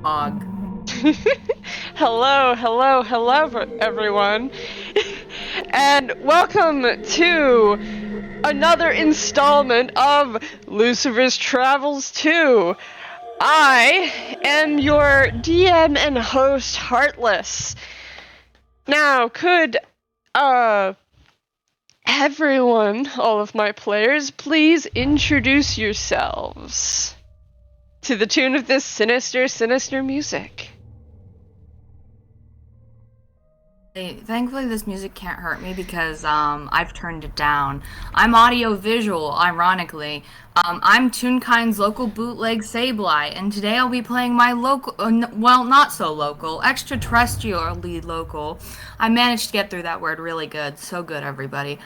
Og. Hello, everyone. And welcome to another installment of Lucifer's Travels 2. I am your DM and host, Heartless. Now, could, everyone, all of my players, please introduce yourselves to the tune of this sinister music. Thankfully, this music can't hurt me because I've turned it down. I'm AudioVizual, ironically. I'm Toonkind's local bootleg Sableye, and today I'll be playing my local, well, not so local, extraterrestrially local. I managed to get through that word really good. So good, everybody.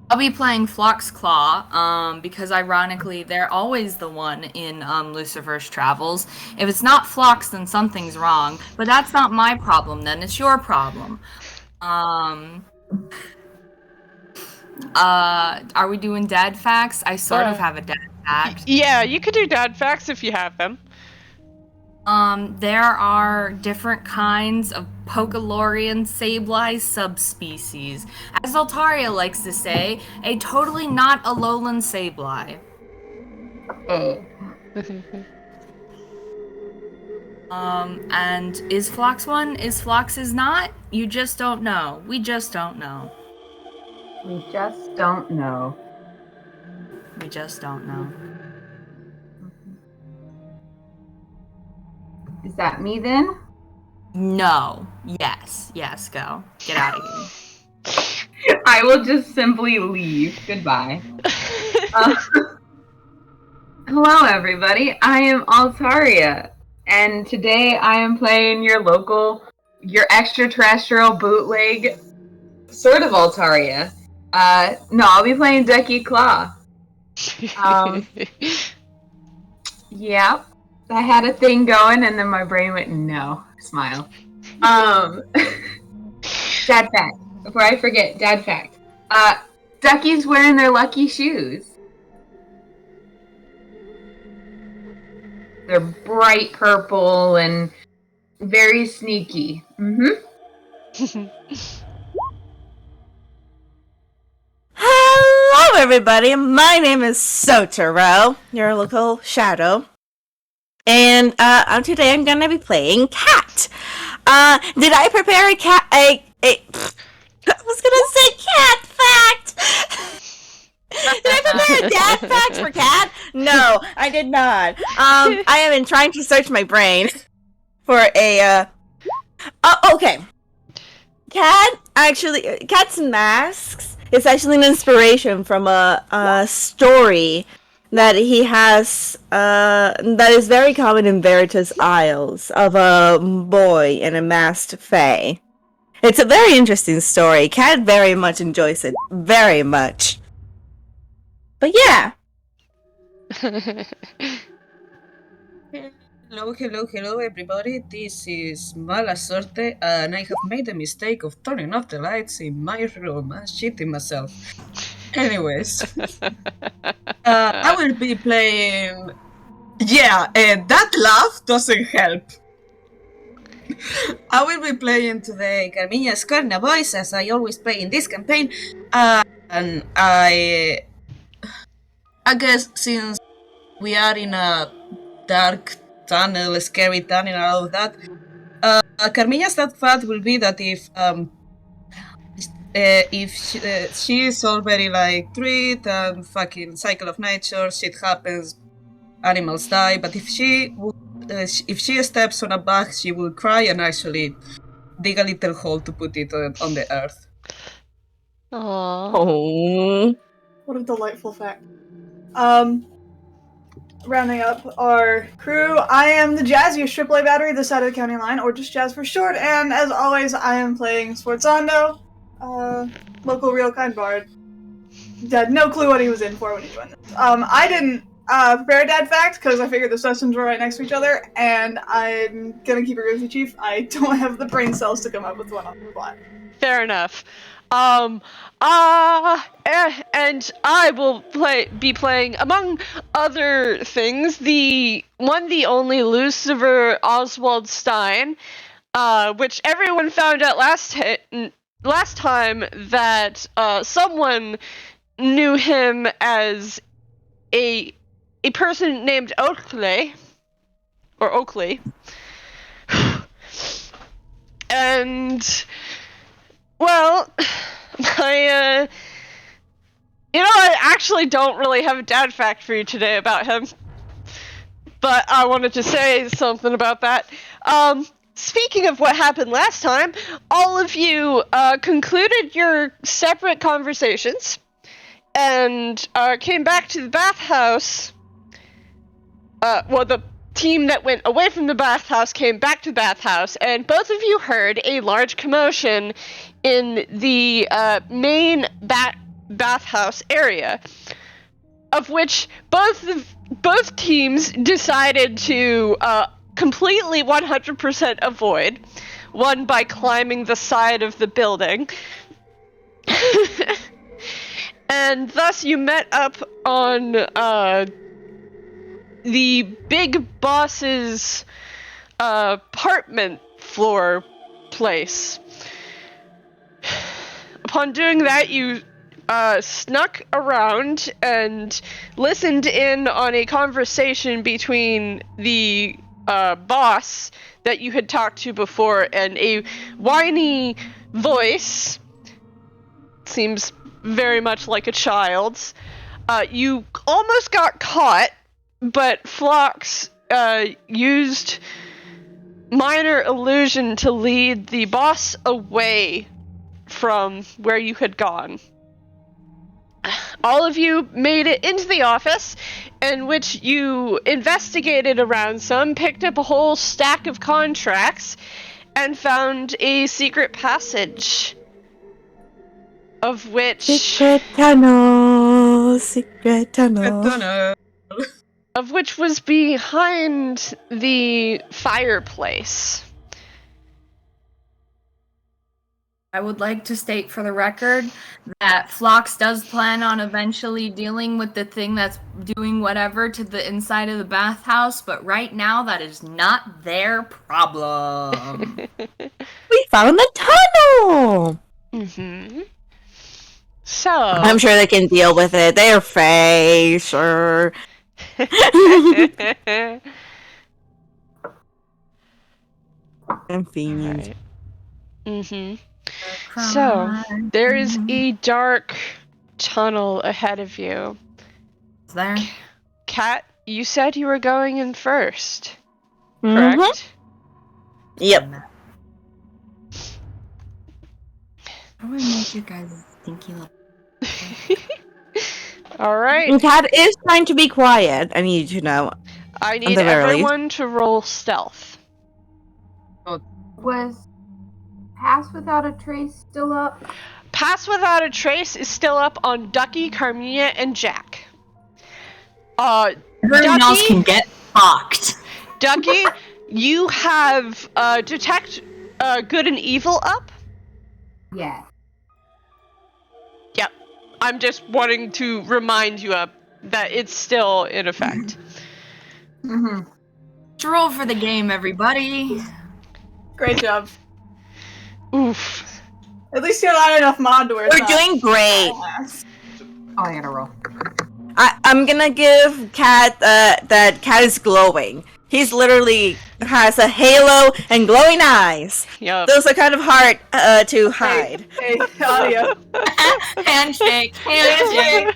I'll be playing Phlox Claw, because ironically, they're always the one in Lucifer's Travels. If it's not Phlox, then something's wrong. But that's not my problem, then. It's your problem. Are we doing dad facts? I sort of have a dad fact. Yeah, you could do dad facts if you have them. There are different kinds of Pocalorian Sableye subspecies. As Altaria likes to say, a totally not Alolan Sableye. And is Phlox one? Is Phlox is not? You just don't know. We just don't know. We just don't know. We just don't know. Is that me then? No. Yes, go. Get out of here. I will just simply leave. Goodbye. Hello, everybody. I am Altaria, and today I am playing your extraterrestrial bootleg, sort of Altaria. No, I'll be playing Ducky Claw. Yeah, I had a thing going, and then my brain went, no. Smile. Dad fact. Before I forget, dad fact. Ducky's wearing their lucky shoes. They're bright purple and very sneaky. Hello, everybody. My name is Sotoro, your local shadow. And today I'm gonna be playing Cat. Did I prepare a cat? I was gonna say cat fact. Did I prepare a dad fact for Cat? No, I did not. I have been trying to search my brain for a. Okay. Cat's masks is actually an inspiration from a story that he has, that is very common in Veritas Isles, of a boy and a masked fae. It's a very interesting story. Cat very much enjoys it. Very much. But yeah. Hello, everybody. This is MalaSorte, and I have made the mistake of turning off the lights in my room and shitting myself. Anyways, I will be playing. Yeah, that laugh doesn't help. I will be playing today Carmiña Escornabois, as I always play in this campaign, and I guess since we are in a dark tunnel, scary tunnel, and all of that, Carmiña's that fact will be that if she is already like treat and fucking cycle of nature, shit happens, animals die. But if she steps on a bug, she will cry and actually dig a little hole to put it on the earth. Aww. Oh. What a delightful fact. Rounding up our crew, I am the jazziest AAA battery this side of the county line, or just Jazz for short, and as always, I am playing Sforzando, local real kind bard. Had no clue what he was in for when he joined this. I didn't prepare a dad fact, because I figured the sessions were right next to each other, and I'm gonna keep it real with you, Chief. I don't have the brain cells to come up with one on the spot. Fair enough. And I will be playing, among other things, the only Luciver Oswald Stein, which everyone found out last time that someone knew him as a person named Oakley. And, well, I actually don't really have a dad fact for you today about him. But I wanted to say something about that. Speaking of what happened last time, all of you concluded your separate conversations and came back to the bathhouse. The team that went away from the bathhouse came back to the bathhouse, and both of you heard a large commotion in the main bathhouse area, of which both teams decided to completely 100% avoid, one by climbing the side of the building. And thus you met up on the big boss's apartment floor place. Upon doing that, you snuck around and listened in on a conversation between the boss that you had talked to before and a whiny voice. Seems very much like a child's. You almost got caught, but Phlox used minor illusion to lead the boss away from where you had gone. All of you made it into the office, in which you investigated around some, picked up a whole stack of contracts, and found a secret passage. Of which... Secret tunnel. Of which was behind the fireplace. I would like to state for the record that Phlox does plan on eventually dealing with the thing that's doing whatever to the inside of the bathhouse, but right now that is not their problem. We found the tunnel! Mm-hmm. So... I'm sure they can deal with it. They're fey, sure. Convenient. Right. Mm-hmm. So, there is a dark tunnel ahead of you. Is there? Kat, you said you were going in first, Mm-hmm. correct? Yep. How do I make you guys stinky little... Alright. And Kat is trying to be quiet, I need you to know. I need the very everyone to roll stealth. Was Pass Without a Trace still up? Pass Without a Trace is still up on Ducky, Carmiña, and Jack. Everyone else can get fucked. Ducky, you have Detect Good and Evil up? Yeah. Yep. I'm just wanting to remind you that it's still in effect. Mm-hmm. Let's roll for the game, everybody. Great job. Oof. At least you're not enough mod to where it's We're not doing great. badass. Oh, I gotta roll. I'm gonna give Kat that Kat is glowing. He's literally has a halo and glowing eyes. Yep. Those are kind of hard to hide. Hey, audio. Handshake. Handshake.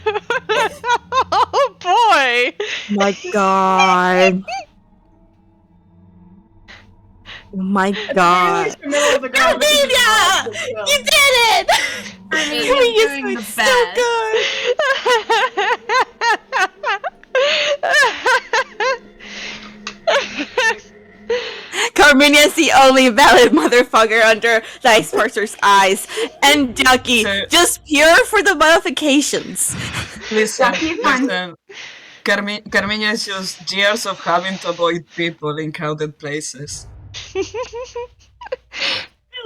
Oh boy! My God. Oh my God. Carmiña! You did it! Carmiña's doing the so good. Carmiña's the only valid motherfucker under the Ice Parser's eyes. And Ducky, just pure for the modifications. Listen. Carmiña is just years of having to avoid people in crowded places. I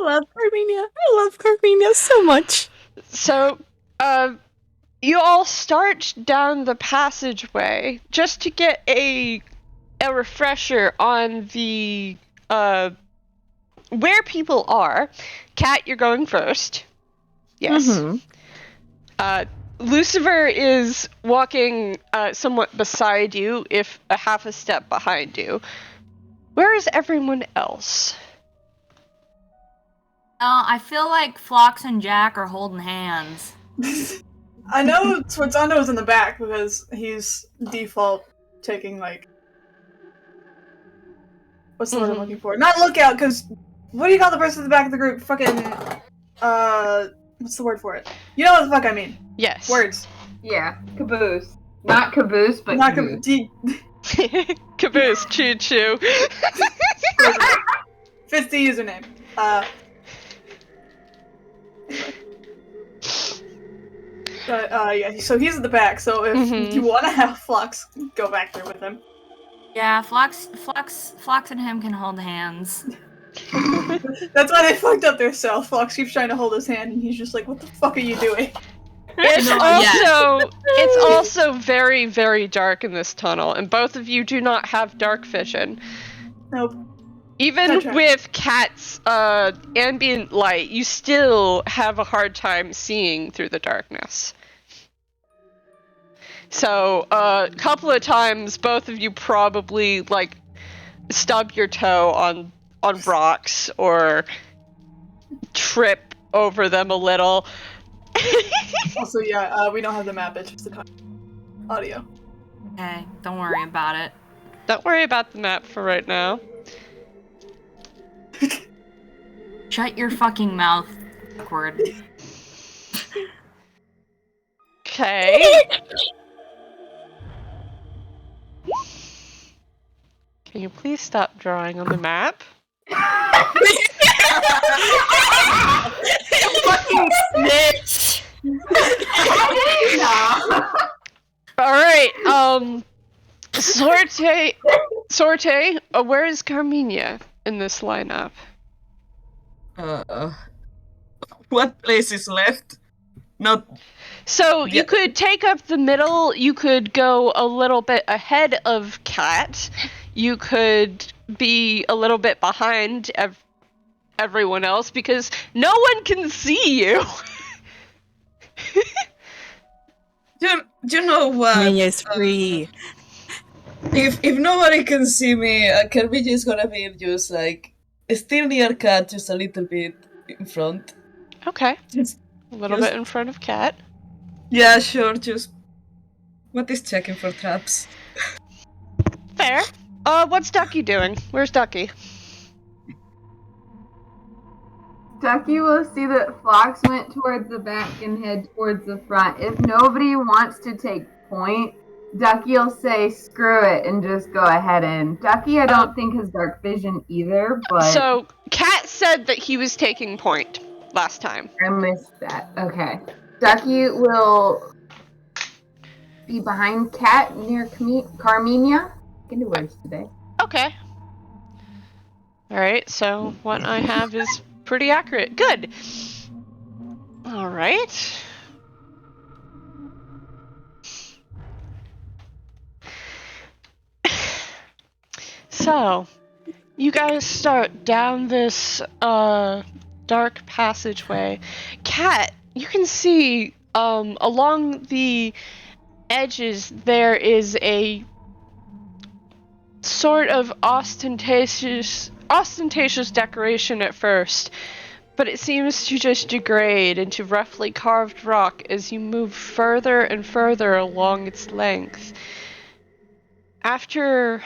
love Carmiña. I love Carmiña so much. So, you all start down the passageway just to get a refresher on the where people are. Kat, you're going first. Yes. Mm-hmm. Luciver is walking somewhat beside you, if a half a step behind you. Where is everyone else? I feel like Phlox and Jack are holding hands. I know Sforzando's in the back because he's default taking, like... What's the word I'm looking for? Not lookout, because... What do you call the person in the back of the group? Fucking... What's the word for it? You know what the fuck I mean. Yes. Words. Yeah, caboose. Not caboose, but Not caboose. Caboose, choo choo. Fits the username. But, yeah, so he's at the back, so if you want to have Phlox go back there with him. Yeah, Phlox and him can hold hands. That's why they fucked up their self. Phlox keeps trying to hold his hand, and he's just like, what the fuck are you doing? It's also very, very dark in this tunnel, and both of you do not have dark vision. Nope. Even with Kat's ambient light, you still have a hard time seeing through the darkness. So, a couple of times, both of you probably, like, stub your toe on rocks, or trip over them a little. Also, yeah, we don't have the map, it's just the audio. Okay, don't worry about it. Don't worry about the map for right now. Shut your fucking mouth, awkward. Okay. Can you please stop drawing on the map? Fucking snitch! Alright, Sorte, where is Carmiña in this lineup? What place is left? Not. So you could take up the middle, you could go a little bit ahead of Kat, you could be a little bit behind everyone else, because no one can see you! You know what? Carmiña is free. If nobody can see me, Carmiña is gonna be just like still near Cat, just a little bit in front. Okay. Just, A little bit in front of Kat. yeah, sure. Just what is checking for traps? Fair. What's Ducky doing? Where's Ducky? Ducky will see that Phlox went towards the back and head towards the front. If nobody wants to take point, Ducky will say screw it and just go ahead in. Ducky, I don't think has dark vision either, but... So, Kat said that he was taking point last time. I missed that. Okay. Ducky will be behind Kat near Carmiña. I can do words today. Okay. Alright, so what I have is pretty accurate. Good! Alright. So, you guys start down this dark passageway. Kat, you can see along the edges there is a sort of ostentatious decoration at first, but it seems to just degrade into roughly carved rock as you move further and further along its length. After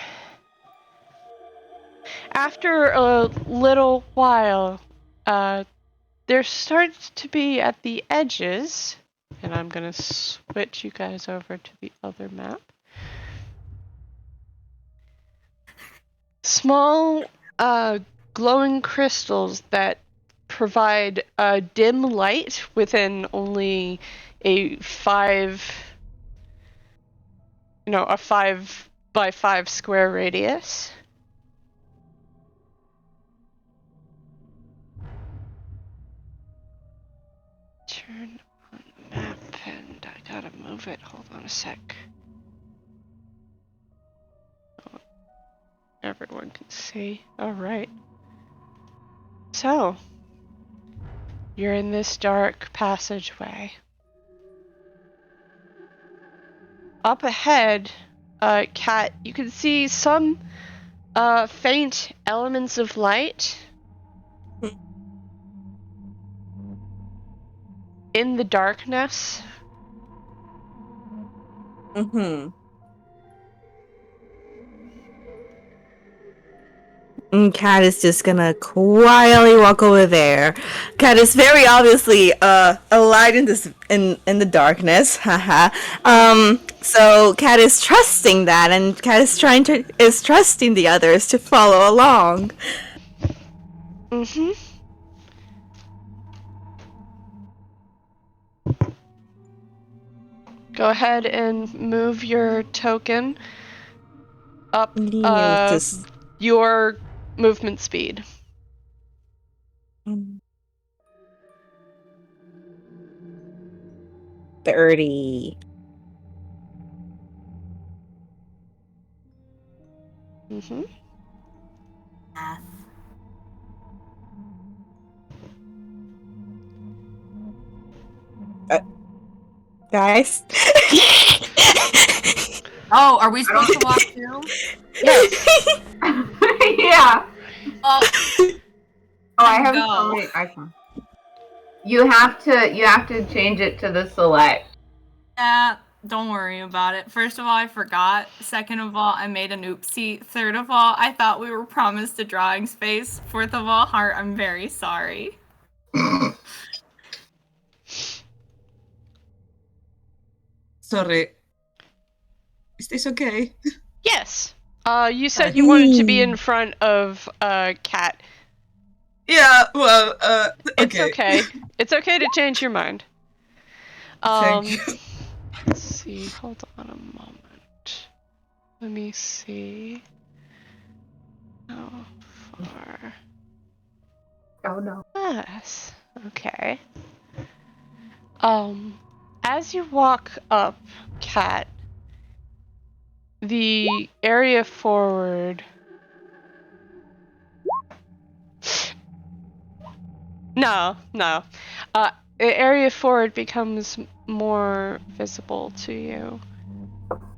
a little while, there starts to be at the edges, and I'm gonna switch you guys over to the other map. Small, glowing crystals that provide dim light within only a 5 by 5 square radius. Turn on the map, and I gotta move it. Hold on a sec. Oh, everyone can see. Alright. So, you're in this dark passageway. Up ahead, Kat, you can see some faint elements of light in the darkness. Mm-hmm. And Kat is just gonna quietly walk over there. Kat is very obviously a light in this in the darkness. Haha. So Kat is trusting that, and Kat is trusting the others to follow along. Mm-hmm. Go ahead and move your token up Just your movement speed. 30. Mm-hmm. Math. Guys. Oh, are we supposed to walk too? Yes. Yeah. Oh, Oh, I have go. so many icons. You have to change it to the select. Yeah, don't worry about it. First of all, I forgot. Second of all, I made an oopsie. Third of all, I thought we were promised a drawing space. Fourth of all, Heart, I'm very sorry. Sorry. Is this okay? Yes. You said you wanted to be in front of Kat. Yeah, well, It's okay. okay. It's okay to change your mind. Thank you. Let's see. Hold on a moment. Let me see. How far? Oh no. Yes. Okay. As you walk up, Kat, the area forward. No. The area forward becomes more visible to you.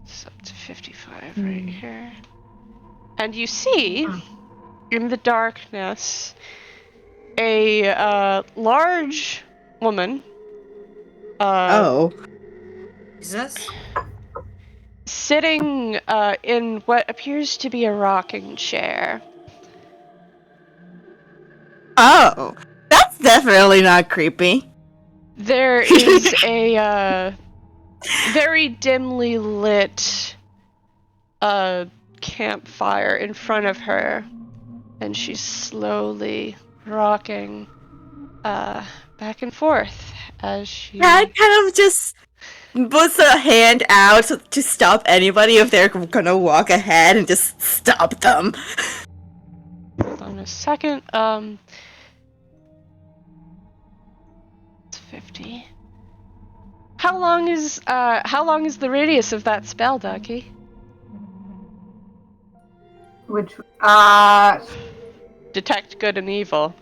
It's up to 55 right here. And you see, in the darkness, a large woman. Jesus. Sitting in what appears to be a rocking chair. Oh, that's definitely not creepy. There is a very dimly lit campfire in front of her, and she's slowly rocking back and forth as she. Kat kind of just puts a hand out to stop anybody if they're gonna walk ahead and just stop them. Hold on a second. It's 50. How long is the radius of that spell, Ducky? Which Detect good and evil.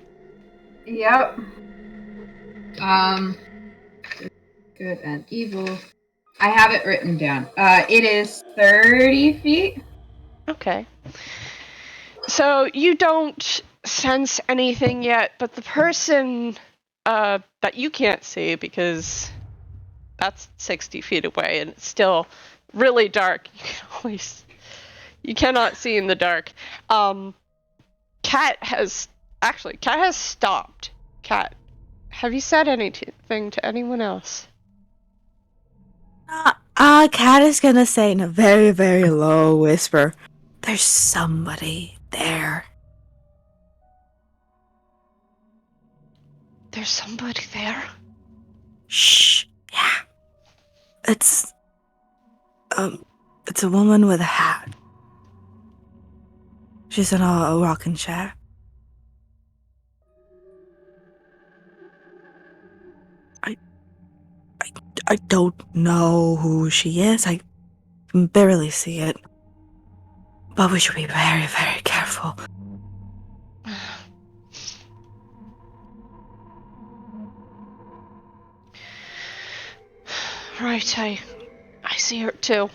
yep. Good and evil. I have it written down. It is 30 feet. Okay. So you don't sense anything yet, but the person that you can't see because that's 60 feet away and it's still really dark. You cannot see in the dark. Kat has stopped. Kat, have you said anything to anyone else? Kat is gonna say in a very, very low whisper, "There's somebody there." There's somebody there. Shh. Yeah. It's a woman with a hat. She's in a rocking chair. I don't know who she is. I can barely see it. But we should be very, very careful. Right, I see her too.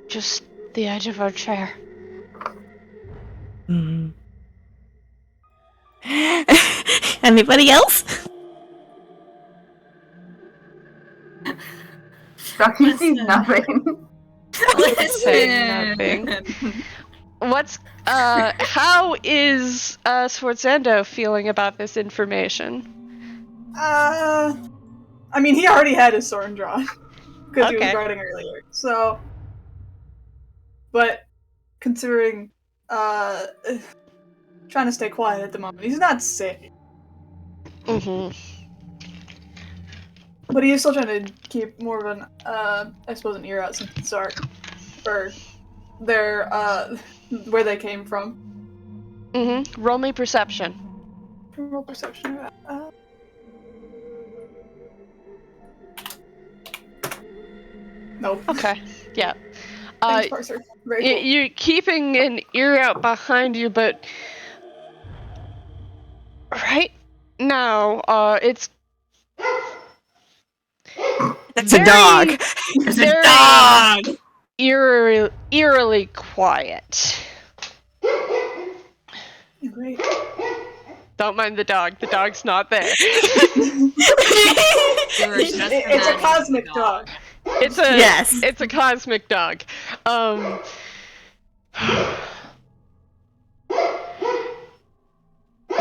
Just the edge of our chair. Hmm. Anybody else? Ducky sees nothing. Saying nothing. What's how is Sforzando feeling about this information? I mean, he already had his sword drawn because he was Okay. guarding earlier. So, but considering trying to stay quiet at the moment, he's not sick, Mm-hmm. but he is still trying to keep more of an I suppose an ear out since it's dark for their where they came from. Mm-hmm. Roll me perception. Roll perception. Nope. Okay. Yeah. Thanks, Parser. Very cool. You're keeping an ear out behind you, but right now, it's It's a dog. It's a dog. Eerily quiet. Great. Don't mind the dog. The dog's not there. It's a cosmic dog. It's a cosmic dog.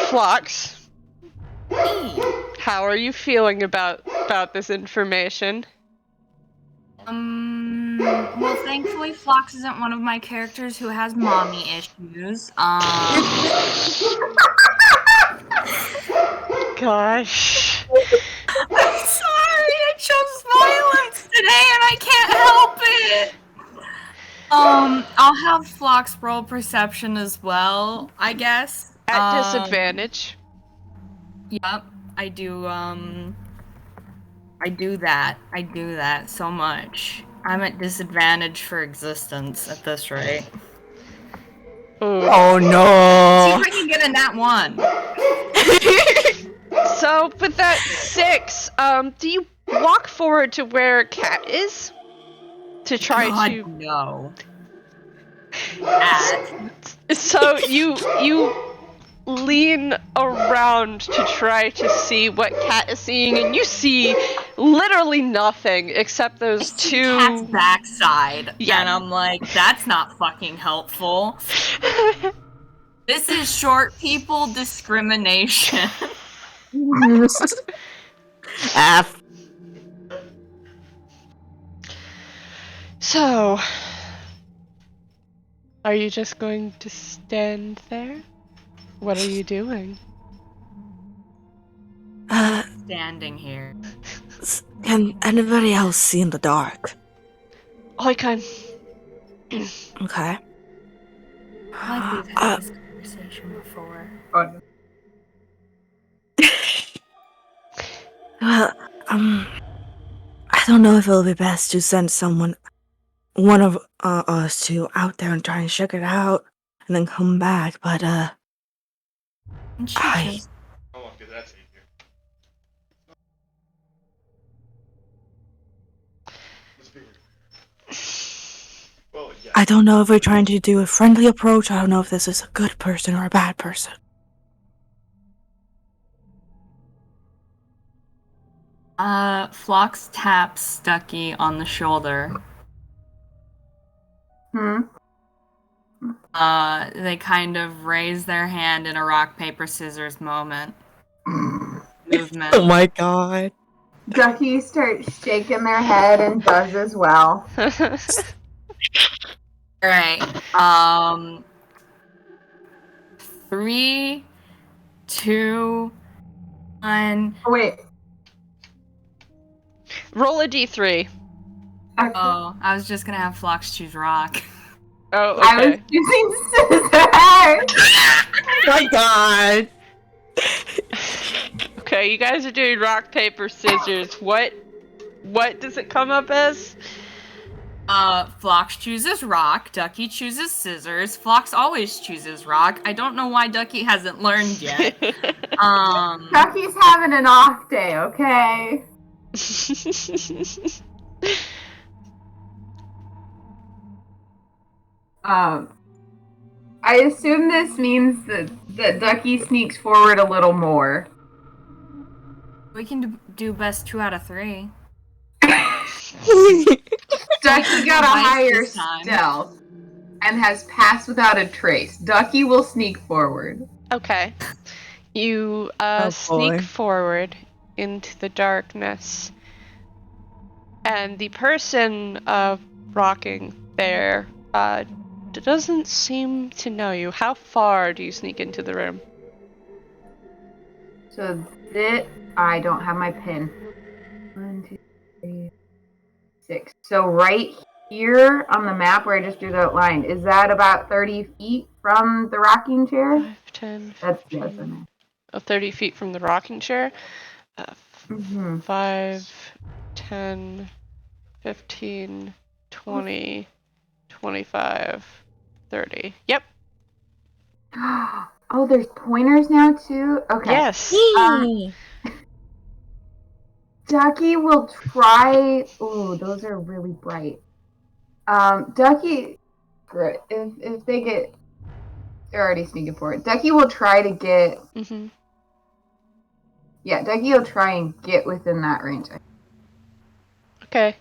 Phlox, how are you feeling about this information? Well, thankfully, Phlox isn't one of my characters who has mommy issues. Gosh. I'm sorry, I chose violence today and I can't help it. I'll have Phlox roll perception as well, I guess. At disadvantage. Yep, I do, I do that so much. I'm at disadvantage for existence at this rate. Oh See no! if I can get a nat 1. So, with that 6, do you walk forward to where Cat is? To try to... no. So, you lean around to try to see what Cat is seeing, and you see literally nothing except those two... Cat's backside. Yeah. And I'm like, that's not fucking helpful. This is short people discrimination. F. So, are you just going to stand there? What are you doing? Standing here. Can anybody else see in the dark? I can. Okay. Like we've had this conversation before. Well, I don't know if it'll be best to send one of us to out there and try and check it out, and then come back. But And she just I don't know if we're trying to do a friendly approach. I don't know if this is a good person or a bad person. Phlox taps Ducky on the shoulder. They kind of raise their hand in a rock, paper, scissors movement. Oh my god. Ducky starts shaking their head and does as well. Alright, 3, 2, 1. Oh, wait. Roll a d3. Oh, I was just gonna have Phlox choose rock. Oh, I was okay. using scissors! Oh my god. Okay, you guys are doing rock, paper, scissors. What What does it come up as? Phlox chooses rock, Ducky chooses scissors, Phlox always chooses rock. I don't know why Ducky hasn't learned yet. Ducky's having an off day, okay? I assume this means that Ducky sneaks forward a little more. We can do best 2 out of 3. Ducky got a Nice higher this time. stealth and has passed without a trace. Ducky will sneak forward. Okay. You sneak forward into the darkness. And the person rocking there doesn't seem to know you. How far do you sneak into the room? So I don't have my pin. 1, 2, 3, 6. So right here on the map where I just drew that line, is that about 30 feet from the rocking chair? 5, 10, That's 15, 30 feet from the rocking chair. 5, 10, 15, 20, 25, 30. Yep. Oh, there's pointers now too? Okay. Yes. Ducky will try. Ooh, those are really bright. Ducky, if they get, they're already sneaking forward. Ducky will try to get. Yeah, Ducky will try and get within that range. Okay.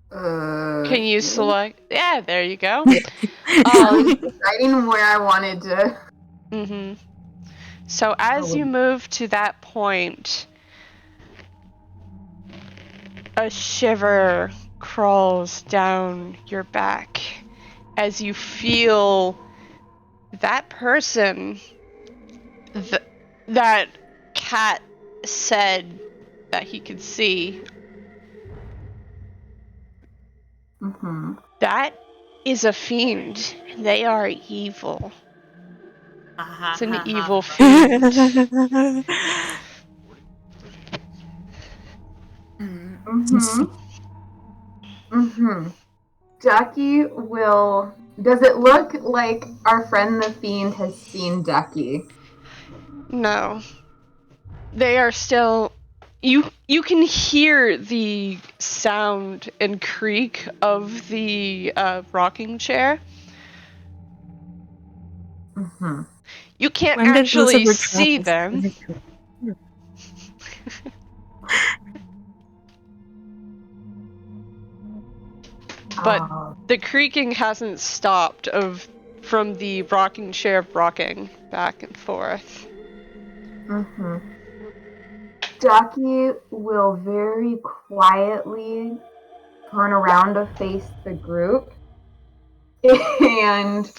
Can you select? Yeah, there you go. I was deciding where I wanted to. So as you move to that point, a shiver crawls down your back as you feel that person that Cat said that he could see. That is a fiend. They are evil. It's an evil fiend. Ducky will. Does it look like our friend the fiend has seen Ducky? No. They are still. You can hear the sound and creak of the rocking chair. You can't actually see them. But the creaking hasn't stopped from the rocking chair rocking back and forth. Ducky will very quietly turn around to face the group and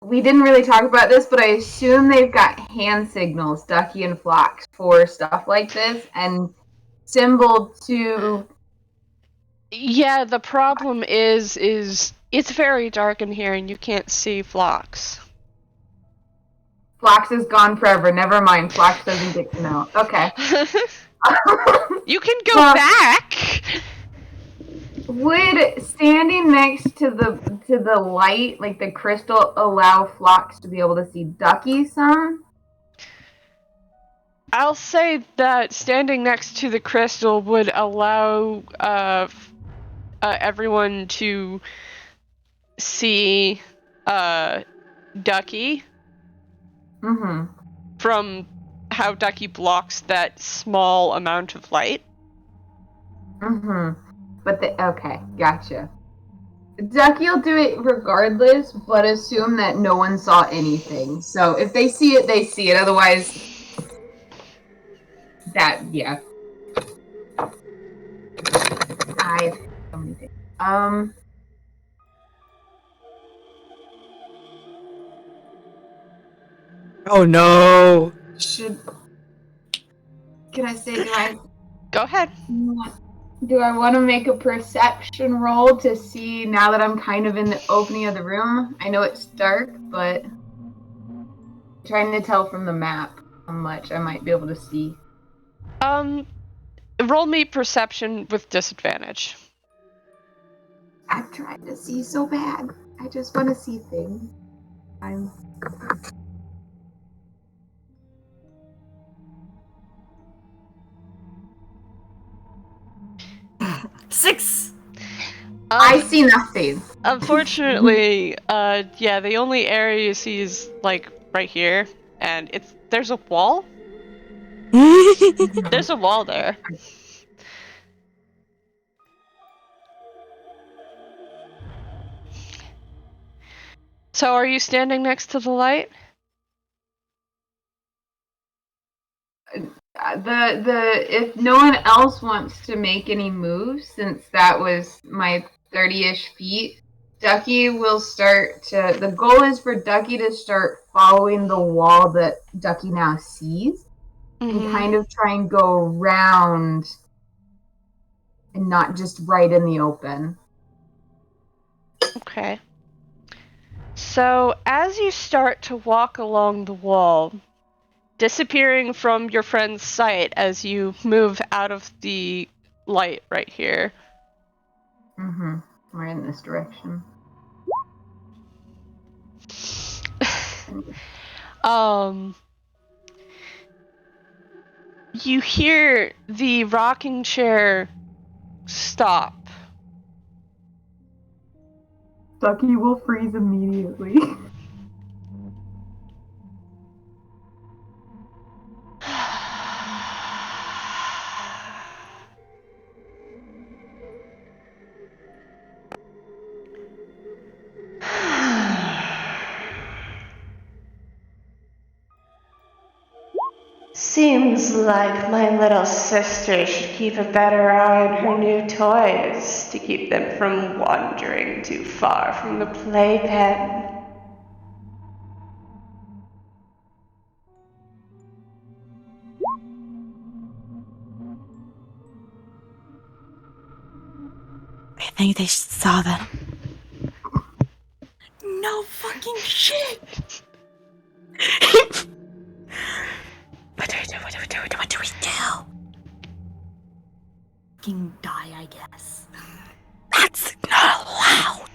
we didn't really talk about this, but I assume they've got hand signals, Ducky and Phlox, for stuff like this, and symbol to... Yeah, the problem is it's very dark in here and you can't see Phlox. Phlox is gone forever. Never mind. Phlox doesn't get to know. Okay. You can go back. Would standing next to the light, like the crystal, allow Phlox to be able to see Ducky some? I'll say that standing next to the crystal would allow everyone to see Ducky. From how Ducky blocks that small amount of light. But okay, gotcha. Ducky'll do it regardless, but assume that no one saw anything. So if they see it, they see it. Otherwise, yeah. I have so many things. Oh no! Can I say, do I? Go ahead. Do I want to make a perception roll to see now that I'm kind of in the opening of the room? I know it's dark, but I'm trying to tell from the map how much I might be able to see. Roll me perception with disadvantage. I'm trying to see so bad. I just want to see things. I'm 6. I see nothing. Unfortunately, yeah, the only area you see is like right here, and there's a wall. There's a wall there. So are you standing next to the light? If no one else wants to make any moves, since that was my 30-ish feet, Ducky will start to. The goal is for Ducky to start following the wall that Ducky now sees, and kind of try and go around, and not just right in the open. Okay. So as you start to walk along the wall, disappearing from your friend's sight as you move out of the light right here. We're in this direction. You hear the rocking chair stop. Ducky will freeze immediately. Seems like my little sister should keep a better eye on her new toys to keep them from wandering too far from the playpen. I think they saw them. No fucking shit. What do we do? What do we do? Fucking die, I guess. That's not allowed.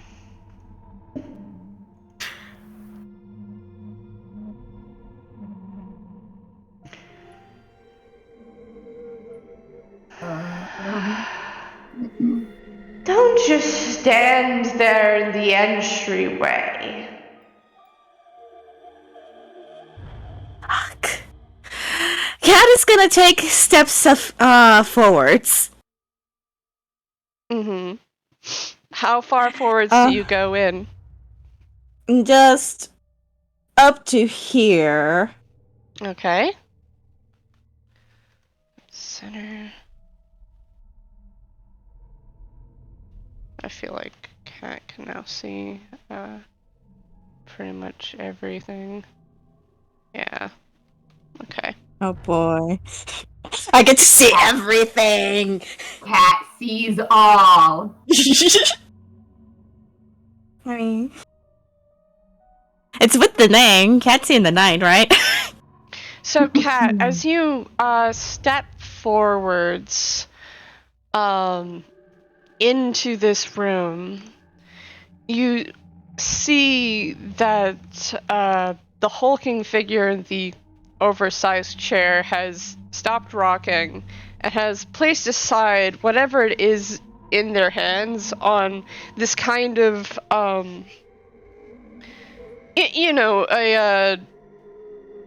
Don't just stand there in the entryway. Fuck. Cat is gonna take steps forwards. How far forwards do you go in? Just up to here. Okay. Center. I feel like Cat can now see pretty much everything. Yeah. Okay. Oh boy. I get to see everything! Cat sees all. I mean... It's with the name. Cat's in the night, right? So, Cat, as you step forwards into this room, you see that the hulking figure in the oversized chair has stopped rocking and has placed aside whatever it is in their hands on this kind of a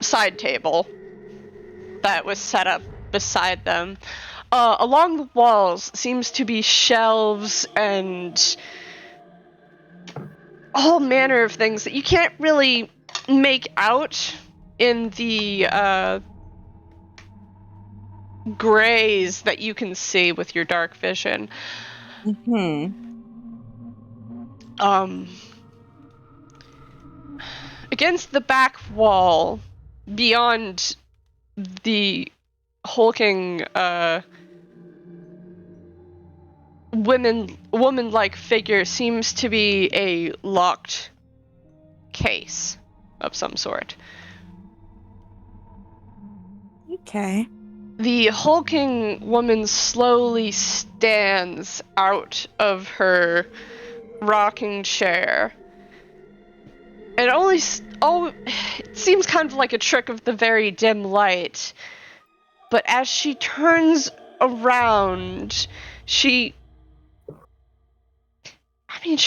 side table that was set up beside them. Along the walls seems to be shelves and all manner of things that you can't really make out in the grays that you can see with your dark vision. Against the back wall, beyond the hulking woman-like figure seems to be a locked case of some sort. Okay. The hulking woman slowly stands out of her rocking chair. It seems kind of like a trick of the very dim light. But as she turns around, she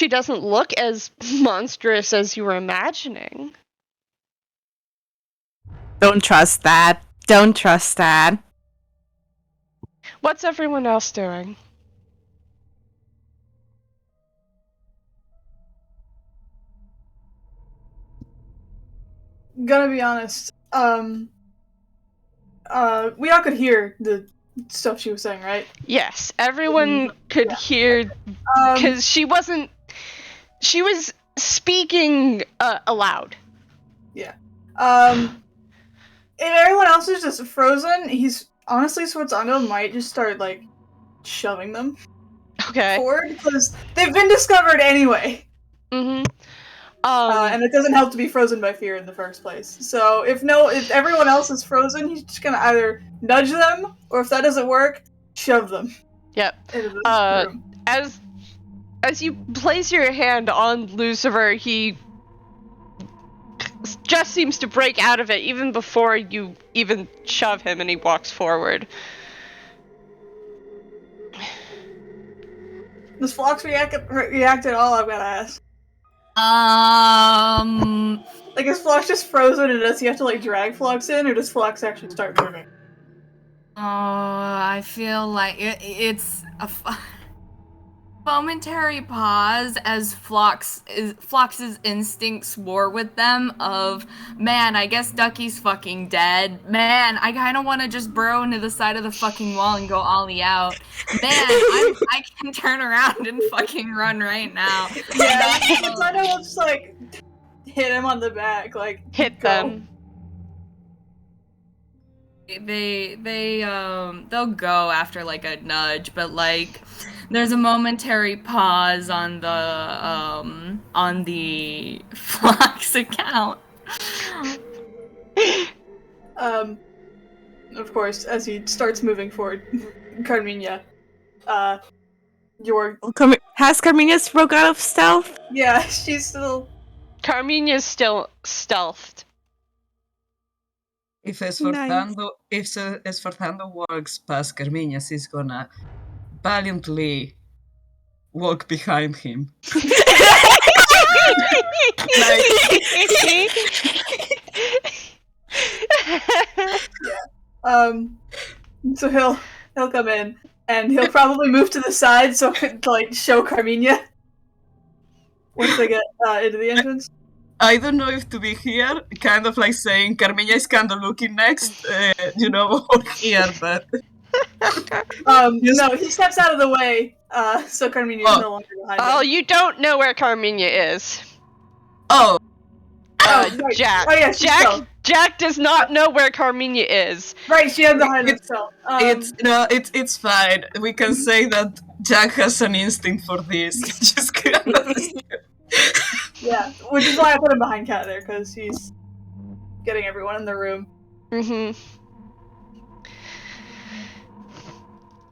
doesn't look as monstrous as you were imagining. Don't trust that. Don't trust that. What's everyone else doing? Gonna be honest. We all could hear the stuff she was saying, right? Yes, everyone could hear, because she was speaking aloud. Yeah. If everyone else is just frozen, honestly, Sforzando might just start, like, shoving them forward, because they've been discovered anyway. Mm-hmm. And it doesn't help to be frozen by fear in the first place. So if everyone else is frozen, he's just gonna either nudge them, or if that doesn't work, shove them. Yep. Into the room. As you place your hand on Luciver, he just seems to break out of it even before you even shove him, and he walks forward. Does Phlox react at all? I've gotta ask. Like, is Phlox just frozen, and does he have to, like, drag Phlox in, or does Phlox actually start moving? I feel like it's a momentary pause as Phlox's instincts war with them of, man, I guess Ducky's fucking dead. Man, I kind of want to just burrow into the side of the fucking wall and go ollie out. Man, I can turn around and fucking run right now. Yeah, Sotoro will just, like, hit him on the back, like, hit go. them. They'll go after, like, a nudge, but, like, there's a momentary pause on the Phlox account. Of course, as he starts moving forward, Carmiña, has Carmiña broke out of stealth? Yeah, she's still... Carmiña's still stealthed. If Sforzando walks past Carmiña, she's gonna valiantly walk behind him. So he'll come in, and he'll probably move to the side so to, like, show Carmiña once they get into the entrance. I don't know if to be here, kind of like saying Carmiña is kind of looking next, or here, but... No, he steps out of the way, so Carmiña is no longer behind him. Oh, you don't know where Carmiña is. Oh. Right. Jack. Oh, yeah, Jack does not know where Carmiña is. Right, she had behind himself. It's fine. We can say that Jack has an instinct for this. Just kind of... Yeah, which is why I put him behind Kat there, because he's getting everyone in the room. Mm-hmm.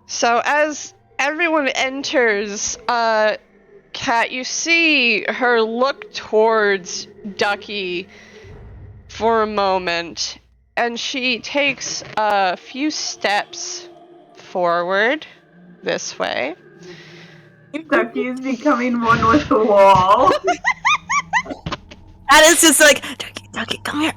So as everyone enters, Kat, you see her look towards Ducky for a moment, and she takes a few steps forward this way. Ducky is becoming one with the wall. And it's just like, Ducky, come here.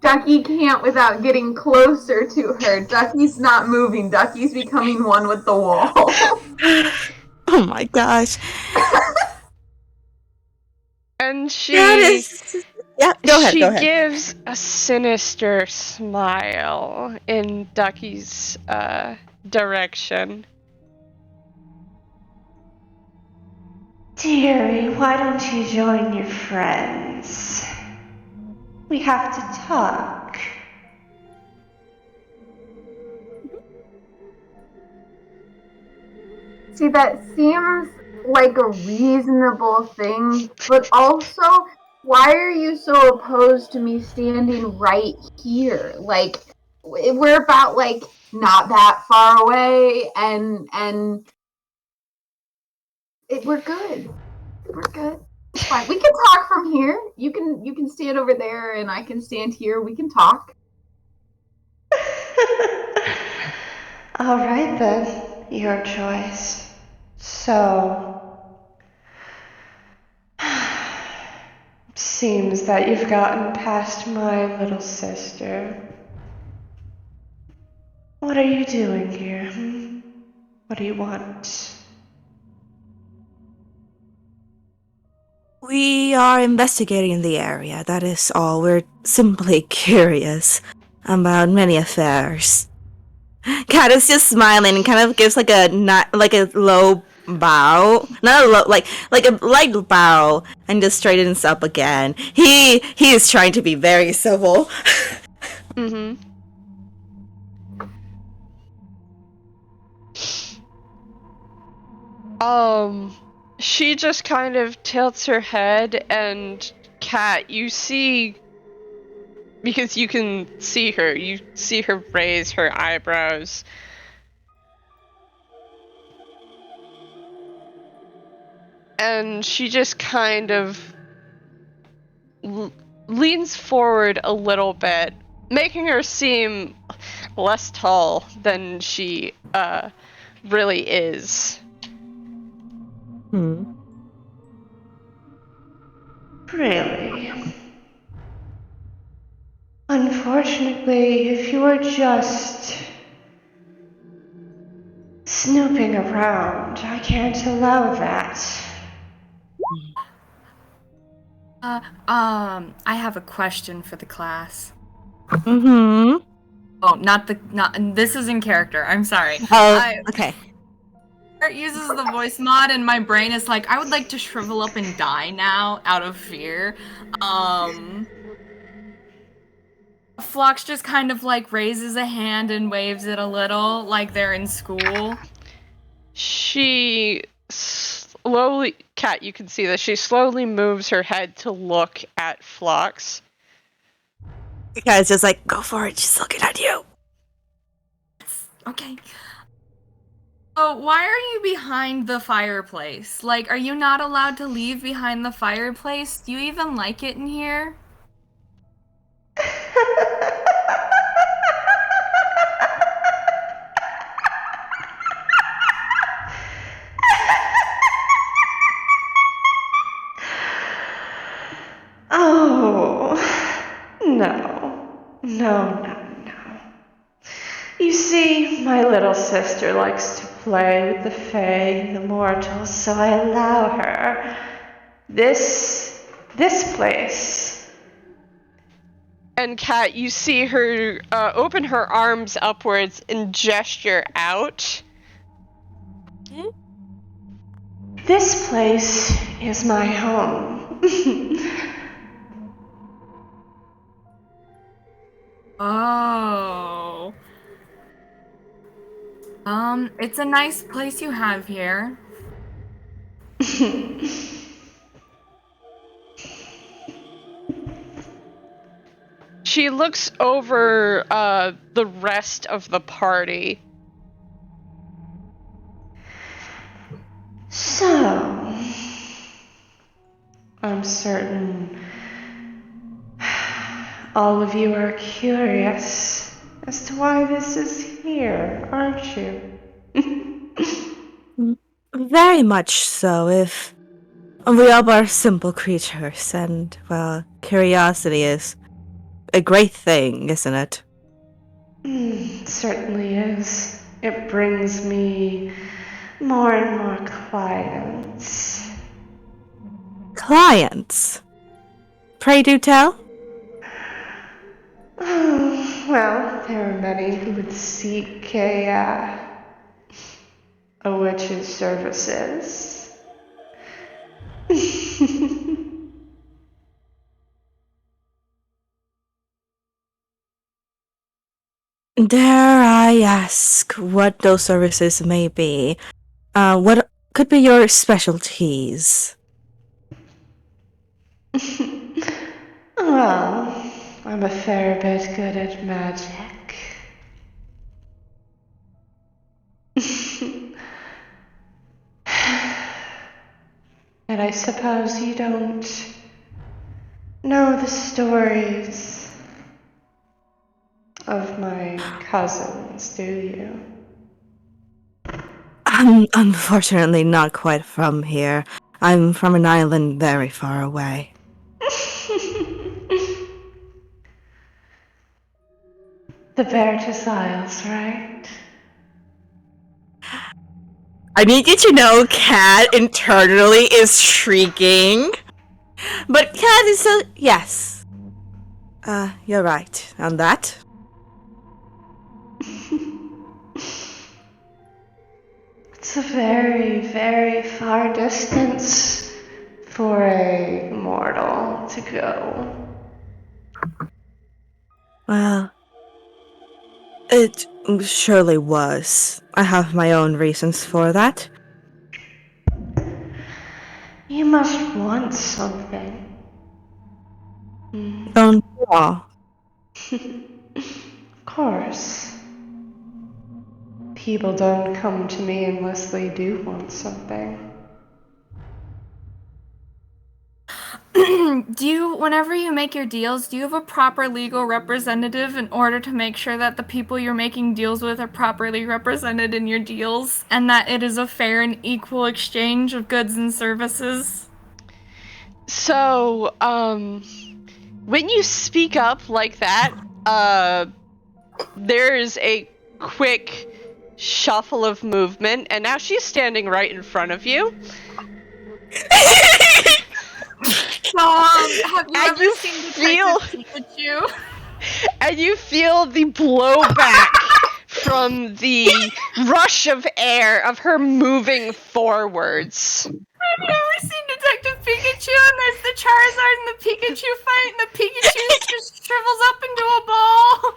Ducky can't without getting closer to her. Ducky's not moving. Ducky's becoming one with the wall. Oh my gosh. And she... Yeah, go ahead. She gives a sinister smile in Ducky's direction. Dearie, why don't you join your friends? We have to talk. See, that seems like a reasonable thing, but also, why are you so opposed to me standing right here? Like, we're about, like, not that far away, and we're good. We're good. It's fine. We can talk from here. You can stand over there, and I can stand here. We can talk. All right then, your choice. So, seems that you've gotten past my little sister. What are you doing here? What do you want? We are investigating the area, that is all. We're simply curious about many affairs. Kat is just smiling and kind of gives like a low bow, not a low, like a light bow, and just straightens up again. He is trying to be very civil. Mm-hmm. She just kind of tilts her head, and Kat, you see, because you can see her, you see her raise her eyebrows. And she just kind of leans forward a little bit, making her seem less tall than she really is. Really? Unfortunately, if you are just snooping around, I can't allow that. I have a question for the class. Mm-hmm. Oh, this is in character. I'm sorry. Oh, okay. It uses the voice mod, and my brain is like, I would like to shrivel up and die now out of fear. Phlox just kind of like raises a hand and waves it a little, like they're in school. She slowly, Kat, you can see that she slowly moves her head to look at Phlox. You guys just like, go for it, she's looking at you. Okay. Oh, why are you behind the fireplace? Like, are you not allowed to leave behind the fireplace? Do you even like it in here? Oh, no. You see, my little sister likes to play with the Fae and the mortals, so I allow her. This place. And Kat, you see her open her arms upwards and gesture out. This place is my home. Oh. It's a nice place you have here. She looks over the rest of the party. So, I'm certain all of you are curious as to why this is here, aren't you? Very much so. If we all are simple creatures, and well, curiosity is a great thing, isn't it? It certainly is. It brings me more and more clients. Clients? Pray do tell? Oh, well, there are many who would seek a witch's services. Dare I ask what those services may be? What could be your specialties? Well, I'm a fair bit good at magic. And I suppose you don't know the stories of my cousins, do you? I'm unfortunately not quite from here. I'm from an island very far away. The Veritas Isles, right? I need you to know Cat internally is shrieking. But Cat is so... Yes. You're right on that. It's a very, very far distance for a mortal to go. Well, it surely was. I have my own reasons for that. You must want something. Don't you all? Of course. People don't come to me unless they do want something. Whenever you make your deals, do you have a proper legal representative in order to make sure that the people you're making deals with are properly represented in your deals and that it is a fair and equal exchange of goods and services? So, when you speak up like that, there's a quick shuffle of movement, and now she's standing right in front of you. Have you ever seen Detective Pikachu? And you feel the blowback from the rush of air of her moving forwards. Have you ever seen Detective Pikachu and there's the Charizard and the Pikachu fight and the Pikachu just shrivels up into a ball?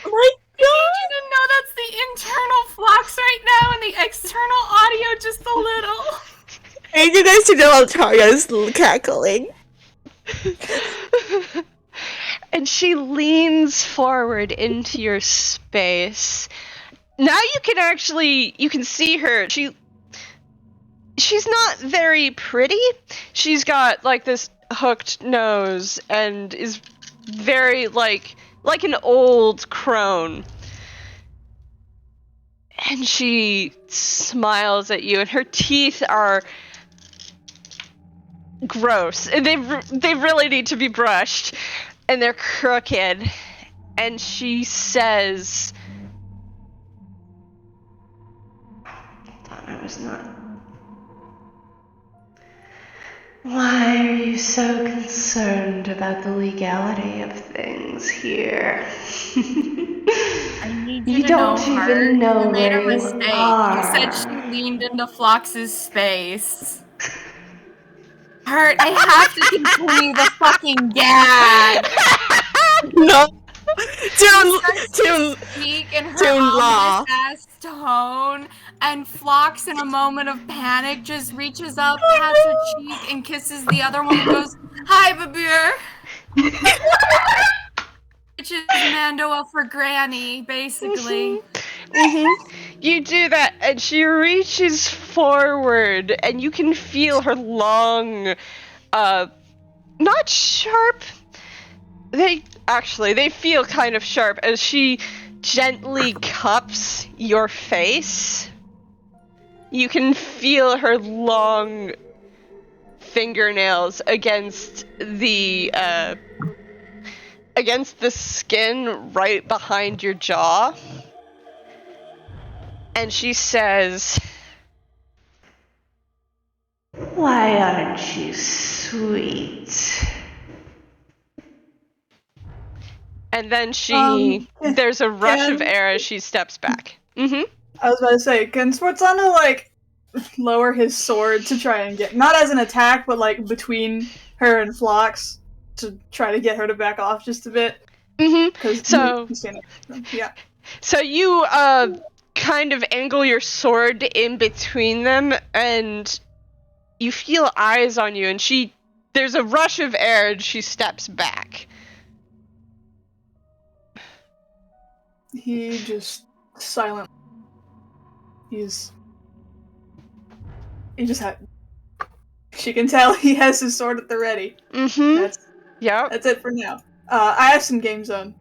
My I need you to know that's the internal Phlox right now and the external audio just a little. I need you guys to know Altaria's cackling. And she leans forward into your space. Now you can see her. She's not very pretty. She's got like this hooked nose and is very like an old crone. And she smiles at you, and her teeth are gross. And they really need to be brushed. And they're crooked. And she says, Thought I was not. Why are you so concerned about the legality of things here? I need You to don't know her. even know You made a where you mistake. are. You said she leaned into Phlox's space. Hurt, I have to continue the fucking gag. No. Tune Speak in her Tune law. ominous-ass tone, and Phlox, in a moment of panic, just reaches up, pats her cheek, and kisses the other one and goes, "Hi, Babir." Which is Mandoa for Granny, basically. You do that, and she reaches forward, and you can feel her long, not sharp. They feel kind of sharp as she gently cups your face. You can feel her long fingernails against the skin right behind your jaw. And she says, Why aren't you sweet? and then there's a rush of air as she steps back. I was about to say, can Sforzando, like, lower his sword to try and get, not as an attack, but, like, between her and Phlox to try to get her to back off just a bit? So you kind of angle your sword in between them, and you feel eyes on you, and there's a rush of air, and she steps back. He just silent. He just had. She can tell he has his sword at the ready. Mm-hmm. That's it for now. I have some game zone.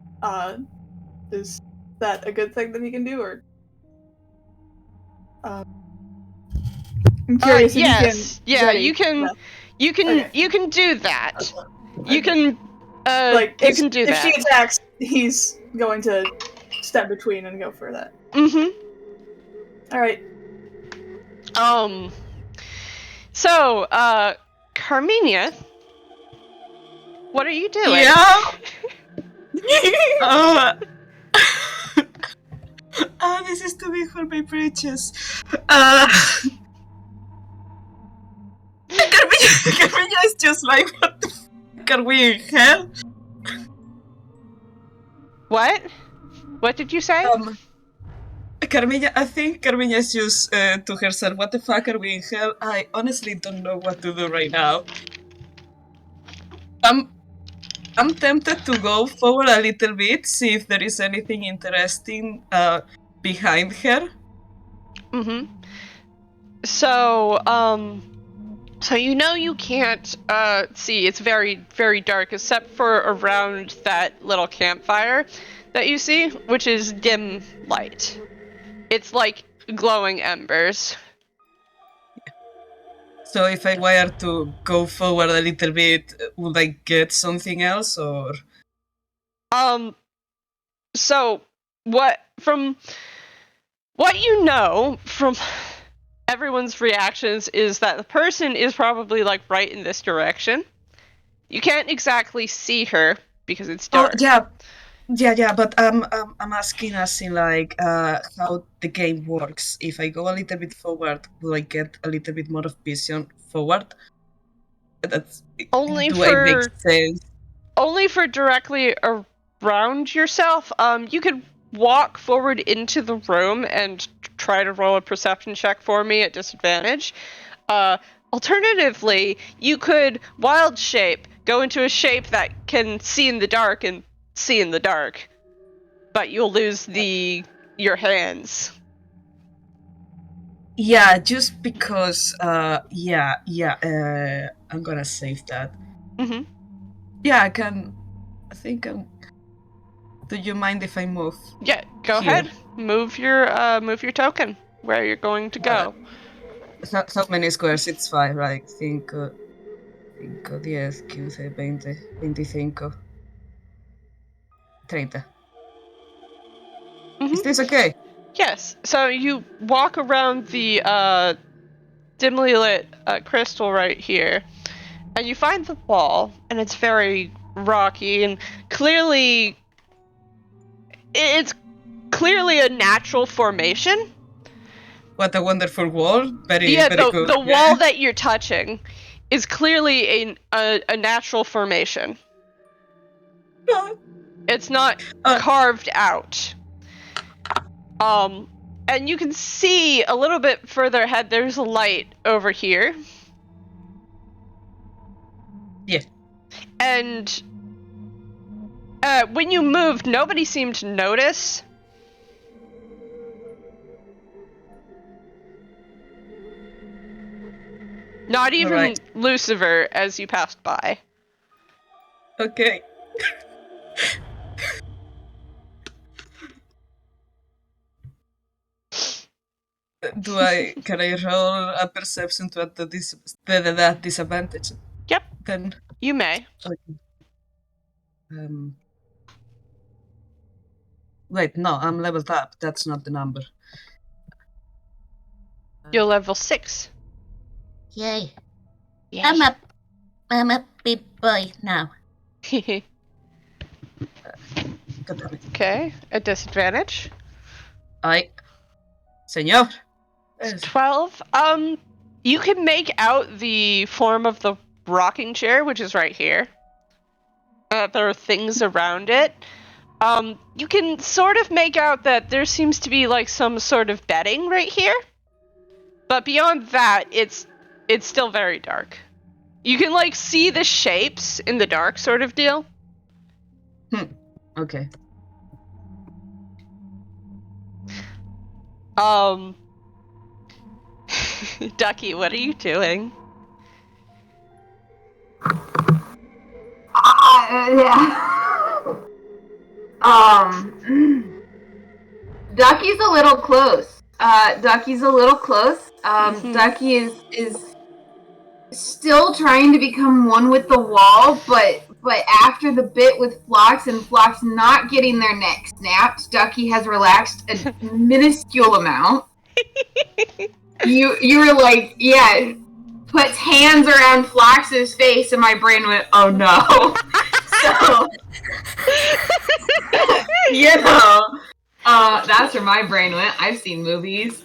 Is that a good thing that he can do, or? I'm curious if yes. you can. Yeah, ready. you can. Yeah. Okay. You can do that. Okay. You can. You can do that. If she attacks, he's going to step between and go for that. Mm-hmm. All right. So, Carmiña, what are you doing? Yeah. This is too big for my britches. Carmiña is just like, what the fuck are we in hell? What? What did you say? Carmiña, I think Carmiña is just to herself, what the fuck are we in hell? I honestly don't know what to do right now. I'm tempted to go forward a little bit, see if there is anything interesting behind her. Mm-hmm. So, so you know you can't see. It's very, very dark, except for around that little campfire that you see, which is dim light. It's like glowing embers. So if I were to go forward a little bit, would I get something else, or? So from what you know from everyone's reactions is that the person is probably like right in this direction. You can't exactly see her because it's dark. Oh, yeah, but I'm asking us in like how the game works. If I go a little bit forward, will I get a little bit more of vision forward? That's Only do for I make sense? only for directly around yourself. You could walk forward into the room and try to roll a perception check for me at disadvantage. Alternatively, you could wild shape, go into a shape that can see in the dark and see in the dark, but you'll lose your hands. Yeah, just because. I'm gonna save that. Mm-hmm. Yeah, I can. I think I'm. Do you mind if I move? Yeah, go ahead. Move your token where you're going to go. How many squares? It's 5, right? 5, 10, 15, 20, 25, 30. Mm-hmm. Is this okay? Yes. So you walk around the dimly lit crystal right here, and you find the wall, and it's very rocky, and it's clearly a natural formation. What a wonderful wall! Very good. The wall that you're touching is clearly a natural formation. It's not carved out. And you can see a little bit further ahead, there's a light over here. Yeah. And when you moved, nobody seemed to notice. Not even Luciver as you passed by. Okay. Can I roll a perception to add that disadvantage? Yep. Then you may. Okay. Wait, no, I'm leveled up. That's not the number. You're level 6. Yay. Yeah. I'm a big boy now. Okay, a disadvantage. Señor. 12. You can make out the form of the rocking chair, which is right here. There are things around it. You can sort of make out that there seems to be like some sort of bedding right here. But beyond that, it's still very dark. You can like see the shapes in the dark sort of deal. Okay. Ducky, what are you doing? Ducky's a little close. Ducky is still trying to become one with the wall, but after the bit with Phlox and Phlox not getting their neck snapped, Ducky has relaxed a minuscule amount. You were like, yeah, puts hands around Phlox's face, and my brain went, oh no. So, that's where my brain went. I've seen movies.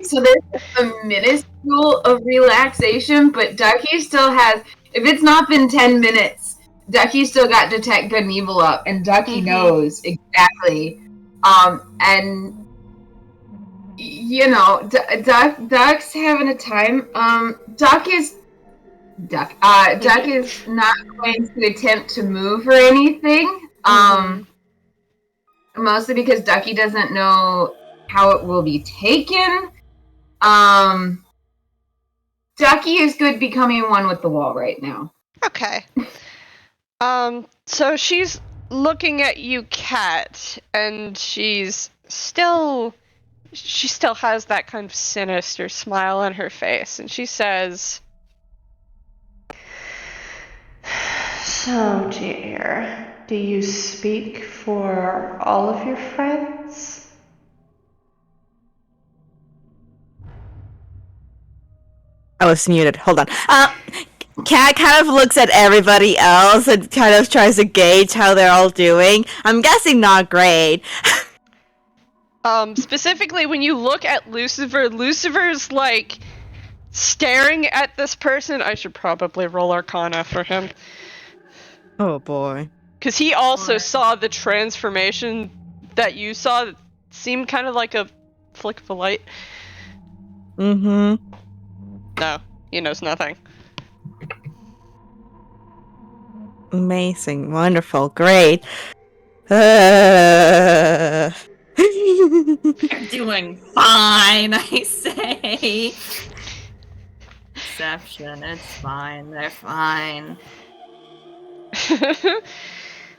So there's a minuscule of relaxation, but Ducky still has, if it's not been 10 minutes, Ducky still got Detect Good and Evil up, and Ducky knows exactly. And you know, Duck's having a time. Duck is not going to attempt to move or anything. Mostly because Ducky doesn't know how it will be taken. Ducky is good becoming one with the wall right now. Okay. So she's looking at you, Cat, and she still has that kind of sinister smile on her face, and she says, So, dear, do you speak for all of your friends? I was muted. Hold on. Cat kind of looks at everybody else and kind of tries to gauge how they're all doing. I'm guessing not great. Specifically, when you look at Lucifer, Lucifer's like staring at this person. I should probably roll Arcana for him. Oh boy. Because he also saw the transformation that you saw that seemed kind of like a flick of a light. Mm-hmm. No, he knows nothing. Amazing. Wonderful. Great. They're doing fine, I say. Exception, it's fine. They're fine.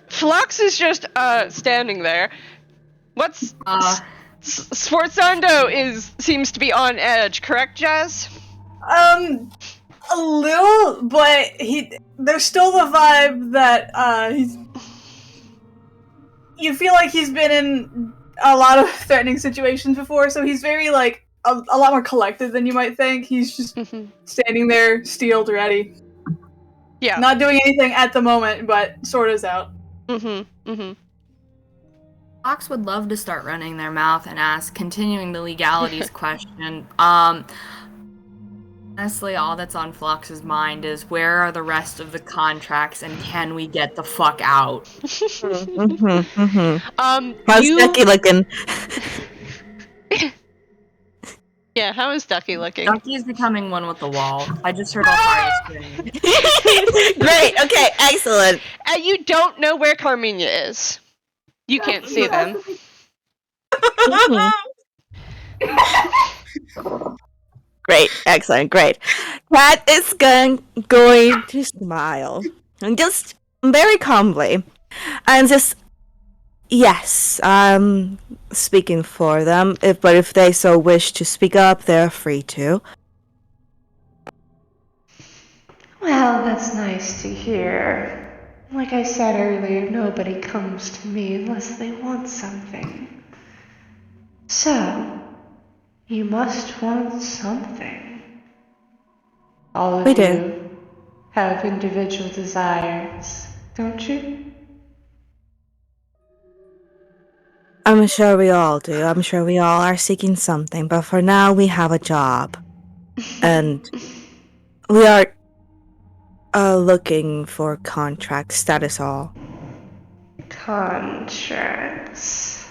Phlox is just standing there. What's Sforzando seems to be on edge, correct, Jazz? A little, but there's still the vibe that you feel like he's been in a lot of threatening situations before, so he's very like a lot more collected than you might think. He's just standing there, steeled, ready. Yeah. Not doing anything at the moment, but sword is out. Fox would love to start running their mouth and ask, continuing the legalities question. Honestly, all that's on Phlox's mind is where are the rest of the contracts and can we get the fuck out? How's Ducky looking? Yeah, how is Ducky looking? Ducky's becoming one with the wall. I just heard Altaria scream. Great, okay, excellent. And you don't know where Carmiña is. You can't see them. Great, excellent, great. Cat is going to smile and just very calmly and just, yes, I'm speaking for them. But if they so wish to speak up, they're free to. Well, that's nice to hear. Like I said earlier, nobody comes to me unless they want something. So, you must want something. All of you have individual desires, don't you? I'm sure we all do. I'm sure we all are seeking something. But for now, we have a job. And we are looking for contracts. That is all. contracts.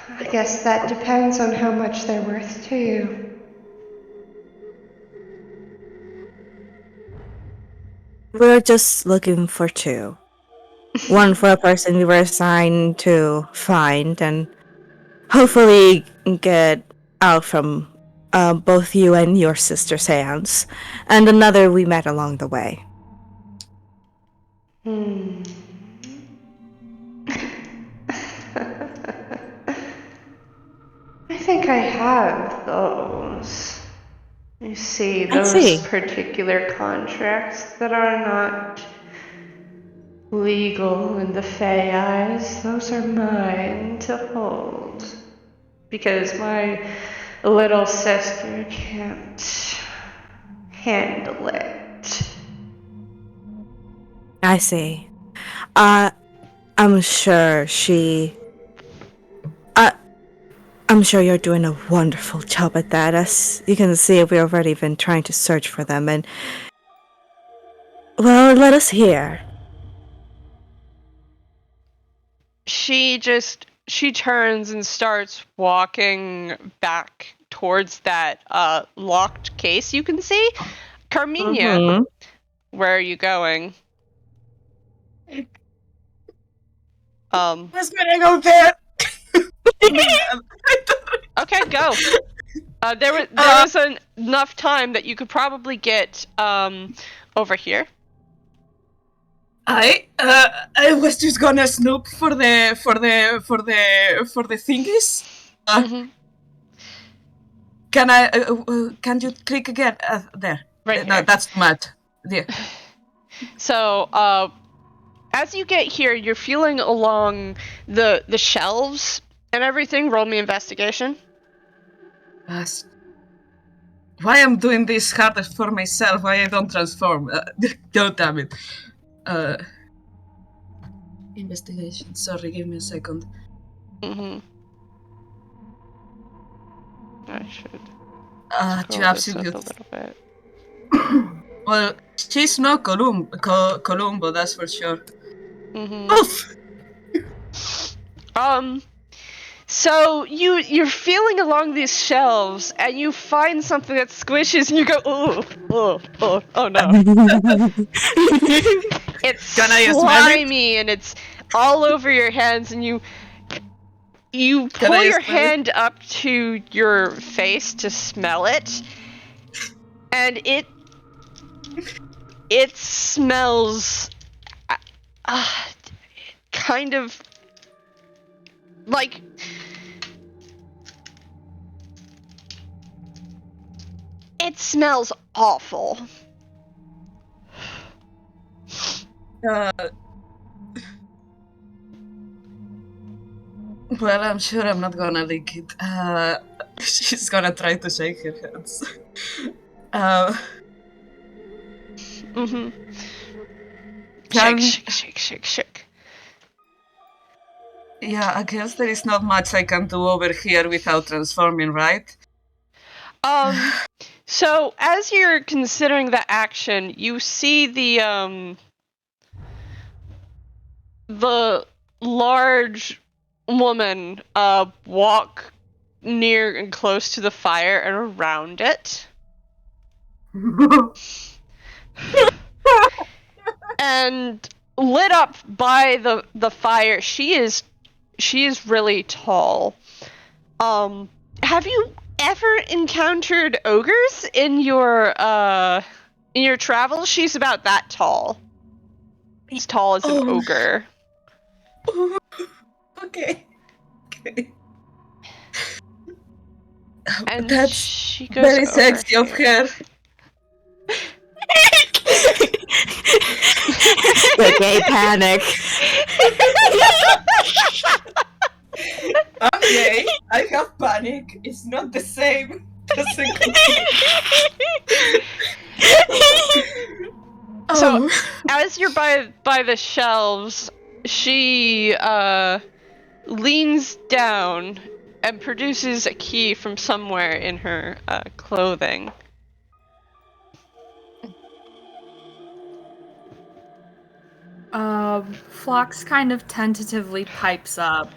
I guess that depends on how much they're worth to you. We're just looking for two. One for a person we were assigned to find and hopefully get out from both you and your sister's hands, and another we met along the way. I think I have those. You see, I those see. particular contracts that are not legal in the Fae eyes, those are mine to hold. Because my little sister can't handle it. I see. I'm sure I'm sure you're doing a wonderful job at that. As you can see, we've already been trying to search for them, and well, let us hear. She turns and starts walking back towards that locked case you can see. Carmiña, where are you going? Was gonna go there. Okay, go. There was enough time that you could probably get over here. I was just gonna snoop for the thingies. Can you click again? There. Right No, here. that's too much. Yeah. So, as you get here, you're feeling along the shelves and everything. Roll me investigation. Why I'm doing this harder for myself? Why I don't transform? Don't damn it. Investigation. Sorry, give me a second. I should To scroll this up absolute. a little bit. Well, she's no Columbo, that's for sure. Oof! So you're feeling along these shelves and you find something that squishes and you go, oh no. It's slimy and it's all over your hands, and you pull your hand up to your face to smell it, and it smells kind of like it smells awful. Well, I'm sure I'm not gonna lick it. She's gonna try to shake her hands. Shake. Yeah, I guess there is not much I can do over here without transforming, right? So as you're considering the action, you see the large woman walk near and close to the fire and around it. And lit up by the fire, she is really tall. Have you ever encountered ogres in your travels? She's about that tall. As tall as an ogre. Okay. And that's she goes very over sexy of here. her. The gay panic. I'm gay. I have panic. It's not the same. So, as you're by the shelves, she leans down and produces a key from somewhere in her clothing. Phlox kind of tentatively pipes up.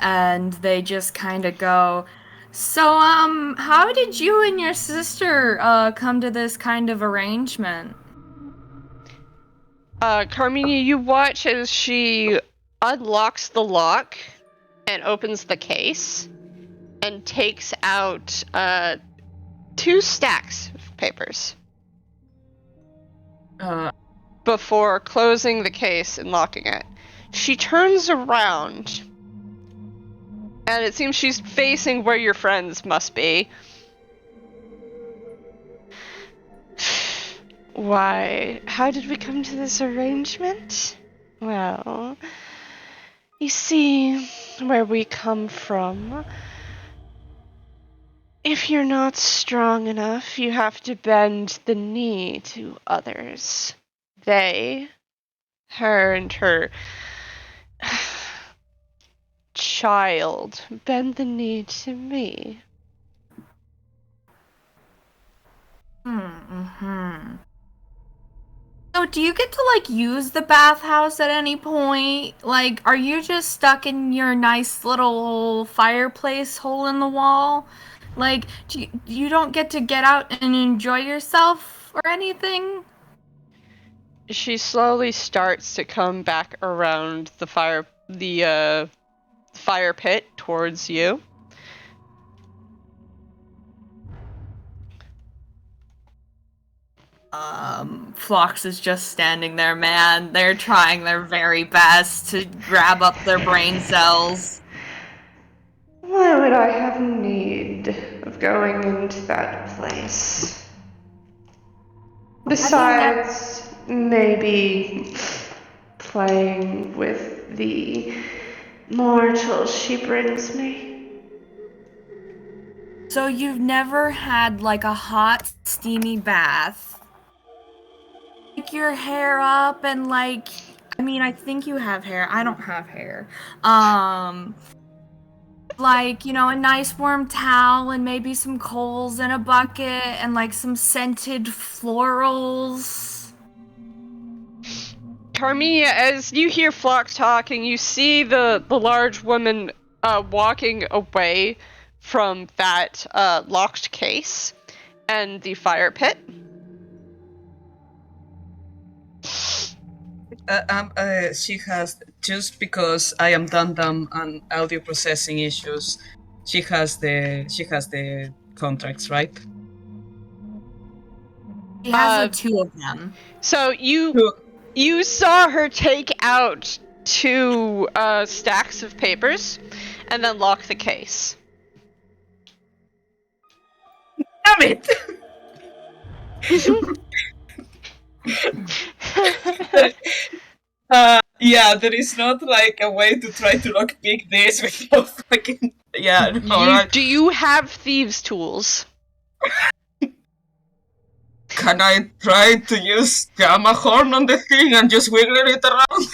And they just kind of go, so, how did you and your sister, come to this kind of arrangement? Carmiña, you watch as she unlocks the lock and opens the case and takes out, 2 stacks of papers. Before closing the case and locking it. She turns around, and it seems she's facing where your friends must be. Why, how did we come to this arrangement? Well, you see, where we come from, if you're not strong enough, you have to bend the knee to others. They, her and her child, bend the knee to me. So do you get to, like, use the bathhouse at any point? Like, are you just stuck in your nice little fireplace hole in the wall? Like, you don't get to get out and enjoy yourself or anything? She slowly starts to come back around the fire pit towards you. Phlox is just standing there, man. They're trying their very best to grab up their brain cells. Why would I have need of going into that place? Besides, maybe playing with the mortal she brings me. So you've never had, like, a hot, steamy bath? Like, your hair up and, like, I mean, I think you have hair. I don't have hair. Like, you know, a nice warm towel and maybe some coals in a bucket and, like, some scented florals. Carmiña, as you hear Phlox talking, you see the large woman walking away from that locked case and the fire pit. She has, just because I am dumb and audio processing issues, she has the contracts, right? She has the 2 of them. So you saw her take out 2 stacks of papers and then lock the case. Damn it! Yeah, there is not like a way to try to lockpick this without fucking. Yeah, alright. Do you have thieves' tools? Can I try to use gamma horn on the thing and just wiggle it around?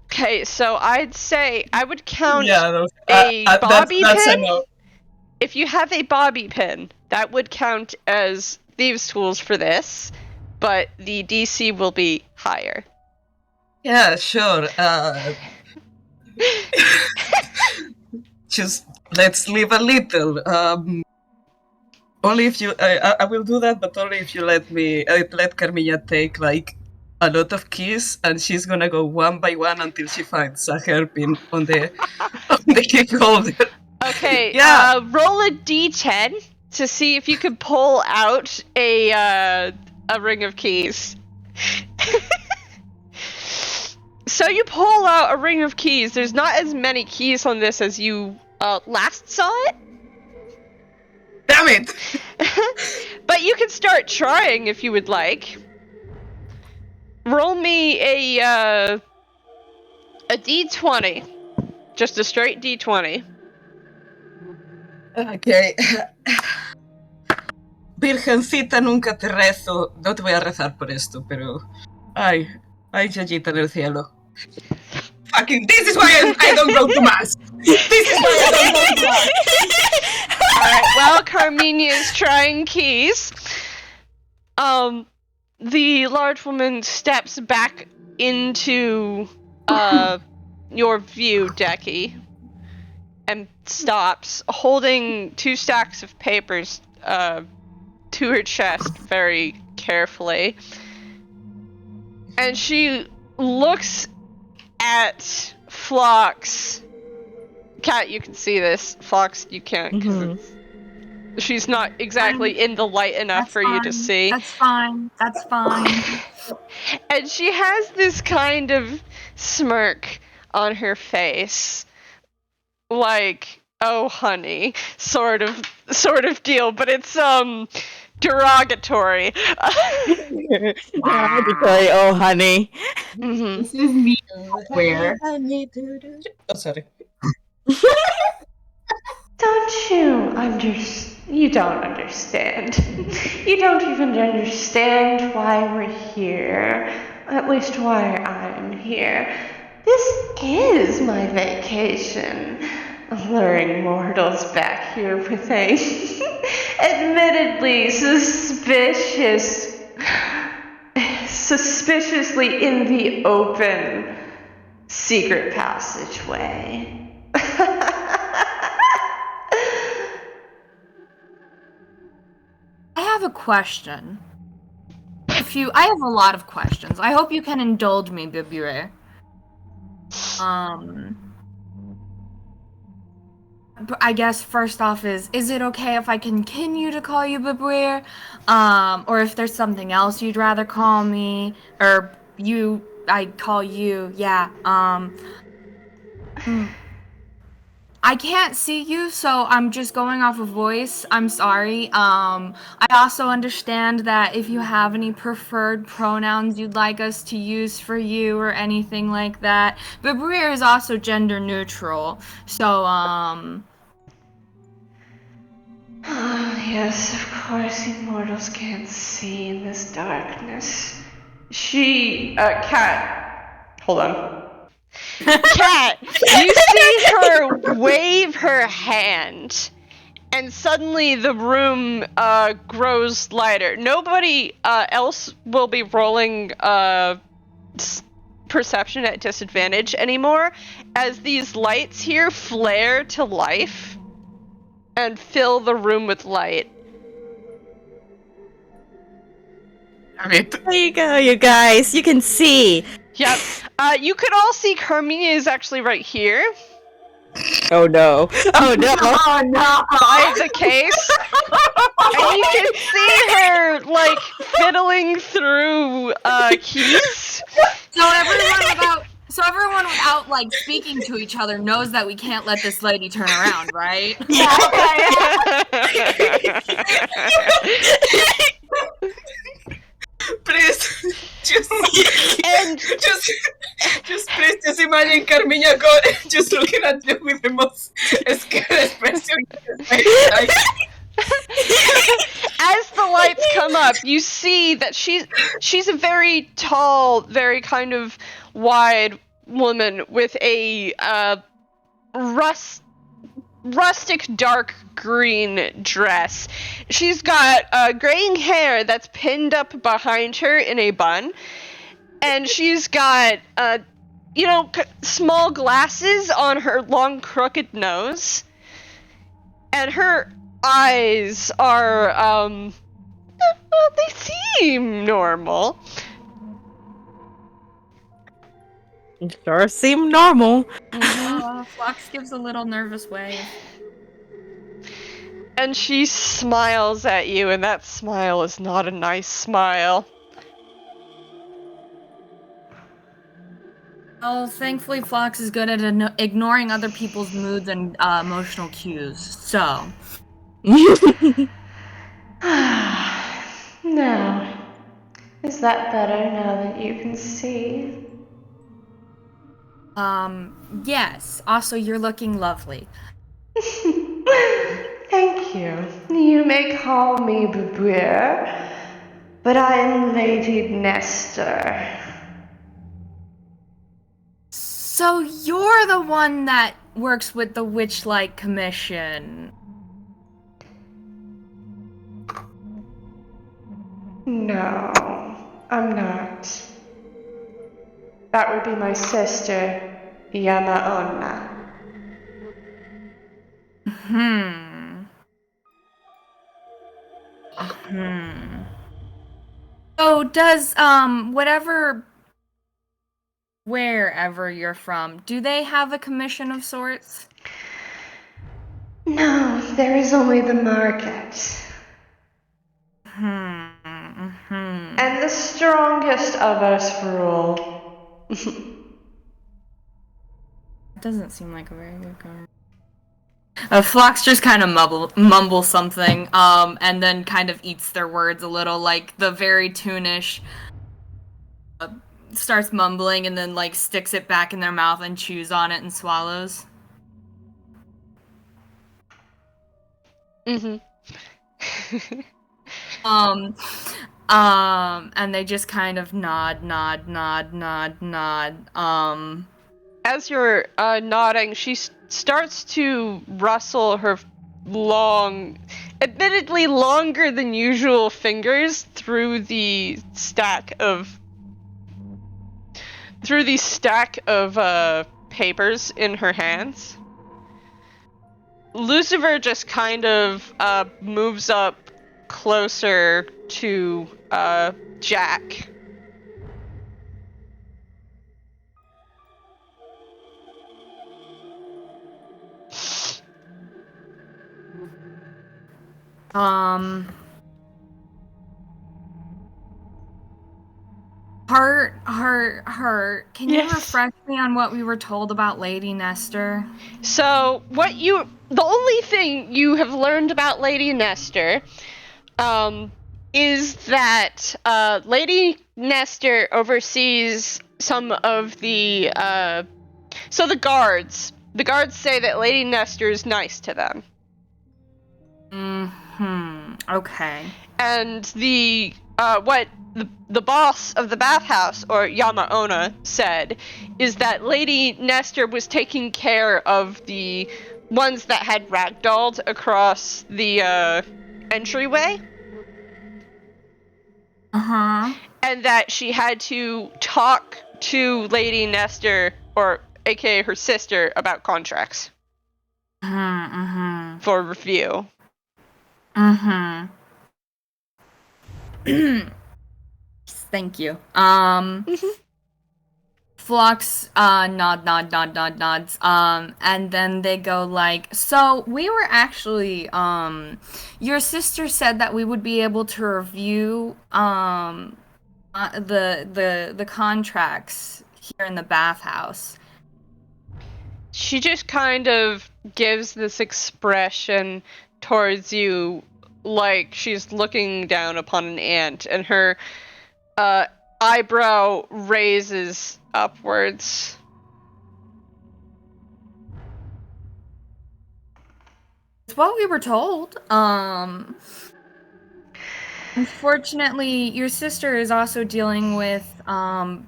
Okay, so I'd say I would count Yeah, a bobby that's pin. a no. If you have a bobby pin, that would count as thieves' tools for this, but the DC will be higher. Yeah, sure. Just let's leave a little. Only if you. I will do that, but only if you let Carmiña take like a lot of keys, and she's gonna go one by one until she finds a hairpin on the key holder. Okay. Yeah. Roll a D10 to see if you can pull out a ring of keys. So you pull out a ring of keys. There's not as many keys on this as you last saw it. Damn it! But you can start trying if you would like. Roll me a D20. Just a straight D20. Okay. Virgencita, nunca te rezo. No te voy a rezar por esto, pero... Ay, Yayita en el cielo. Fucking, this is why I don't go to mass! This is why I don't go to mass! Alright, while Carmiña is trying keys, the large woman steps back into your view, Ducky, and stops, holding 2 stacks of papers to her chest very carefully. And she looks at Phlox. Cat, you can see this. Phlox, you can't, because she's not exactly in the light enough for you to see. That's fine. That's fine. And she has this kind of smirk on her face. Like, oh honey, sort of deal, but it's derogatory. Derogatory, oh honey. This is me where Oh, sorry. You don't understand. You don't even understand why we're here. At least why I'm here. This is my vacation. Luring mortals back here with a admittedly suspiciously in the open secret passageway. I have a question. I have a lot of questions. I hope you can indulge me, Bibure. I guess first off is it okay if I continue to call you Bibure? Or if there's something else you'd rather call me, or I call you, yeah, I can't see you, so I'm just going off of voice. I'm sorry. I also understand that if you have any preferred pronouns you'd like us to use for you or anything like that. But Bria is also gender neutral, so, Yes, of course, immortals can't see in this darkness. Cat. Hold on. Cat, you see her wave her hand, and suddenly the room grows lighter. Nobody else will be rolling perception at disadvantage anymore, as these lights here flare to life and fill the room with light. There you go, you guys. You can see. Yep. You could all see Carmiña is actually right here. Oh no. Oh no. oh no! By the case. And you can see her, like, fiddling through keys. So everyone without, like, speaking to each other knows that we can't let this lady turn around, right? Please, just please imagine Carmiña just looking at you with the most scared expression. As the lights come up, you see that she's a very tall, very kind of wide woman with a rustic dark green dress. She's got graying hair that's pinned up behind her in a bun, and she's got small glasses on her long crooked nose, and her eyes are they seem normal. Sure seem normal. Phlox gives a little nervous wave. And she smiles at you, and that smile is not a nice smile. Well, thankfully Phlox is good at ignoring other people's moods and emotional cues, so. Now, is that better now that you can see? Yes. Also, you're looking lovely. Thank you. You may call me Bubir, but I am Lady Nestor. So you're the one that works with the Witchlight Commission. No, I'm not. That would be my sister, Yamaona. So does wherever you're from, do they have a commission of sorts? No, there is only the market. And the strongest of us rule. Doesn't seem like a very good government. Phlox just kind of mumbles something, and then kind of eats their words a little, like the very toonish. Starts mumbling and then like sticks it back in their mouth and chews on it and swallows. Mm-hmm. And they just kind of nod. As you're nodding, she starts to rustle her long, admittedly longer than usual fingers through the stack of papers in her hands. Luciver just kind of moves up closer to Jack. Heart. Can you refresh me on what we were told about Lady Nestor? So, the only thing you have learned about Lady Nestor, is that, Lady Nestor oversees some of the, so the guards say that Lady Nestor is nice to them. Okay. And what the boss of the bathhouse, or Yamaona, said is that Lady Nestor was taking care of the ones that had ragdolled across the entryway. And that she had to talk to Lady Nestor, or aka her sister, about contracts. For review. Thank you. Phlox nods. And then they go like, so we were actually your sister said that we would be able to review the contracts here in the bathhouse. She just kind of gives this expression towards you like she's looking down upon an ant, and her eyebrow raises upwards. It's what we were told. Unfortunately, your sister is also dealing with something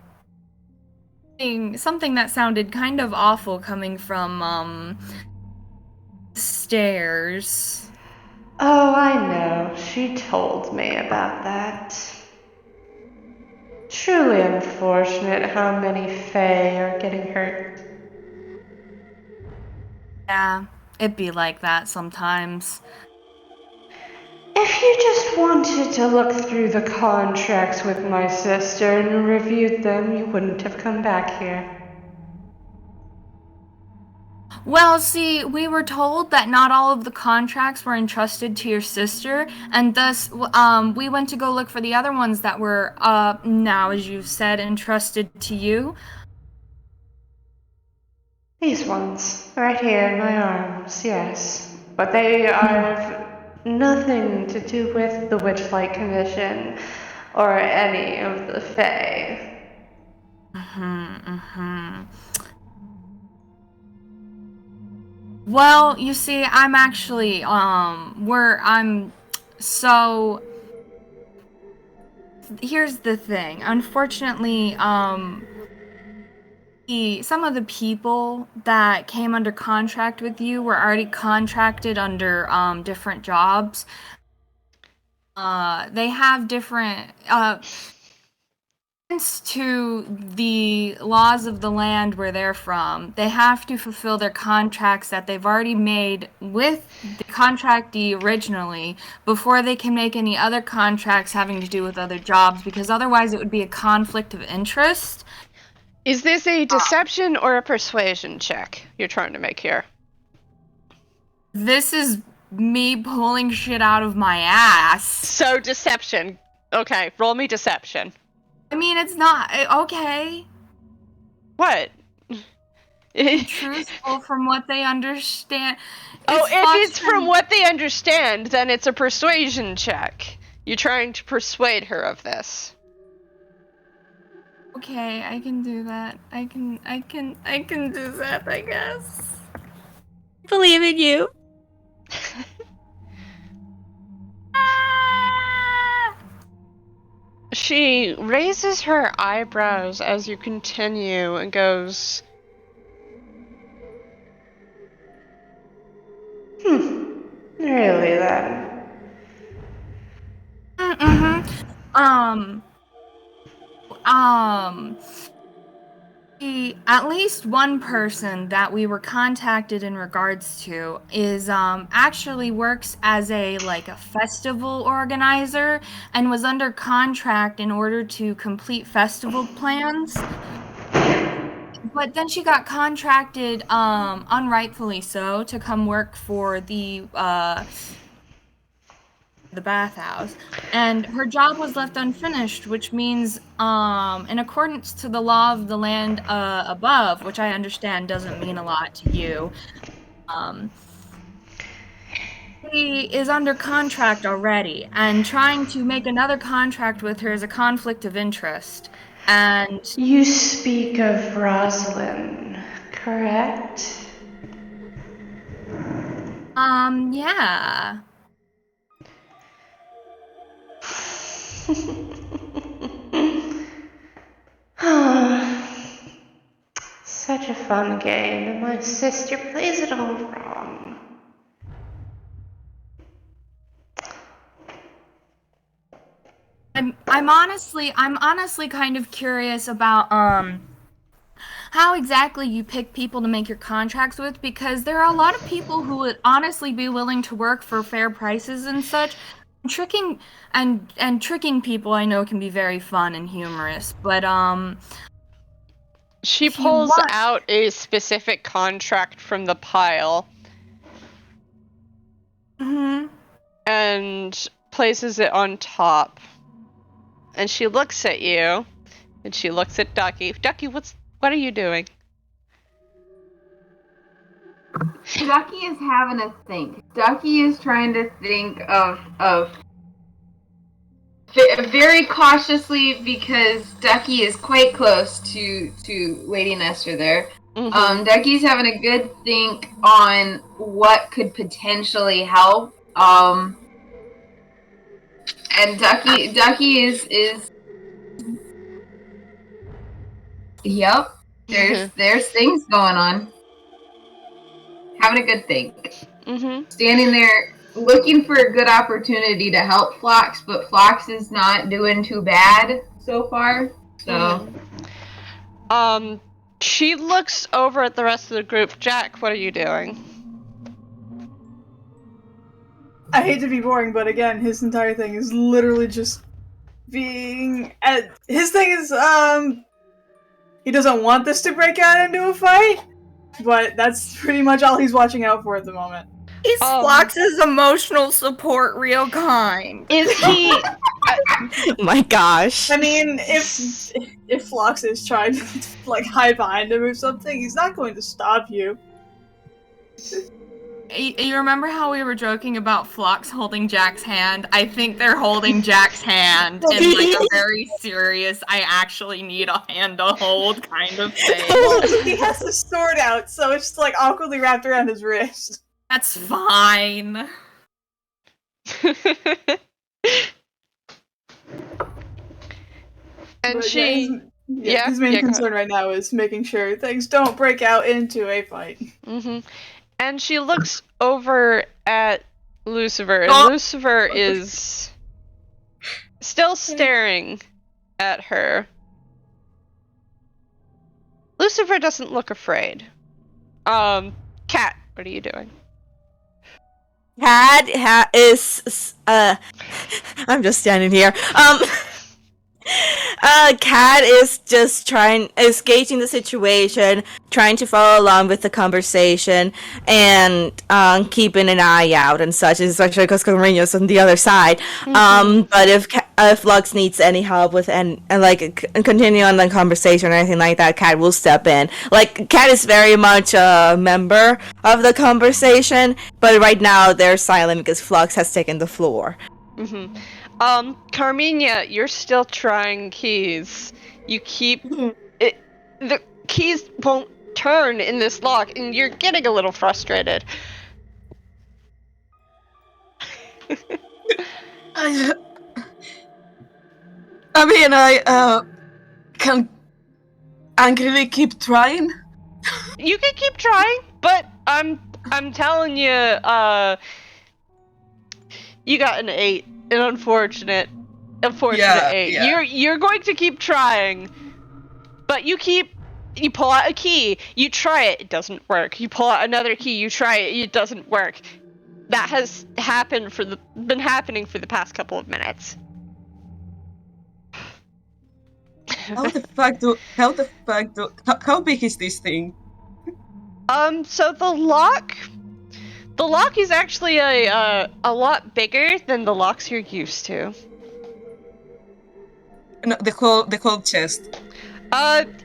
that sounded kind of awful coming from stairs. Oh, I know. She told me about that. Truly unfortunate how many Fae are getting hurt. Yeah, it'd be like that sometimes. If you just wanted to look through the contracts with my sister and reviewed them, you wouldn't have come back here. Well, see, we were told that not all of the contracts were entrusted to your sister, and thus, we went to go look for the other ones that were, now, as you've said, entrusted to you. These ones, right here in my arms, yes. But they have nothing to do with the Witchlight Commission, or any of the Fae. Well, you see, I'm actually, here's the thing. Unfortunately, some of the people that came under contract with you were already contracted under, different jobs. they have different to the laws of the land where they're from. They have to fulfill their contracts that they've already made with the contractee originally before they can make any other contracts having to do with other jobs, because otherwise it would be a conflict of interest. Is this a deception or a persuasion check you're trying to make here? This is me pulling shit out of my ass. So deception. Okay, roll me deception. I mean, it's not okay. What? Truthful from what they understand. If it's from what they understand, then it's a persuasion check. You're trying to persuade her of this. Okay, I can do that. I can do that, I guess. I believe in you. She raises her eyebrows as you continue and goes, Really then? At least one person that we were contacted in regards to is actually works as a festival organizer and was under contract in order to complete festival plans. But then she got contracted unrightfully so to come work for the bathhouse, and her job was left unfinished, which means in accordance to the law of the land above, which I understand doesn't mean a lot to you, he is under contract already, and trying to make another contract with her is a conflict of interest. And You speak of Rosalind, correct? Yeah. Such a fun game, and my sister plays it all wrong. I'm honestly kind of curious about how exactly you pick people to make your contracts with, because there are a lot of people who would honestly be willing to work for fair prices and such. Tricking people I know can be very fun and humorous, but she pulls out a specific contract from the pile. And places it on top. And she looks at you, and she looks at Ducky. Ducky, what are you doing? Ducky is having a think. Ducky is trying to think of very cautiously, because Ducky is quite close to Lady Nestor there. Ducky's having a good think on what could potentially help. And Ducky is yep. There's things going on. Having a good think. Standing there looking for a good opportunity to help Phlox, but Phlox is not doing too bad so far. So she looks over at the rest of the group. Jack, what are you doing? I hate to be boring, but again, his entire thing is literally just being. His thing is, he doesn't want this to break out into a fight, but that's pretty much all he's watching out for at the moment. Is Phlox's emotional support real kind? Is he? Oh my gosh. I mean, if Phlox is trying to hide behind him or something, he's not going to stop you. You remember how we were joking about Phlox holding Jack's hand? I think they're holding Jack's hand in a very serious, I actually need a hand to hold kind of thing. He has the sword out, so it's just awkwardly wrapped around his wrist. That's fine. And but she... his main concern right now is making sure things don't break out into a fight. And she looks over at Luciver, and Luciver is still staring at her. Lucifer doesn't look afraid. Cat, what are you doing? Cat is I'm just standing here. Cat is just gauging the situation, trying to follow along with the conversation, and keeping an eye out and such, especially because Carmiña's on the other side. But if Phlox needs any help with and continue on the conversation or anything like that, Cat will step in. Like, Cat is very much a member of the conversation, but right now they're silent because Phlox has taken the floor. Carmiña, you're still trying keys. You keep it. The keys won't turn in this lock, and you're getting a little frustrated. I mean, I can angrily keep trying. You can keep trying, but I'm telling you, you got an 8. An unfortunate 8. Yeah. You're going to keep trying, but you pull out a key, you try it doesn't work. You pull out another key, you try it doesn't work. That has been happening for the past couple of minutes. How big is this thing? So the lock is actually a lot bigger than the locks you're used to. No, the whole chest.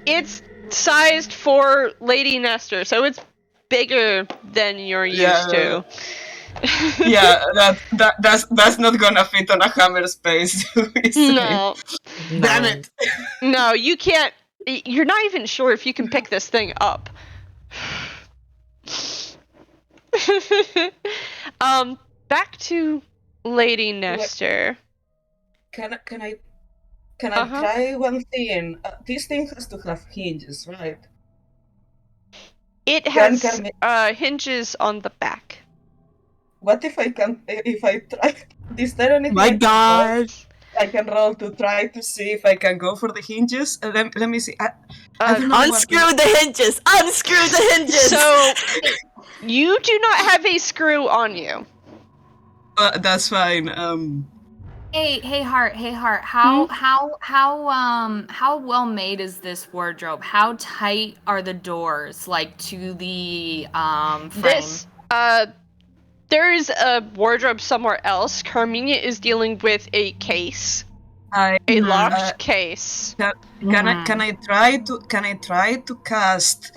It's sized for Lady Nestor, so it's bigger than you're used to. Yeah, that's not gonna fit on a hammer space. No. Damn it. No, you can't. You're not even sure if you can pick this thing up. Back to Lady Nestor. Can I try one thing? This thing has to have hinges, right? It has hinges on the back. What if I try? Is there anything? My God! I can roll to try to see if I can go for the hinges. Let me see. I don't know unscrew the hinges. Unscrew the hinges. So you do not have a screw on you. That's fine. Hey, Heart. How well made is this wardrobe? How tight are the doors, like, to the frame? There's a wardrobe somewhere else. Carmiña is dealing with a case, a locked case. Can I try to cast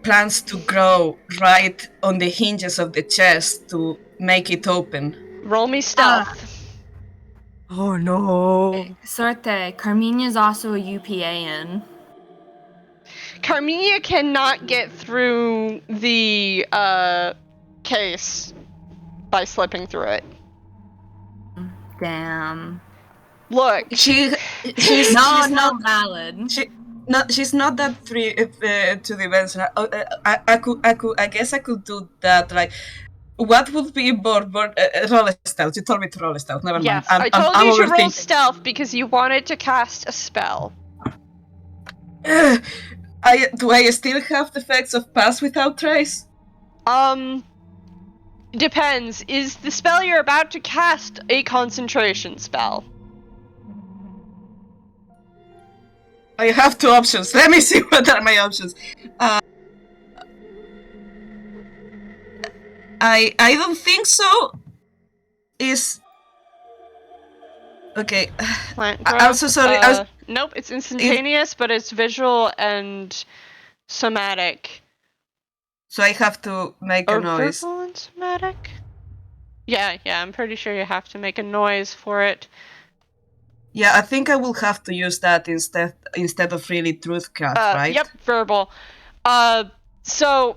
plants to grow right on the hinges of the chest to make it open? Roll me stealth. Oh no. Sorte, Carmiña is also a UPAN. Carmiña cannot get through the case by slipping through it. Damn. Look, she's not valid. She's not that free to the events. I guess I could do that. Like, what would be more roll a stealth? You told me to roll a stealth. Never mind. Yes, I told you to roll stealth because you wanted to cast a spell. Do I still have the effects of pass without trace? Depends. Is the spell you're about to cast a concentration spell? I have 2 options. Let me see what are my options. I don't think so. Is okay. I'm so sorry. Nope, it's instantaneous, but it's visual and somatic. So I have to make a noise. Visual and somatic? Yeah, I'm pretty sure you have to make a noise for it. Yeah, I think I will have to use that instead of really truthcraft, right? Yep, verbal. So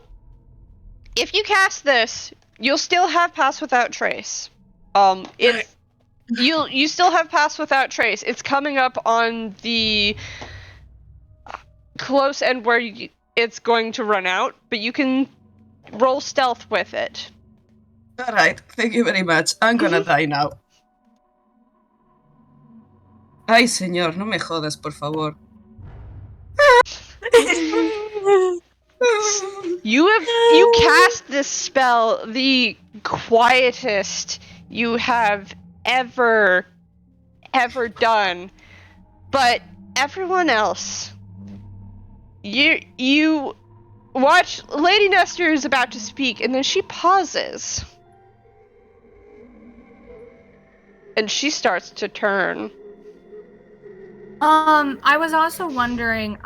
if you cast this, you'll still have pass without trace. You still have pass without trace. It's coming up on the close end where it's going to run out, but you can roll stealth with it. Alright, thank you very much. I'm gonna die now. Ay, señor, no me jodas, por favor. You cast this spell, the quietest you have ever done, but everyone else, you watch. Lady Nestor is about to speak, and then she pauses, and she starts to turn. I was also wondering,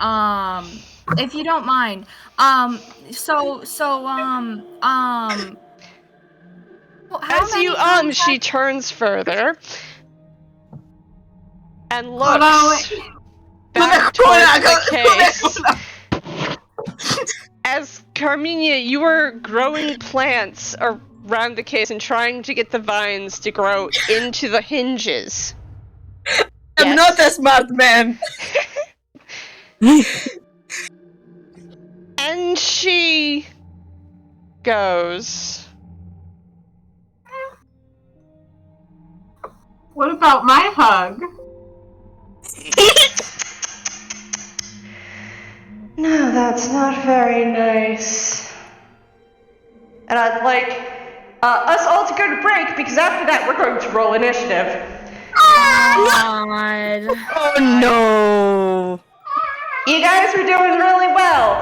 if you don't mind, how As you many rooms she turns further and Hello. looks back towards the case. As Carmiña, you are growing plants around the case and trying to get the vines to grow into the hinges. I'm not a smart man. And she goes. What about my hug? No, that's not very nice. And I'd like us all to go to break because after that we're going to roll initiative. God. Oh no! You guys are doing really well.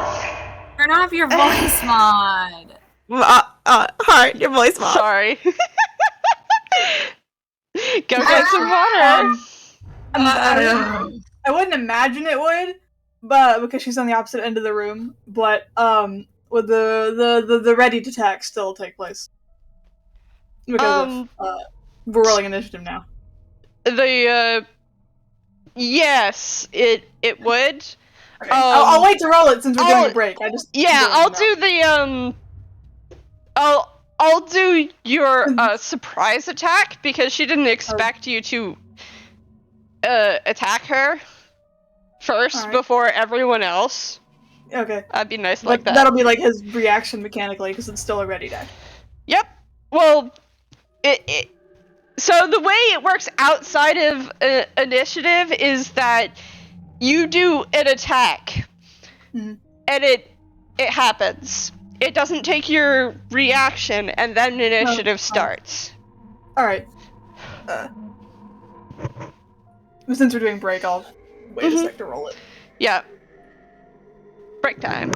Turn off your voice mod. Heart, your voice mod. Sorry. Go get some water. I wouldn't imagine it would, but because she's on the opposite end of the room. But would the ready to attack still take place? Because we're rolling initiative now. Yes, it would. Okay. I'll wait to roll it since we're doing a break. I'll do the I'll do your surprise attack because she didn't expect you to attack her first before everyone else. Okay. That'd be nice like that. That'll be like his reaction mechanically because it's still a ready deck. Yep. Well, so the way it works outside of initiative is that you do an attack, and it happens. It doesn't take your reaction, and then initiative starts. Alright. Since we're doing break, I'll wait a sec to roll it. Yeah. Break time.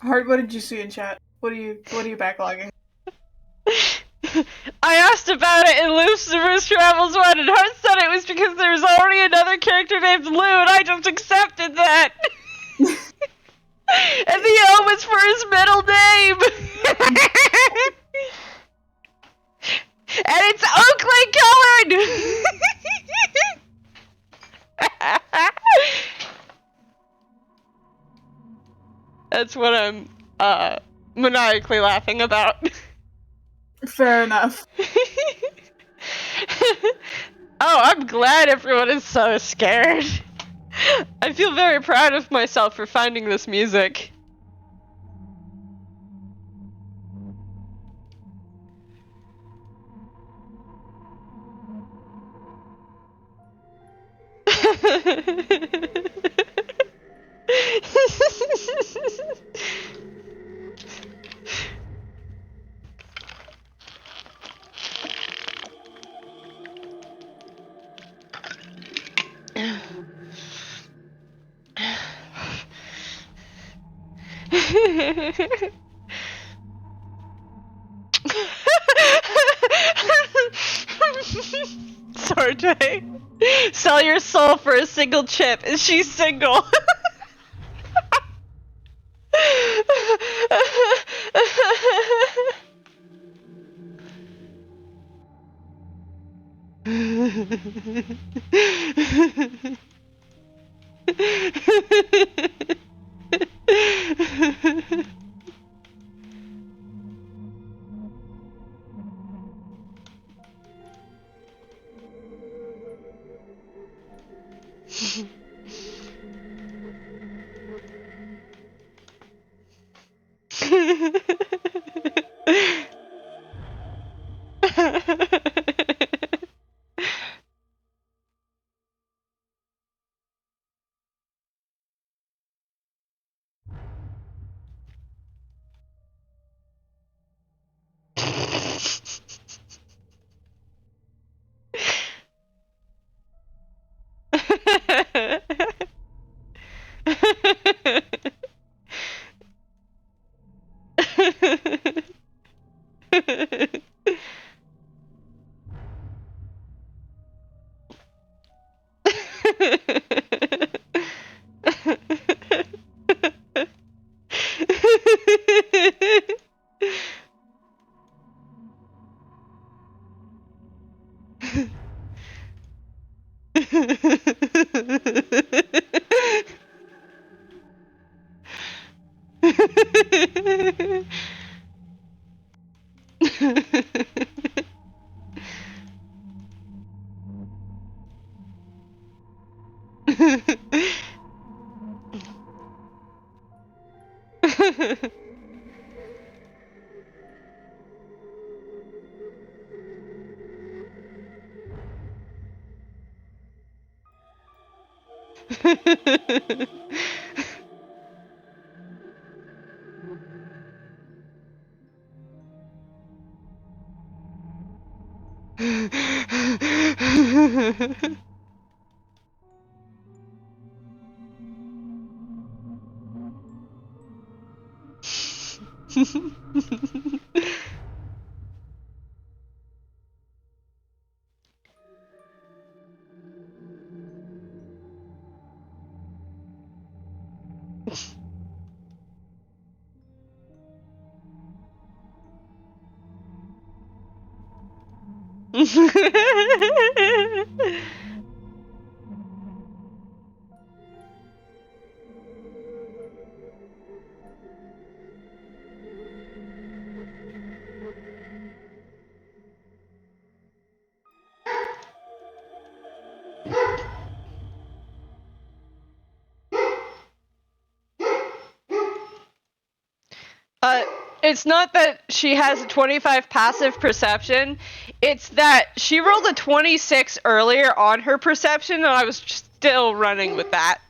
Heart, what did you see in chat? What are you backlogging? I asked about it in Lucifer's Travels 1, and Heart said it was because there was already another character named Lou, and I just accepted that! And the O was for his middle name! And it's Oakley colored! That's what I'm maniacally laughing about. Fair enough. Oh, I'm glad everyone is so scared. I feel very proud of myself for finding this music. Sorte, sell your soul for a single chip. Is she single? It's not that she has a 25 passive perception, it's that she rolled a 26 earlier on her perception, and I was still running with that.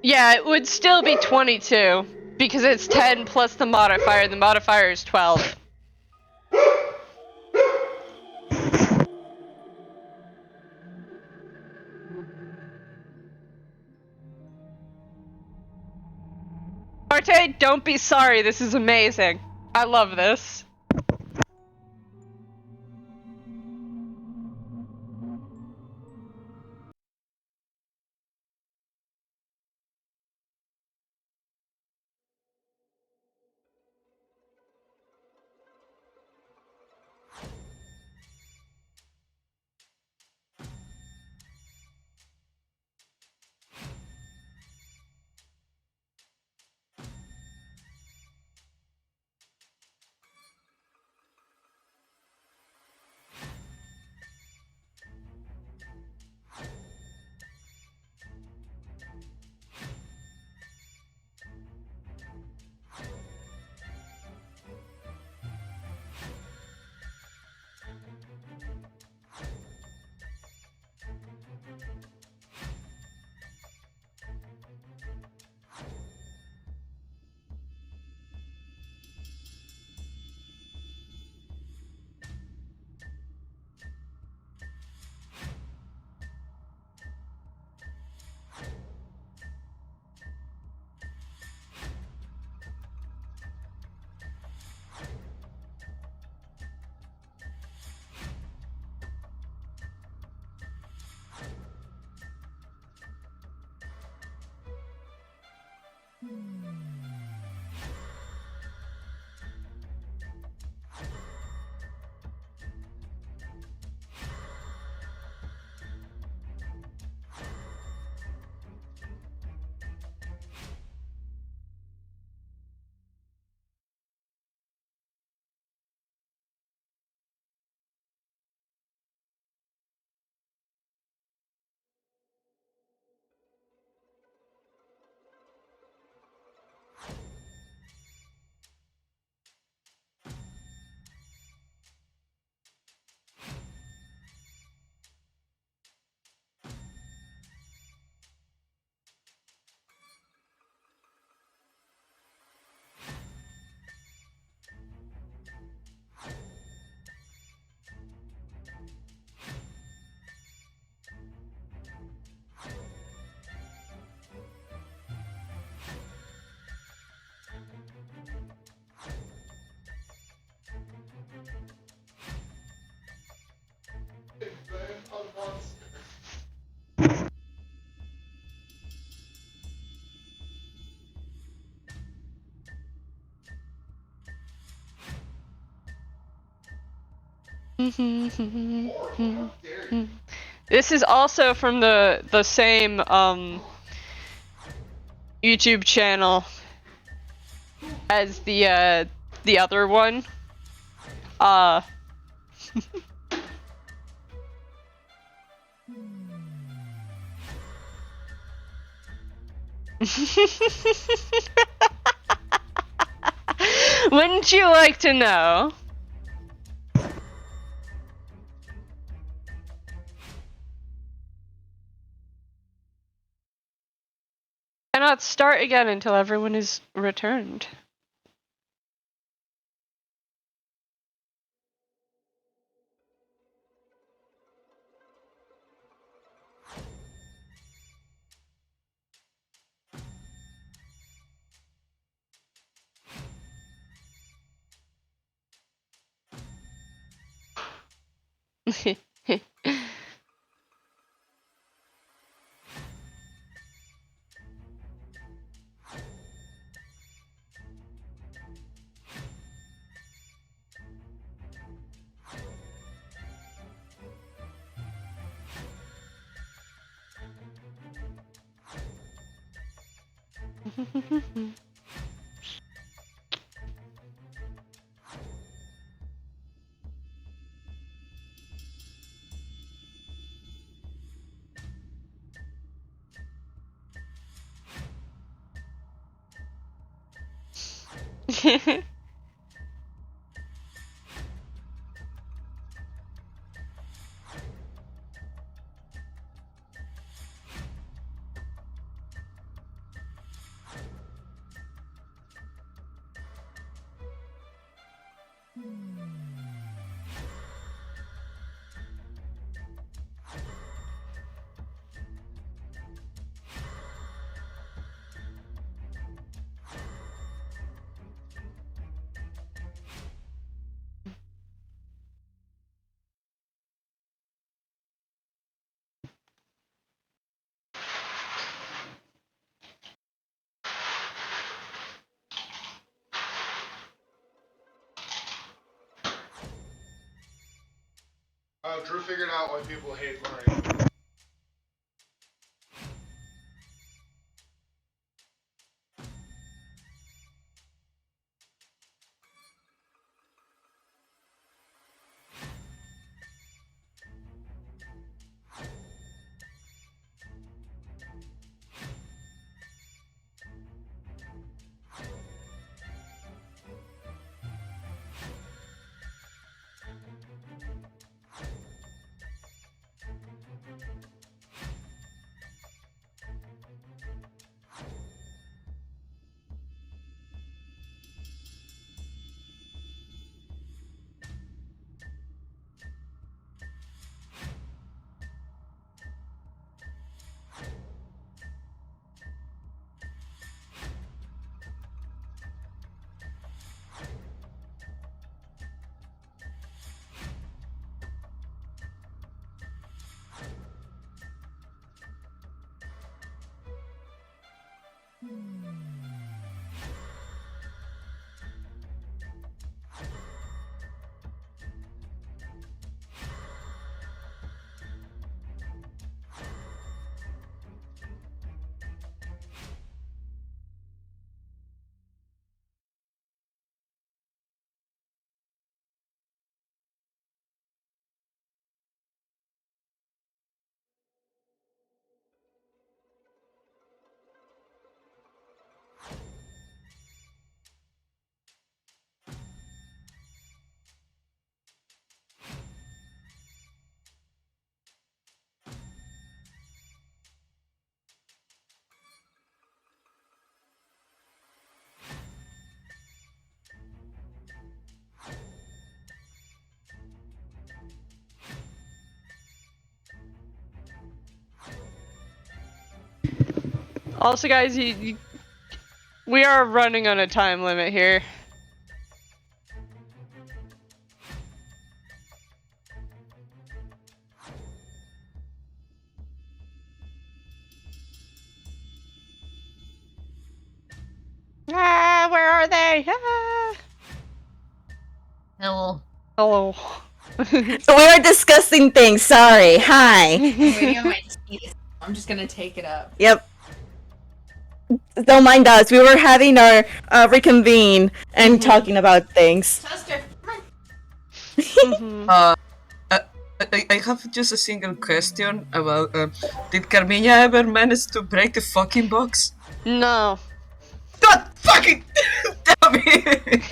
Yeah, it would still be 22 because it's 10 plus the modifier. The modifier is 12. Arte, don't be sorry. This is amazing. I love this. This is also from the same YouTube channel as the other one. Wouldn't you like to know? Cannot start again until everyone is returned. Oh, Drew figured out why people hate Mario. Also, guys, we are running on a time limit here. Ah, where are they? Ah. Hello. Hello. We were discussing things. Sorry. Hi. I'm waiting on my tea. I'm just gonna take it up. Yep. Don't mind us. We were having our reconvene and talking about things. Toaster, Mhm. I have just a single question about did Carmiña ever manage to break the fucking box? No. God fucking damn it!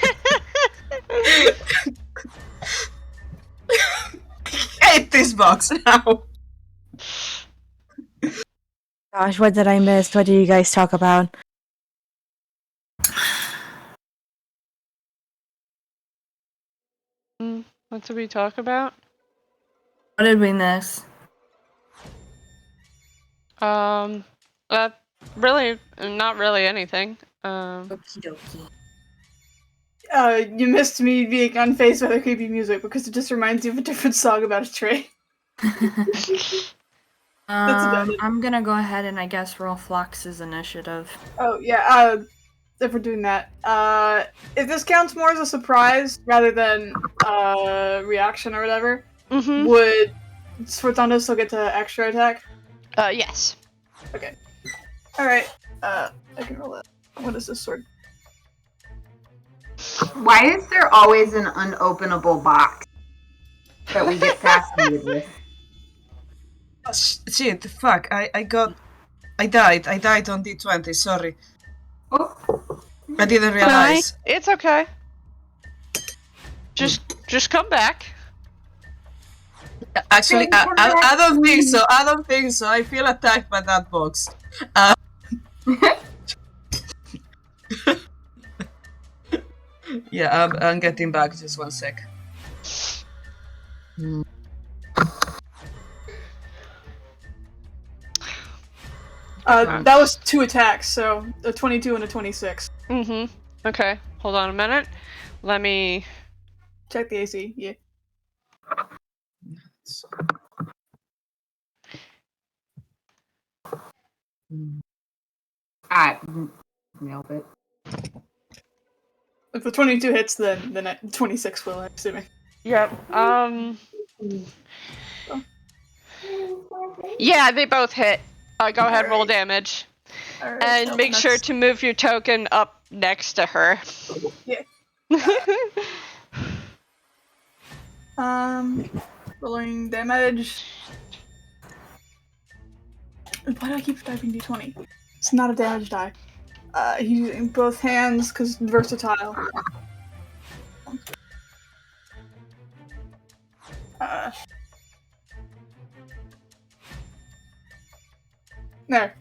I hate this box now. Gosh, what did I miss? What did you guys talk about? What did we talk about? what did we miss? Really, not really anything. Okie dokie. You missed me being unfazed by the creepy music because it just reminds you of a different song about a tree. about it. I'm gonna go ahead and I guess roll Phlox's initiative. Oh yeah, if we're doing that. If this counts more as a surprise rather than reaction or whatever, would Sforzando still get to extra attack? Yes. Okay. Alright. I can roll that. What is this sword? Why is there always an unopenable box that we get fascinated with? Shit, fuck, I died on D20, sorry. Oh. I didn't realize. It's okay. Just come back. Actually, I don't think so. I don't think so. I feel attacked by that box. Yeah, I'm getting back. Just 1 sec. That was 2 attacks, so a 22 and a 26. Okay, hold on a minute. Let me... Check the AC, yeah. I nailed it. If the 22 hits, then the 26 will, I'm assuming. Yep, yeah, they both hit. Go ahead, roll damage. Alright, And make sure to move your token up next to her. Yeah. Rolling damage. Why do I keep typing d20? It's not a damage die. He's using both hands because versatile. There.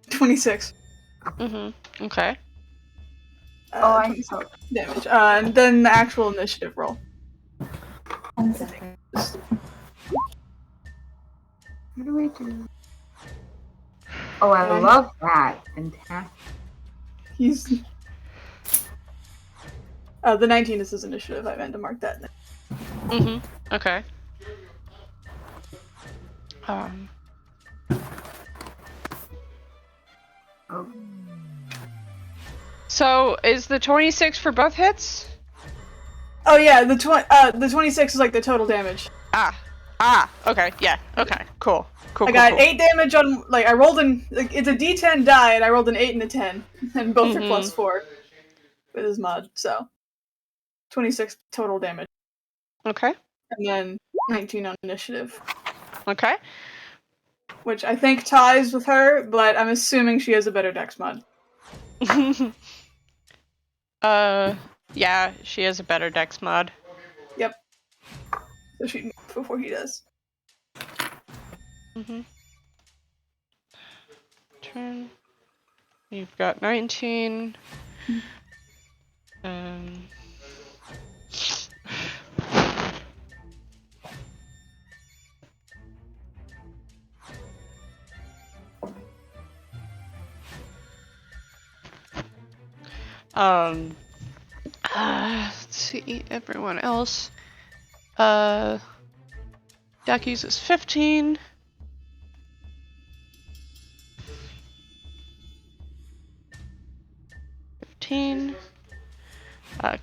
26. Okay. I saw Damage. And then the actual initiative roll. 1 second. What do we do? Oh, I love that. Fantastic. He's... the 19 is his initiative. I meant to mark that. Okay. So, is the 26 for both hits? Oh yeah, the 26 is like the total damage. Okay, yeah, okay, cool. I got 8 damage on, like, I rolled it's a d10 die, and I rolled an 8 and a 10, and both are +4 with his mod, so 26 total damage. Okay. And then 19 on initiative. Okay. Which I think ties with her, but I'm assuming she has a better dex mod. Yeah, she has a better dex mod. Yep. So she before he does. Turn. You've got 19. Let's see, everyone else. Ducky's is 15.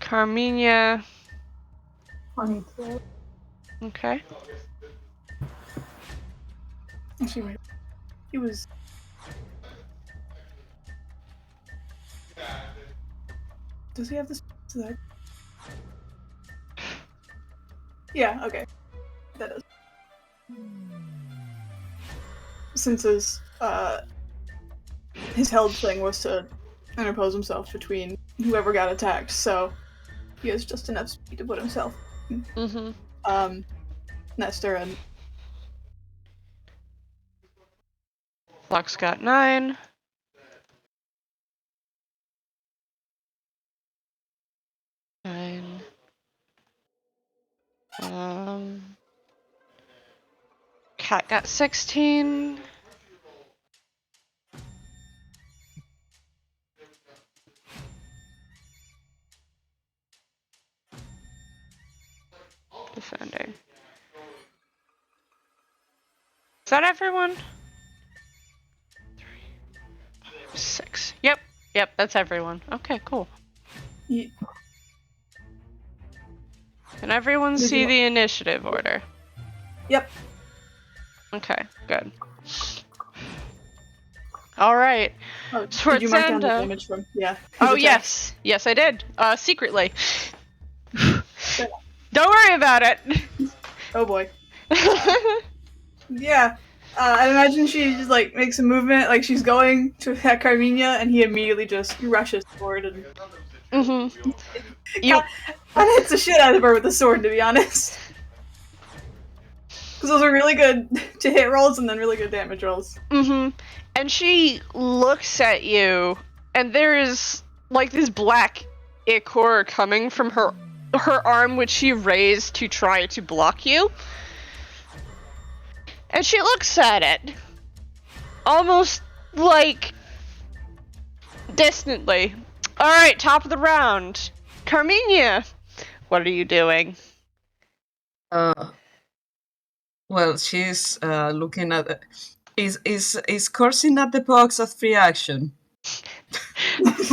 Carmiña. 22. Okay. Actually, wait. He was... Does he have this? Yeah, okay. That does. Since his held thing was to interpose himself between whoever got attacked, so he has just enough speed to put himself Nestor and Phlox got 9. Cat got 16. Defending. Is that everyone? 3, 5, 6. Yep, that's everyone. Okay, cool. Yeah. Can everyone see the initiative order? Yep. Okay, good. Alright. Oh, did you mark down the damage from? Yeah. Oh, yes. Yes, I did. Secretly. Don't worry about it. Oh boy. Yeah. I imagine she just like makes a movement, like she's going to attack Carmiña, and he immediately just rushes forward and. I hits the shit out of her with the sword, to be honest. Because those are really good to hit rolls and then really good damage rolls. And she looks at you, and there is like this black ichor coming from her arm, which she raised to try to block you. And she looks at it, almost like distantly. All right, top of the round, Carmiña. What are you doing? Well, she's looking at. Is cursing at the box a free action?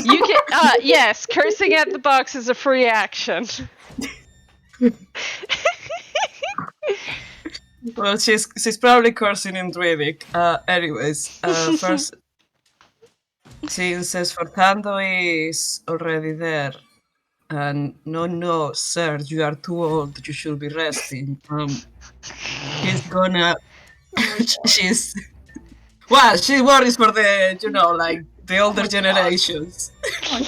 You can. Yes, cursing at the box is a free action. Well, she's probably cursing in Druidic. Anyways, first, since Sforzando is already there, and no, sir, you are too old. You should be resting. She's gonna. She's. Well, she worries for the, like the older generations. Oh my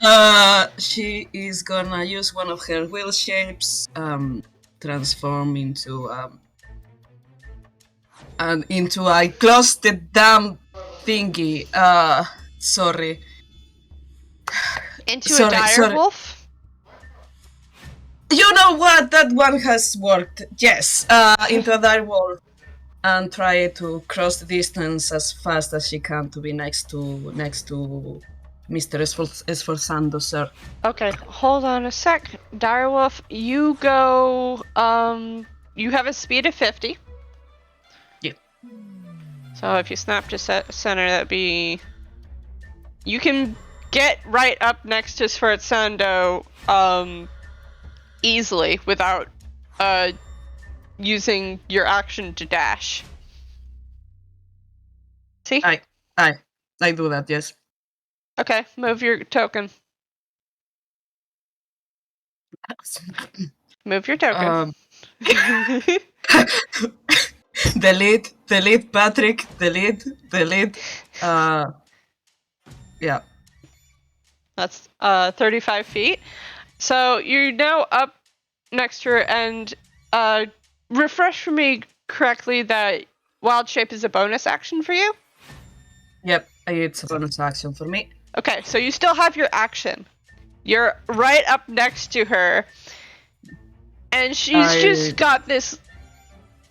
god. She is gonna use one of her will shapes, transform into a closed damn thingy. Sorry. Into a dire wolf? You know what? That one has worked. Yes. Into a dire wolf. And try to cross the distance as fast as she can to be next to Mr. Sforzando, sir. Okay, hold on a sec. Direwolf, you go, you have a speed of 50. Yeah. So if you snap to center, that'd be... You can get right up next to Sforzando, easily without, using your action to dash. See? I do that, yes. Okay, move your token. Move your token. Delete, Patrick, delete. Yeah. That's 35 feet. So you're now up next to her, and refresh for me correctly that Wild Shape is a bonus action for you? Yep, it's a bonus action for me. Okay, so you still have your action. You're right up next to her, and she's just got this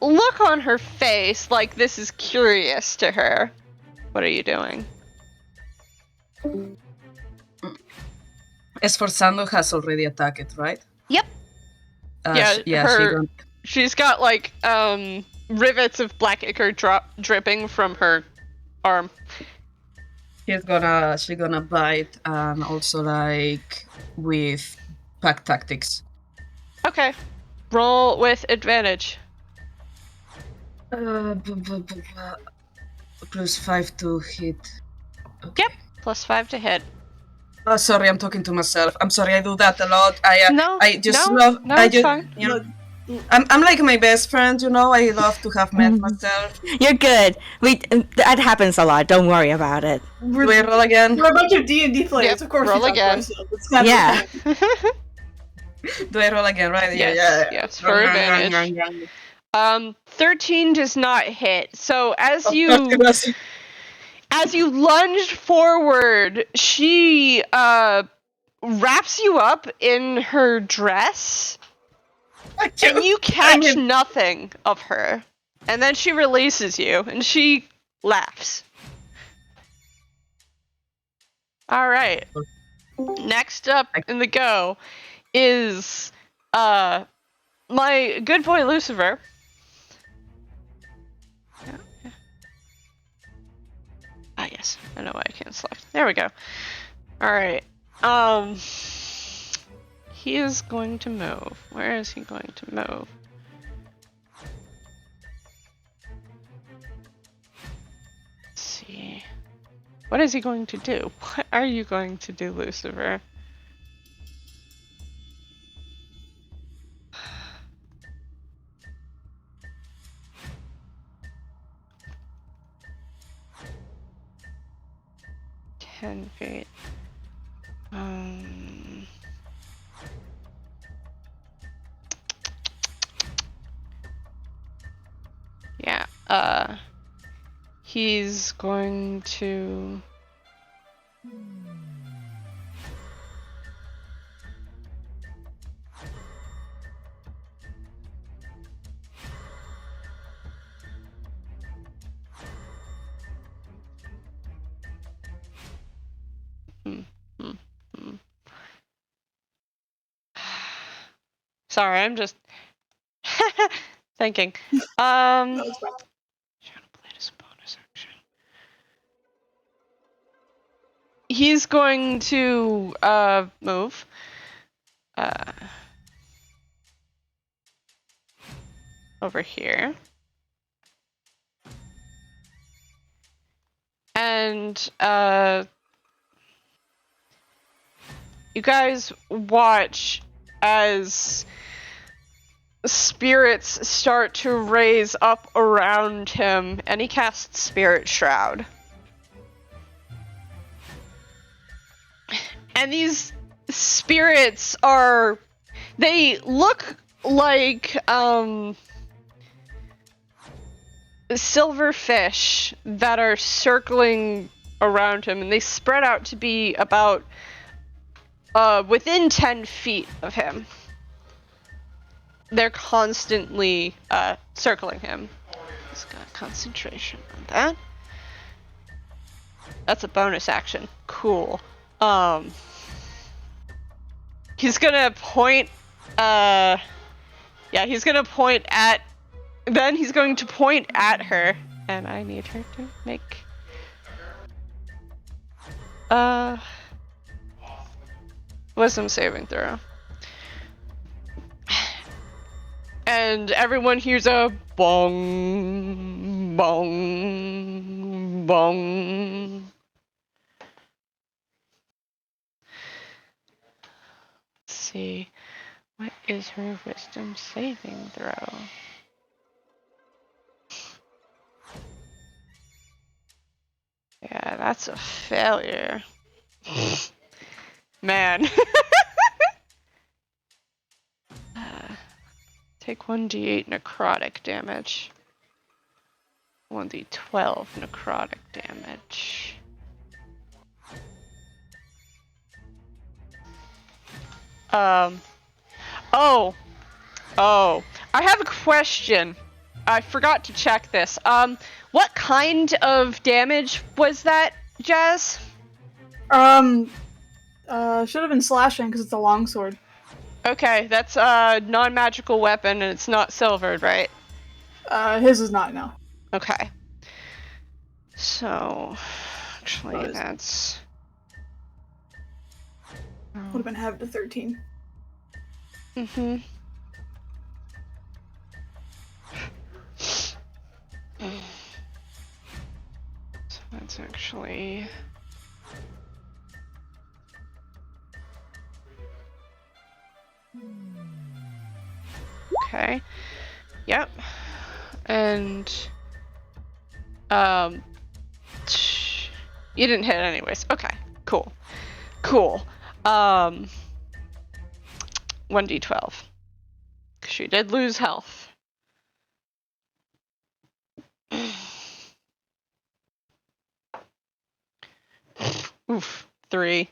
look on her face like this is curious to her. What are you doing? Sforzando has already attacked, right? Yep. She's got like rivets of black ichor dripping from her arm. She's gonna bite, and also like with pack tactics. Okay, roll with advantage. +5 to hit. Okay. Yep, +5 to hit. Oh, sorry, I'm talking to myself. I'm sorry, I do that a lot. It's fine. You know, I'm like my best friend, I love to have met myself. You're good. That happens a lot. Don't worry about it. Do I roll again? We're a bunch of D&D players, Yep, of course. roll again. Yeah. Do I roll again, right? Yes, for advantage. 13 does not hit. So as you lunge forward, she wraps you up in her dress, and you catch nothing of her. And then she releases you, and she laughs. All right. Next up in the go is my good boy Luciver. Ah, yes. I know why I can't select. There we go. Alright. He is going to move. Where is he going to move? Let's see. What is he going to do? What are you going to do, Lucifer? $10 feet. Yeah, he's going to... Sorry, I'm just thinking. No, it's fine. Shadow Blade is a bonus action. He's going to move. Over here. And you guys watch as spirits start to raise up around him, and he casts Spirit Shroud. And these spirits they look like silverfish that are circling around him, and they spread out to be about within 10 feet of him. They're constantly circling him. He's got concentration on that. That's a bonus action. Cool. He's gonna point he's gonna point at he's going to point at her, and I need her to make wisdom saving throw. And everyone hears a bong, bong, bong. Let's see. What is her wisdom saving throw? Yeah, that's a failure. Man. Take 1d8 necrotic damage. 1d12 necrotic damage. Oh. I have a question. I forgot to check this. What kind of damage was that, Jazz? Should have been slashing because it's a longsword. Okay, that's a non-magical weapon and it's not silvered, right? His is not, no. Okay. So, actually, that's... Would have been half to 13. Mm-hmm. So that's actually... Okay. Yep. And you didn't hit anyways. Okay. Cool. 1d12. She did lose health. Oof. 3.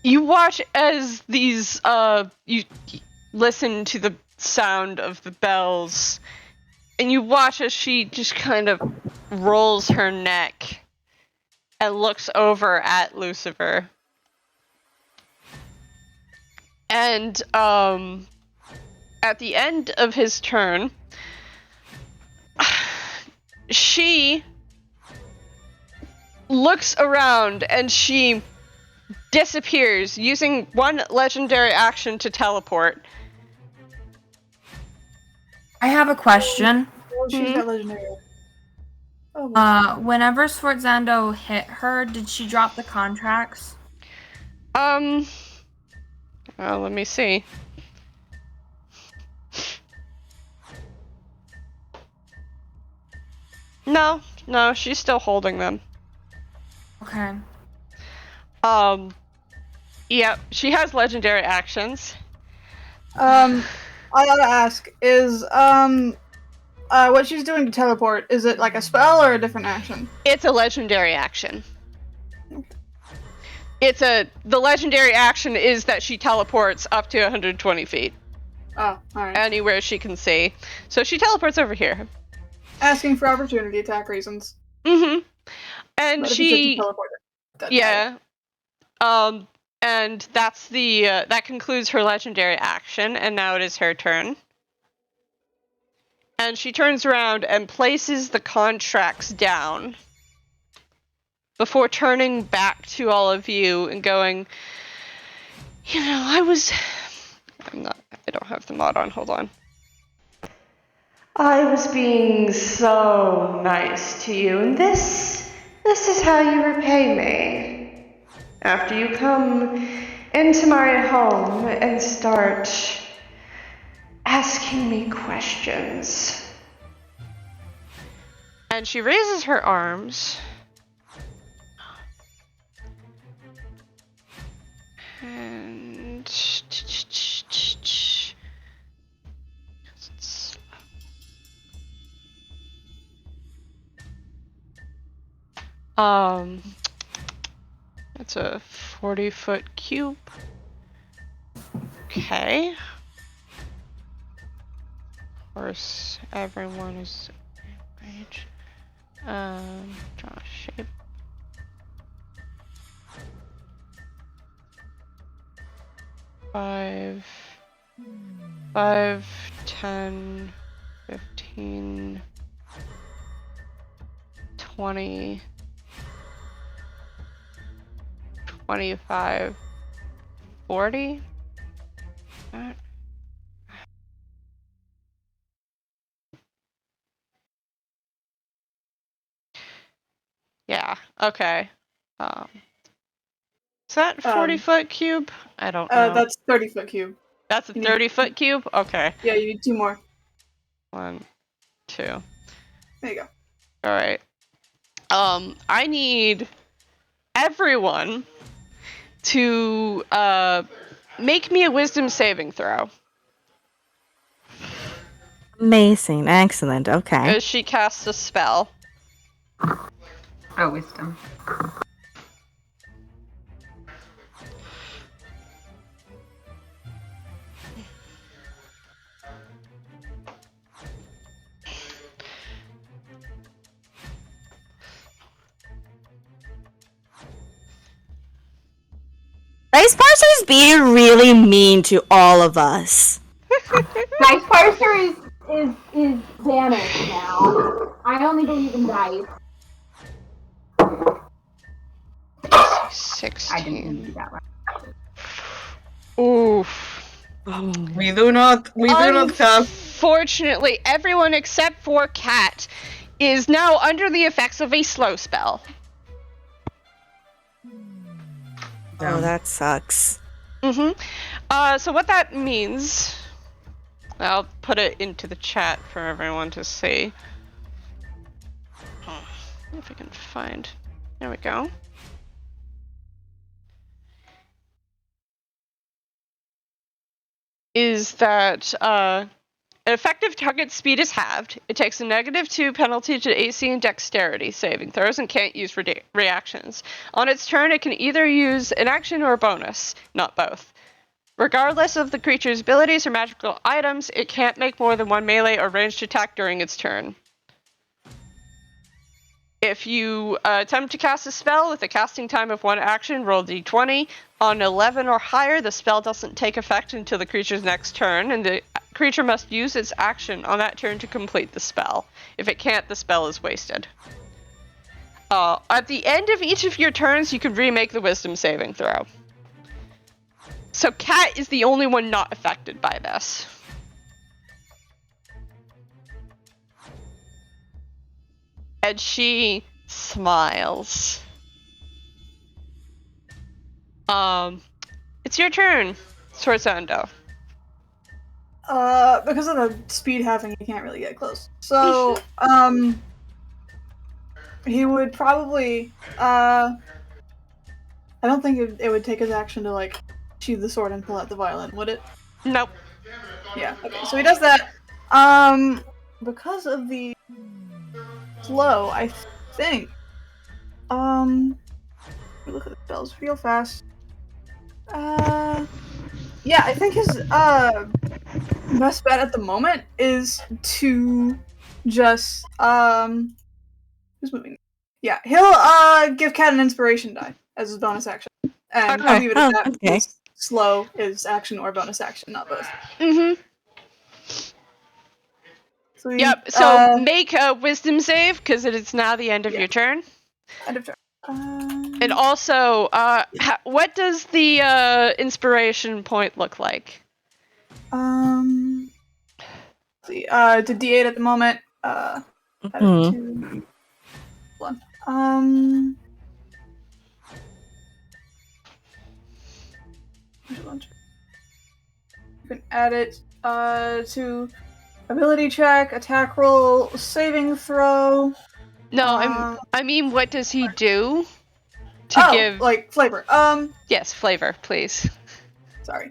You watch as these, you listen to the sound of the bells, and you watch as she just kind of rolls her neck and looks over at Luciver. And, at the end of his turn, she looks around and she disappears using one legendary action to teleport. I have a question. Oh, she's got legendary. Oh, Whenever Sforzando hit her, did she drop the contracts? Well, let me see. No, she's still holding them. Okay. Yep, she has legendary actions. I gotta ask, is what she's doing to teleport, is it like a spell or a different action? It's a legendary action. The legendary action is that she teleports up to 120 feet. Oh, alright. Anywhere she can see. So she teleports over here. Asking for opportunity attack reasons. Mm-hmm. And But if you said she... to teleport, Yeah. And that's that concludes her legendary action, and now it is her turn. And she turns around and places the contracts down before turning back to all of you and going, I don't have the mod on, hold on. I was being so nice to you, and this is how you repay me. After you come into my home and start asking me questions. And she raises her arms. And it's a 40-foot cube. Okay. Of course, everyone is range. Draw shape. 5, 10, 15, 20, 25, 40. Yeah, okay. Is that 40-foot cube? I don't know. That's 30-foot cube. That's a 30-foot cube? Okay. Yeah, you need 2 more. 1, 2. There you go. Alright. I need everyone to make me a wisdom saving throw. Amazing. Excellent. Okay. As she casts a spell. Oh, wisdom. Dice Parser is being really mean to all of us. Dice Parser is banished now. I only believe in dice. 16. I didn't do that right. Oof. We do not have. Unfortunately, everyone except for Cat is now under the effects of a slow spell. Oh, that sucks. So what that means, I'll put it into the chat for everyone to see. If I can find, there we go. Is that effective target speed is halved. It takes a -2 penalty to AC and dexterity saving throws and can't use reactions. On its turn, it can either use an action or a bonus, not both. Regardless of the creature's abilities or magical items, it can't make more than 1 melee or ranged attack during its turn. If you attempt to cast a spell with a casting time of 1 action, roll d20. On 11 or higher, the spell doesn't take effect until the creature's next turn, and the creature must use its action on that turn to complete the spell. If it can't, the spell is wasted. At the end of each of your turns, you can remake the wisdom saving throw. So Cat is the only one not affected by this. And she smiles. It's your turn, Sforzando. Because of the speed halving, he can't really get close. So, he would probably, I don't think it would take his action to, like, sheathe the sword and pull out the violin, would it? Nope. Yeah, okay, so he does that. Because of the slow, I think, let me look at the spells real fast. Yeah, I think his, best bet at the moment is to just, who's moving? Yeah, he'll, give Cat an inspiration die as his bonus action. And Okay. I'll leave it at that okay. because slow is action or bonus action, not both. Mm-hmm. Sweet. Yep. So make a wisdom save because it is now the end of your turn. End of turn. And also, what does the inspiration point look like? See, it's a D8 at the moment. Mhm. 2, 1. You can add it to ability check, attack roll, saving throw. No, I mean, what does he do to give? Like flavor. Yes, flavor, please. Sorry.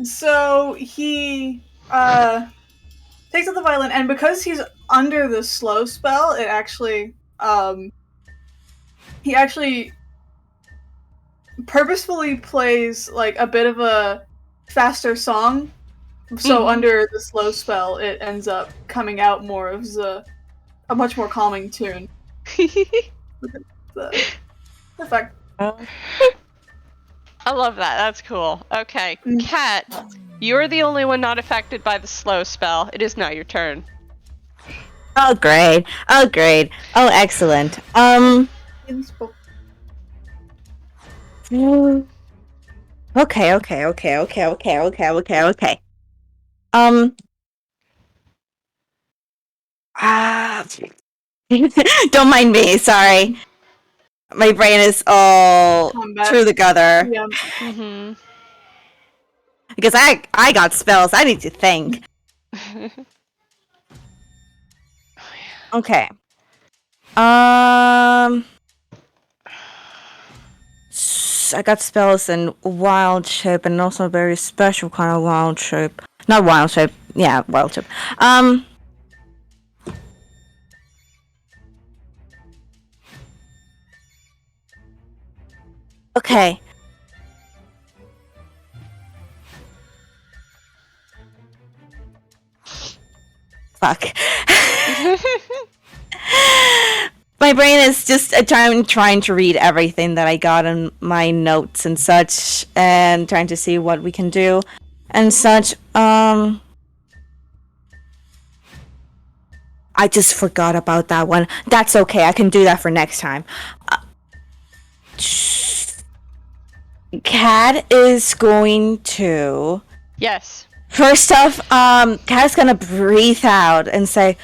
So he takes out the violin, and because he's under the slow spell, it actually he actually purposefully plays like a bit of a faster song. So under the slow spell, it ends up coming out more of a much more calming tune. The effect. I love that. That's cool. Okay, Cat, you're the only one not affected by the slow spell. It is now your turn. Oh, great. Oh, great. Oh, excellent. Okay. Don't mind me, sorry. My brain is all through the gutter. Yeah. Mm-hmm. Because I got spells, I need to think. Okay. I got spells in wild shape and also a very special kind of wild shape. Not wild shape, yeah, wild shape. Okay. Fuck. My brain is just trying to read everything that I got in my notes and such, and trying to see what we can do and such. I just forgot about that one. That's okay. I can do that for next time. Cat is going to. Yes. First off, Cat's gonna breathe out and say,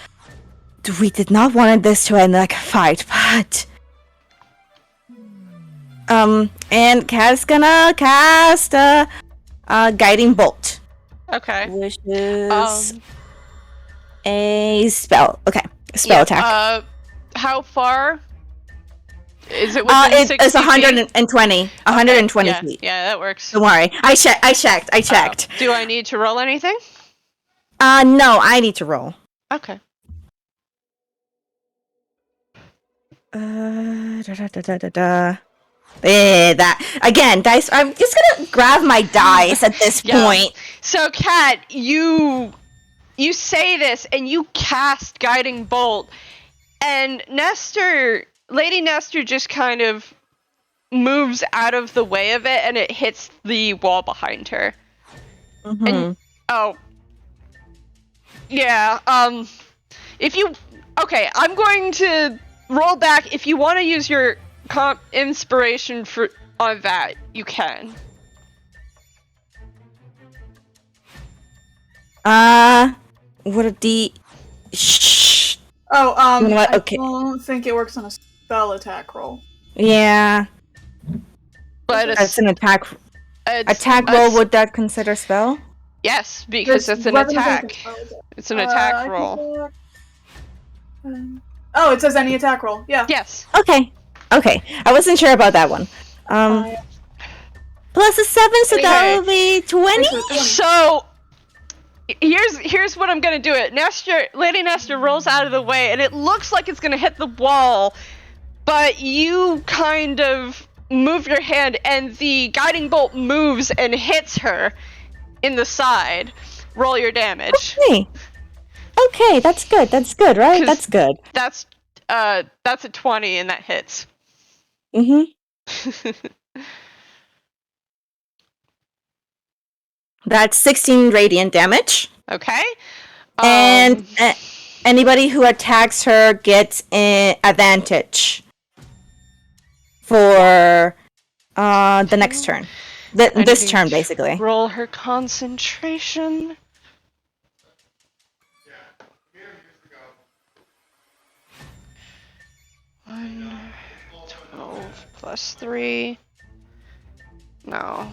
"We did not want this to end like a fight, but." And Cat's gonna cast a guiding bolt. Okay. Which is a spell. Okay, spell attack. How far? Is it within 60 it's 120. 120 yeah, feet. Yeah, that works. Don't worry. I checked. Do I need to roll anything? No, I need to roll. Okay. That again, dice. I'm just gonna grab my dice at this point. So, Kat, you say this and you cast guiding bolt, and Lady Nestor just kind of moves out of the way of it, and it hits the wall behind her. Mm-hmm. And, if you, I'm going to roll back. If you want to use your inspiration on that, you can. What a D. Shh. Oh, You know what? Okay. I don't think it works on a spell attack roll. Yeah. But it's an attack. Attack roll, would that consider spell? Yes, because it's an attack. It's an attack roll. Oh, it says any attack roll. Yeah. Yes. Okay. I wasn't sure about that one. Plus a 7, so that will be 20. So here's what I'm gonna do. Lady Nestor rolls out of the way, and it looks like it's gonna hit the wall, but you kind of move your hand, and the guiding bolt moves and hits her in the side. Roll your damage. Okay, that's good. That's good, right? That's good. That's a 20, and that hits. Mm-hmm. That's 16 radiant damage. Okay. And anybody who attacks her gets an advantage for the next turn. This turn, basically. Roll her concentration. Yeah. 12 plus 3. No.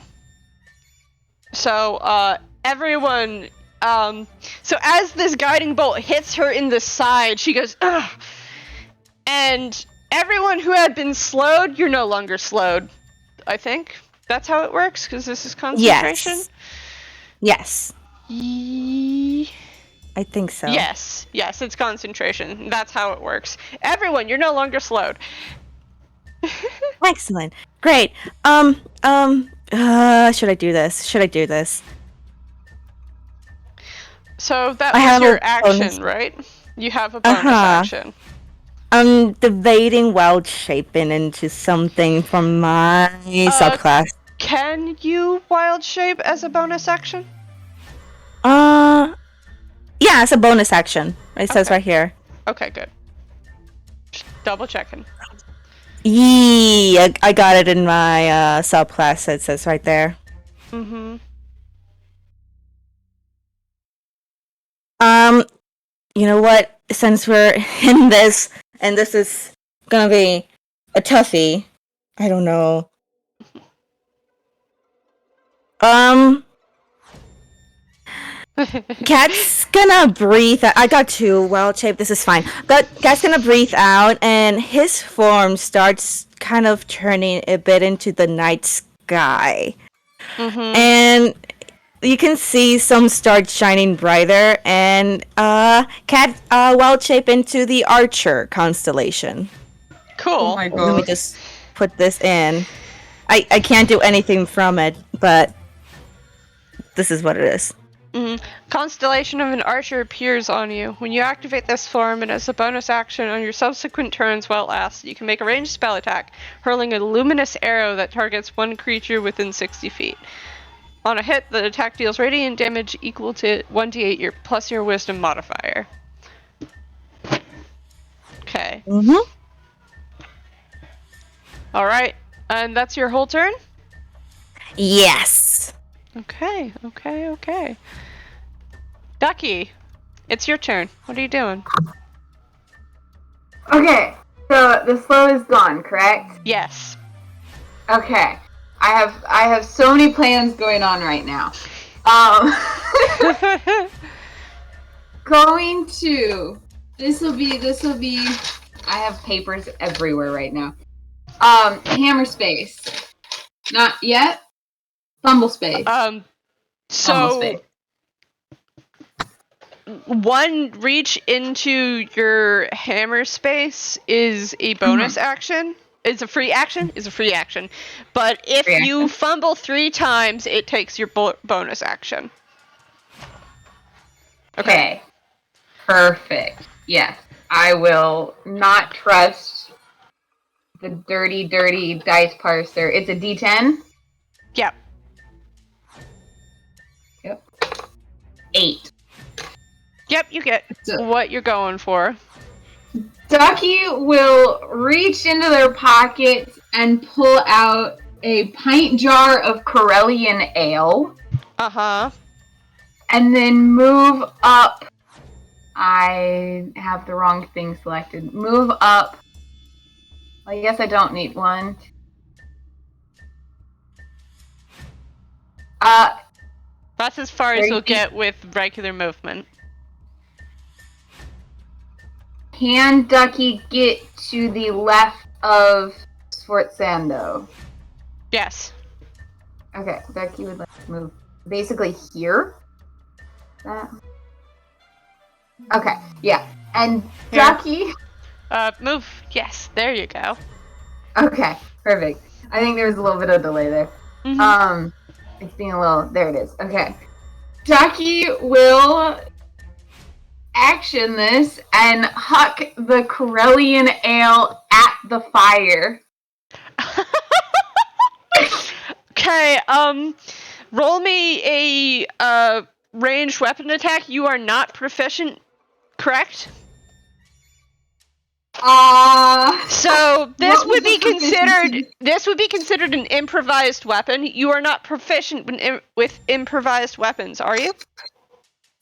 So, everyone, so as this guiding bolt hits her in the side, she goes, ugh! And everyone who had been slowed, you're no longer slowed, I think. That's how it works, because this is concentration? Yes. I think so. Yes, it's concentration. That's how it works. Everyone, you're no longer slowed. Excellent. Great. Should I do this? So that was your action, right? You have a bonus action. I'm debating wild shaping into something from my subclass. Can you wild shape as a bonus action? Yeah, it's a bonus action. It says right here. Okay, good. Just double checking. Yeah, I got it in my subclass. It says right there. Mm-hmm. You know what? Since we're in this, and this is gonna be a toughie, I don't know. Cat's gonna breathe out. I got 2 wild shape. This is fine. Cat's gonna breathe out, and his form starts kind of turning a bit into the night sky. Mm-hmm. And you can see some stars shining brighter, and Cat wild shape into the Archer constellation. Cool. Oh my god. Let me just put this in. I can't do anything from it, but this is what it is. Mm-hmm. Constellation of an Archer appears on you. When you activate this form, and as a bonus action on your subsequent turns while asked, you can make a ranged spell attack, hurling a luminous arrow that targets one creature within 60 feet. On a hit, the attack deals radiant damage equal to 1d8 plus your wisdom modifier. Okay. Mm-hmm. Alright, and that's your whole turn? Yes. Okay. Ducky, it's your turn. What are you doing? Okay, so the slow is gone, correct? Yes. Okay. I have so many plans going on right now. Going to this will be I have papers everywhere right now. Hammer space. Not yet. Fumble space. So one reach into your hammer space is a bonus action. It's a free action. But if you fumble 3 times, it takes your bonus action. Okay. Perfect. Yes. I will not trust the dirty dice parser. It's a D10? Yep. 8. Yep, you get what you're going for. Ducky will reach into their pockets and pull out a pint jar of Corellian ale. Uh-huh. And then move up. I have the wrong thing selected. Move up. I guess I don't need one. That's as far as you'll get with regular movement. Can Ducky get to the left of Sforzando? Yes. Okay, Ducky would like to move basically here. Okay, yeah. And Ducky... Move. Yes, there you go. Okay, perfect. I think there was a little bit of delay there. Mm-hmm. It's being a little... There it is. Okay. Ducky will action this and huck the Corellian ale at the fire. Okay, Roll me a ranged weapon attack. You are not proficient, correct? So this would be considered an improvised weapon. You are not proficient with improvised weapons, are you?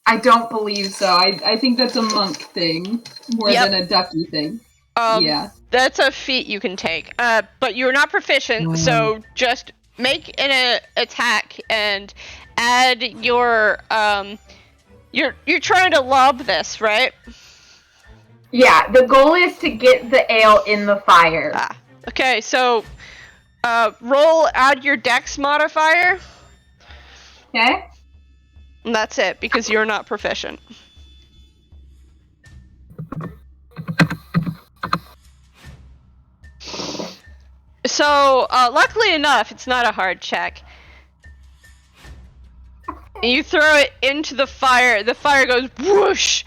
I don't believe so. I think that's a monk thing more than a Ducky thing. Yeah. That's a feat you can take. But you're not proficient, so just make an attack and add your you're trying to lob this, right? Yeah, the goal is to get the ale in the fire. Okay, so add your dex modifier. Okay. And that's it, because you're not proficient. So, luckily enough, it's not a hard check. And you throw it into the fire goes whoosh!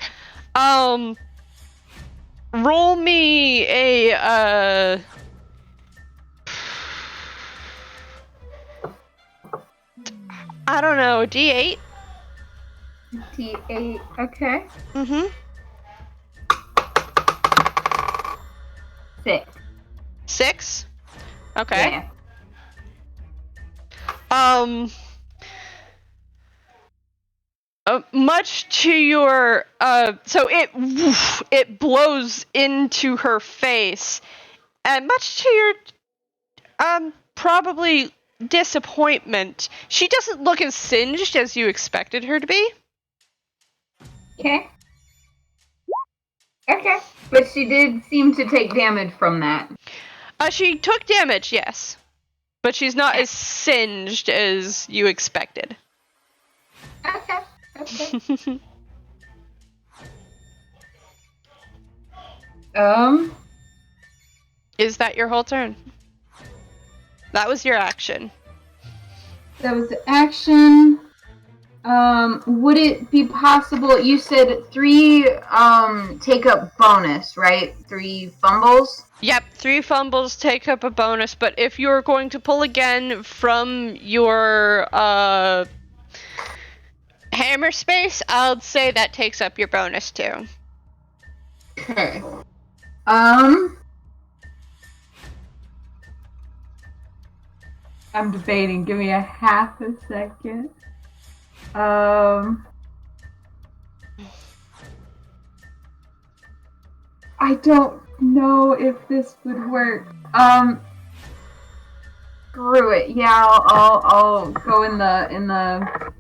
Roll me a, I don't know, D8? D8, okay. Mm-hmm. 6. 6? Okay. Yeah. Much to your, so it blows into her face, and much to your, probably disappointment, she doesn't look as singed as you expected her to be. Okay. Okay. But she did seem to take damage from that. She took damage, yes. But she's not as singed as you expected. Okay. Okay. Is that your whole turn? That was your action. That was the action. Would it be possible, you said 3 take up bonus, right? 3 fumbles? Yep, 3 fumbles take up a bonus, but if you're going to pull again from your hammer space, I'll say that takes up your bonus too. Okay. I'm debating. Give me a half a second. I don't know if this would work. Screw it. Yeah, I'll go in the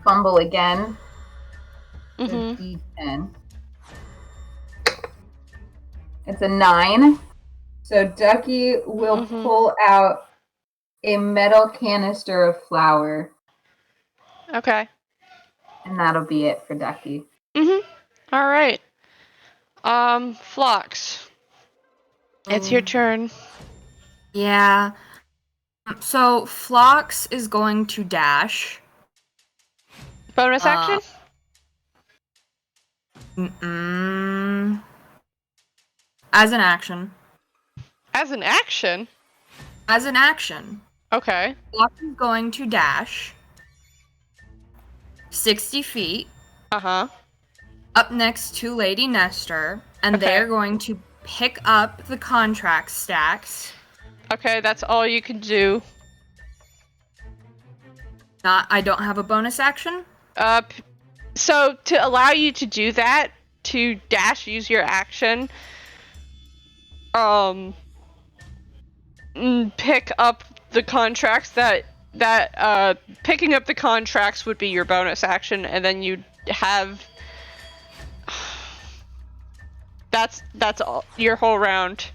fumble again. Mm-hmm. D10. It's a 9. So Ducky will pull out a metal canister of flour. Okay. And that'll be it for Ducky. Mm-hmm. Alright. Phlox. It's your turn. Yeah. So Phlox is going to dash. Bonus action? As an action. As an action? As an action. Okay. Phlox is going to dash 60 feet. Uh-huh. Up next to Lady Nestor, and they're going to pick up the contract stacks. Okay, that's all you can do. I don't have a bonus action? So to allow you to do that, to dash, use your action, pick up the contracts picking up the contracts would be your bonus action, and then you'd have that's all your whole round.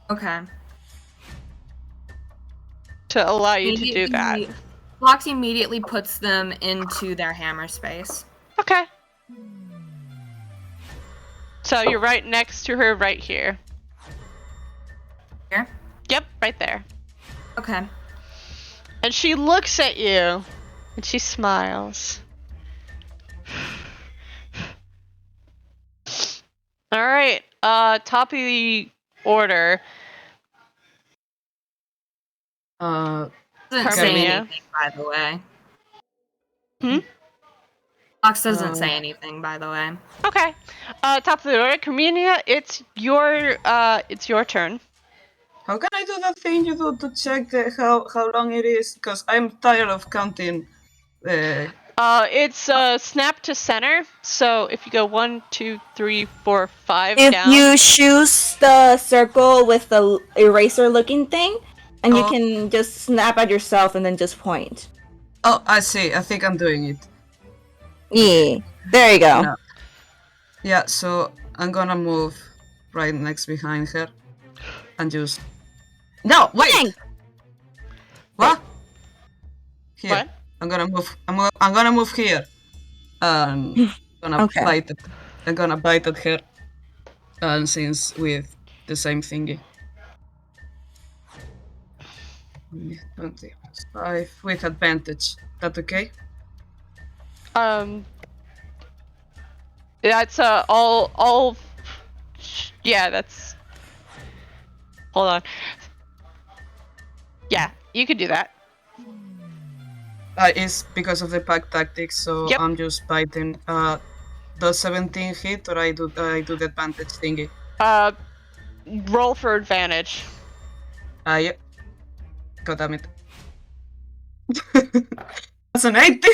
Okay. To allow you to do that. Phlox immediately puts them into their hammer space. Okay. So you're right next to her right here. Here? Yep, right there. Okay. And she looks at you, and she smiles. Alright, top of the order. So Doesn't say Carmiña. anything, by the way. Hmm? Phlox doesn't say anything, by the way. Okay. Top of the order, Carmiña, it's your turn. How can I do that thing you do to check how long it is? Because I'm tired of counting. It's snap to center. So if you go 1, 2, 3, 4, 5 If down. you choose the circle with the eraser looking thing, and you Oh. can just snap at yourself and then just point. Oh, I see. I think I'm doing it. Yeah, there you go. No. Yeah, so I'm gonna move right next behind her and just. No, wait. Dang. What? Here. What? I'm gonna move. I'm gonna move here. I'm gonna Okay. bite it. I'm gonna bite at her. And since with the same thingy. 25 with advantage. That okay? That's all. Yeah, that's. Hold on. Yeah, you could do that. It's because of the pack tactics, so Yep. I'm just biting. Does 17 hit, or I do the advantage thingy? Roll for advantage. Yep. God damn it. That's an 18.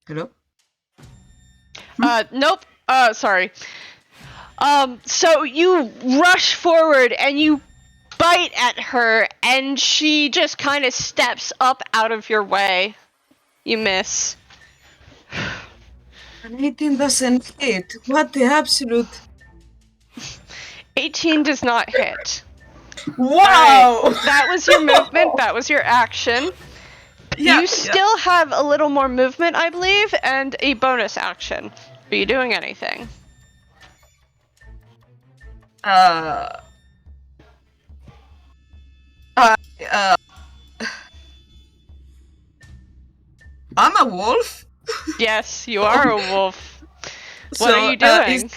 Hello? Nope. Sorry. So you rush forward and you bite at her, and she just kind of steps up out of your way. You miss. An 18 doesn't hit. What the absolute? 18 does not hit. Wow! Alright, that was your movement. That was your action. Yeah, You still have a little more movement, I believe, and a bonus action. Are you doing anything? I'm a wolf? Yes, you are a wolf. What So, are you doing?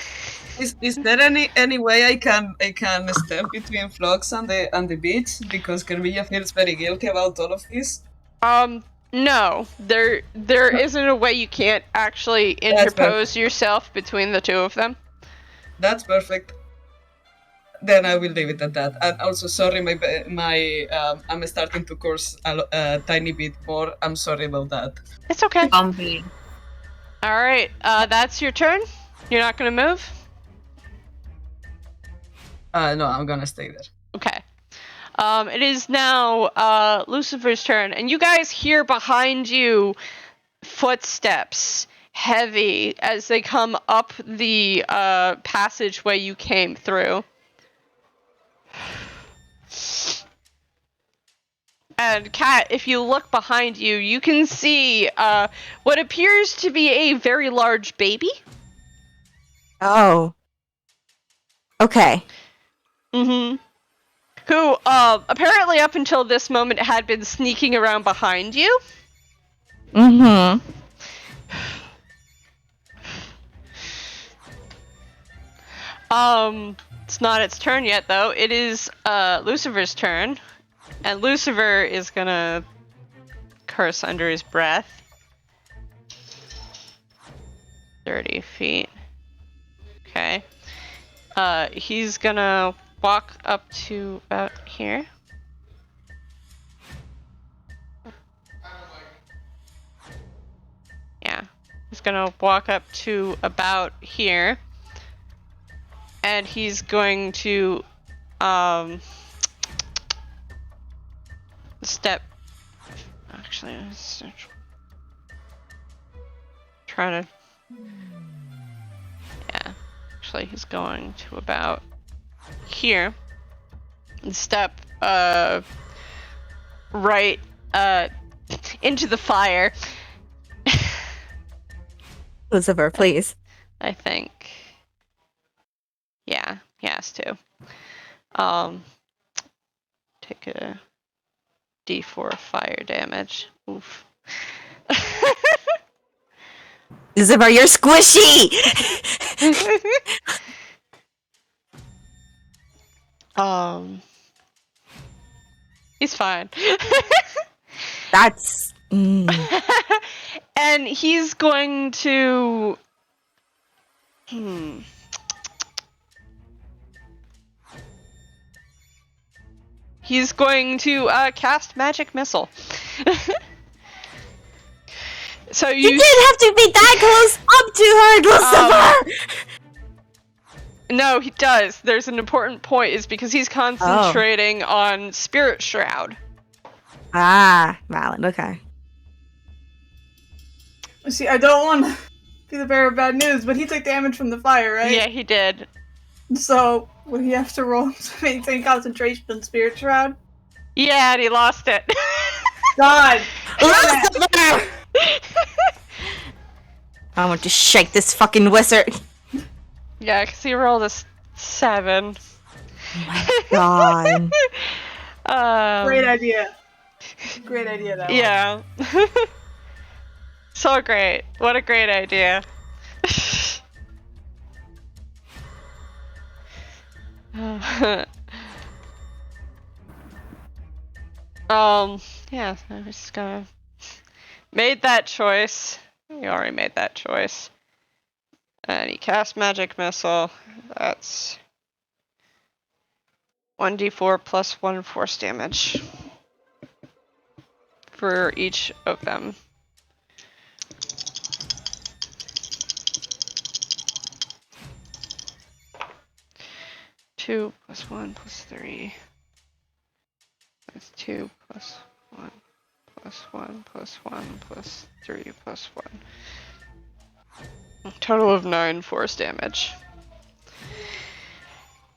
Is there any way I can step between Phlox and the beach? Because Carmiña feels very guilty about all of this. No. There isn't a way you can't actually interpose yourself between the two of them. That's perfect. Then I will leave it at that. And also, sorry, I'm starting to curse a tiny bit more. I'm sorry about that. It's okay. Bumpy. Alright, that's your turn? You're not gonna move? No, I'm gonna stay there. Okay. It is now, Lucifer's turn, and you guys hear behind you footsteps, heavy, as they come up the, passageway you came through. And Kat, if you look behind you, you can see, what appears to be a very large baby. Oh. Okay. Mm-hmm. Who, apparently up until this moment had been sneaking around behind you. Mm-hmm. It's not its turn yet, though. It is, Lucifer's turn. And Lucifer is gonna curse under his breath. 30 feet. Okay. He's gonna walk up to about here. Yeah. He's gonna walk up to about here. And he's going to, step. Actually, let's try to. Yeah. Actually, he's going to about here. And step, right, into the fire. Lucifer, please. I think. Yeah, he has to. Take a D4 fire damage. Oof. Lucifer, you're squishy! He's fine. That's... And he's going to... He's going to cast Magic Missile. So You didn't have to be that close up to her, Lucifer! No, he does. There's an important point, is because he's concentrating on Spirit Shroud. Ah, valid, okay. See, I don't want to be the bearer of bad news, but he took damage from the fire, right? Yeah, he did. So, would he have to roll to maintain concentration on Spirit Shroud? Yeah, and he lost it. God! Lucifer! I want to shake this fucking wizard. Yeah, because he rolled a 7. Oh my god. Great idea. Great idea, that Yeah. So great. What a great idea. Yeah, I'm just gonna... Made that choice. We already made that choice. And he cast Magic Missile. That's 1d4 plus 1 force damage for each of them. Two plus 1 plus 3. That's 2 plus 1 plus 1 plus 1 plus 3 plus 1. A total of 9 force damage.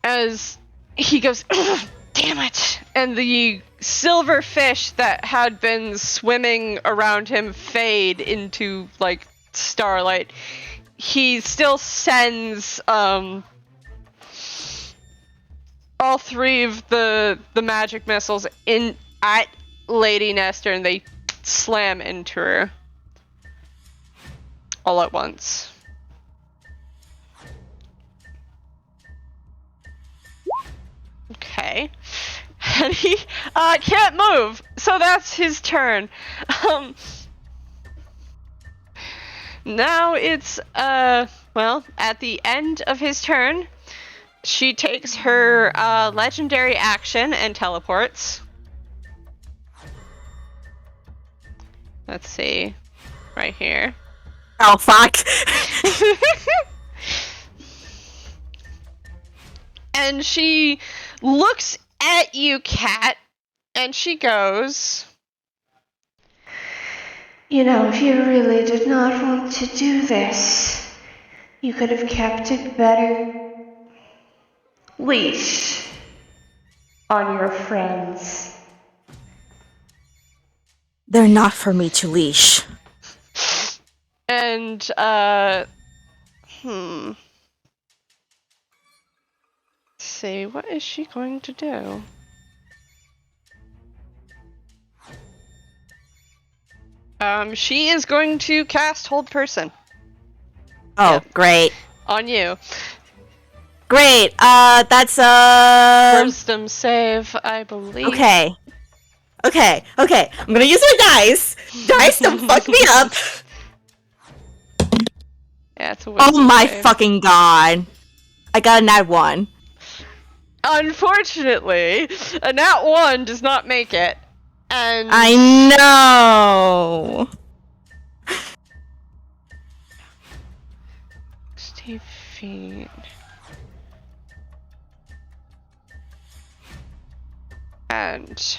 As he goes, damn it! And the silver fish that had been swimming around him fade into, like, starlight. He still sends, all 3 of the magic missiles in at Lady Nestor, and they slam into her all at once. Okay. And he can't move, so that's his turn. Now it's well, at the end of his turn, she takes her legendary action and teleports. Let's see. Right here. Oh, fuck. And she looks at you, Cat, and she goes... You know, if you really did not want to do this, you could have kept a better leash on your friends. They're not for me to leash. And, Let's see, what is she going to do? She is going to cast Hold Person. Oh, Yep. Great. On you. Great. That's Wisdom save, I believe. Okay. I'm gonna use my dice. Dice don't fuck me up. Yeah, it's a wisdom Oh my save. fucking god. I got a nat 1. Unfortunately, a nat 1 does not make it. And I know. 60 feet. And,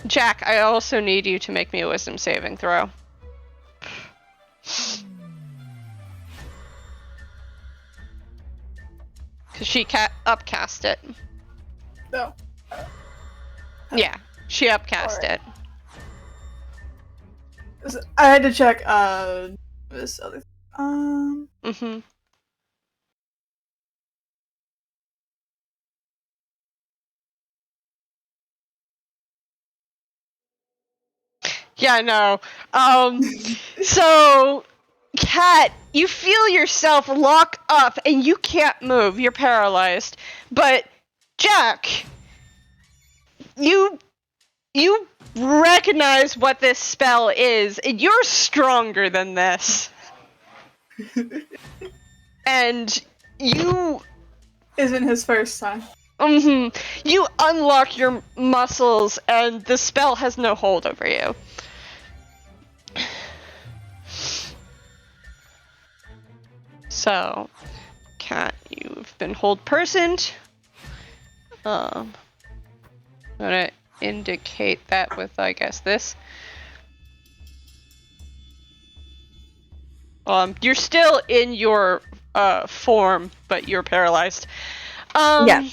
Jack, I also need you to make me a wisdom saving throw. Because she upcast it. No. Yeah, she upcast it. I had to check, this other... Mm-hmm. Yeah, no. So, Cat, you feel yourself lock up and you can't move. You're paralyzed. But, Jack, you recognize what this spell is, and you're stronger than this. And you... Isn't his first time. You unlock your muscles, and the spell has no hold over you. So, Cat, you've been hold personed. I'm gonna indicate that with, I guess, this. You're still in your form, but you're paralyzed. Yeah.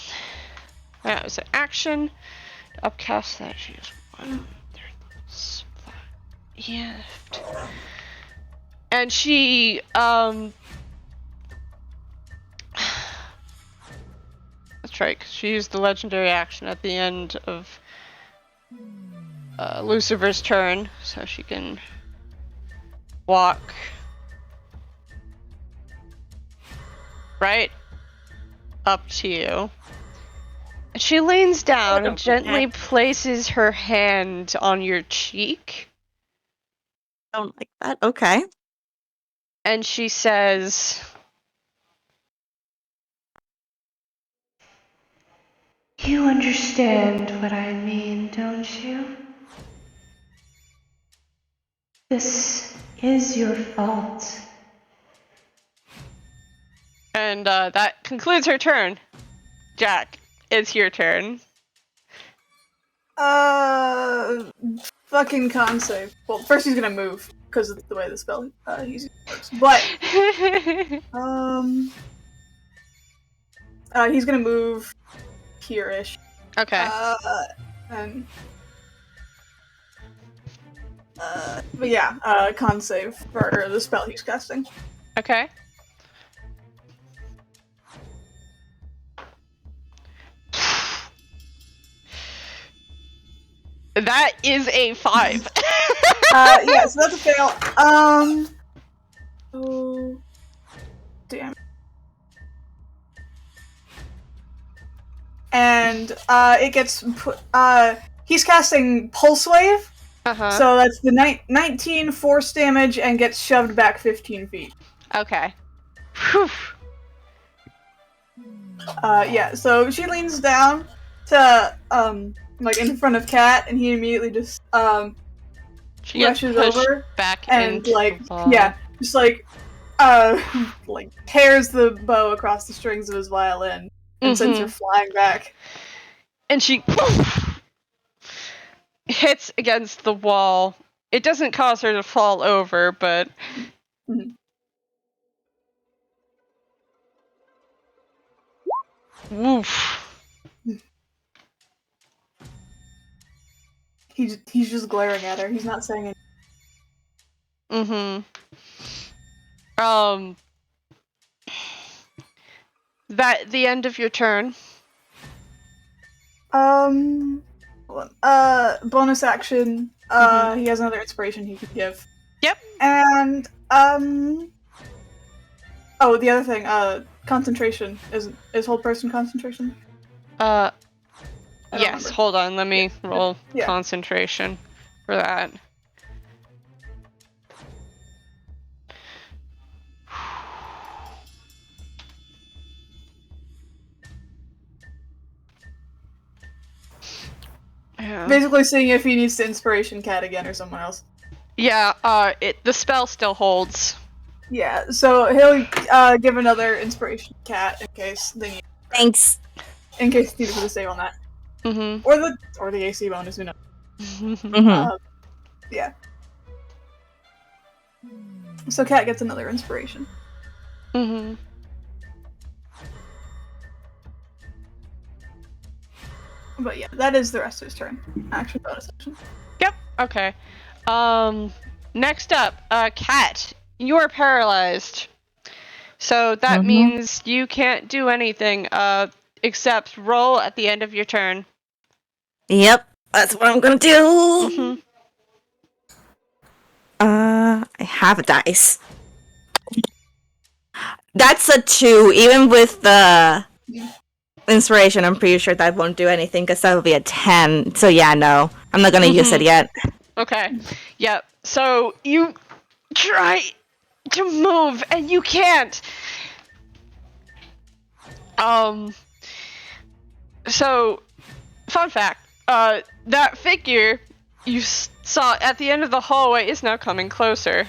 That was an action. Upcast that she is 1, 3, gift. And she that's right, because she used the legendary action at the end of Lucifer's turn, so she can walk right up to you. And she leans down and gently places her hand on your cheek. I don't like that. Okay. And she says, You understand what I mean, don't you? This is your fault. and that concludes her turn. Jack, it's your turn. Fucking con save. Well, first he's gonna move, because of the way the spell he's works. But, he's gonna move here-ish. Okay. And... but yeah, con save for the spell he's casting. Okay. That is a 5. Yeah, so that's a fail. Oh, damn. And it gets put. He's casting Pulse Wave. So that's the 19 force damage and gets shoved back 15 feet. Okay. Whew. Yeah, so she leans down to, like in front of Cat, and he immediately just, she gets rushes pushed over back and, into like, the ball. yeah, just like, like, tears the bow across the strings of his violin and sends her flying back. And she hits against the wall. It doesn't cause her to fall over, but... Woof. He's just glaring at her. He's not saying anything. That the end of your turn? Bonus action. He has another inspiration he could give. Yep. And, oh, the other thing, concentration. Is hold person concentration? Yes, remember. hold on, let me roll concentration for that. Yeah. Basically seeing if he needs to inspiration Cat again or someone else. Yeah, the spell still holds. Yeah, so he'll give another inspiration Cat in case they need. Thanks. In case he needs to save on that. Or the AC bonus, who knows. Yeah. So Cat gets another inspiration. But yeah, that is the rest of his turn. Action bonus action. Yep, okay. Next up, Cat, you're paralyzed. So that means you can't do anything, except roll at the end of your turn. Yep, that's what I'm gonna do. I have a dice. That's a 2. Even with the inspiration, I'm pretty sure that won't do anything because that would be a 10. So yeah, no. I'm not gonna use it yet. Okay. Yep. So you try to move and you can't. So, fun fact. That figure you saw at the end of the hallway is now coming closer.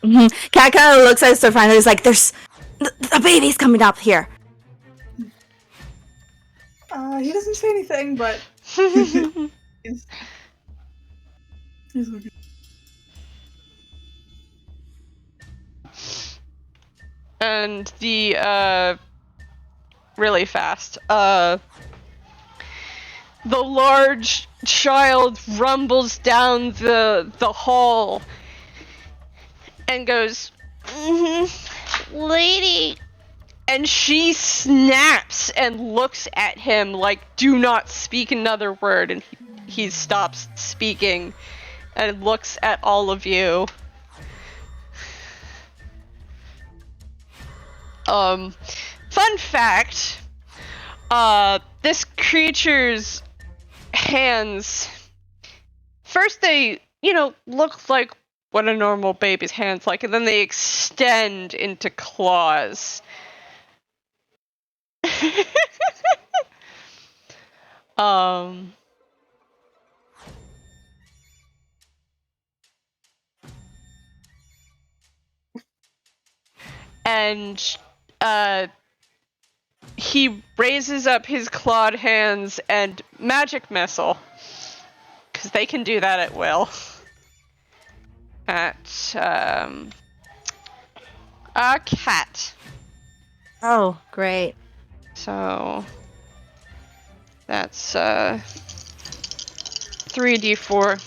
Cat kind of looks at his friend and is like, "There's the baby's coming up here." He doesn't say anything, but he's looking. And the really fast. The large child rumbles down the hall and goes, "Lady," and she snaps and looks at him like, "Do not speak another word," and he stops speaking and looks at all of you. Fun fact, this creature's hands, first they, look like what a normal baby's hands like, and then they extend into claws. And, he raises up his clawed hands and magic missile, because they can do that at will, at a cat. Oh, great. So that's 3d4.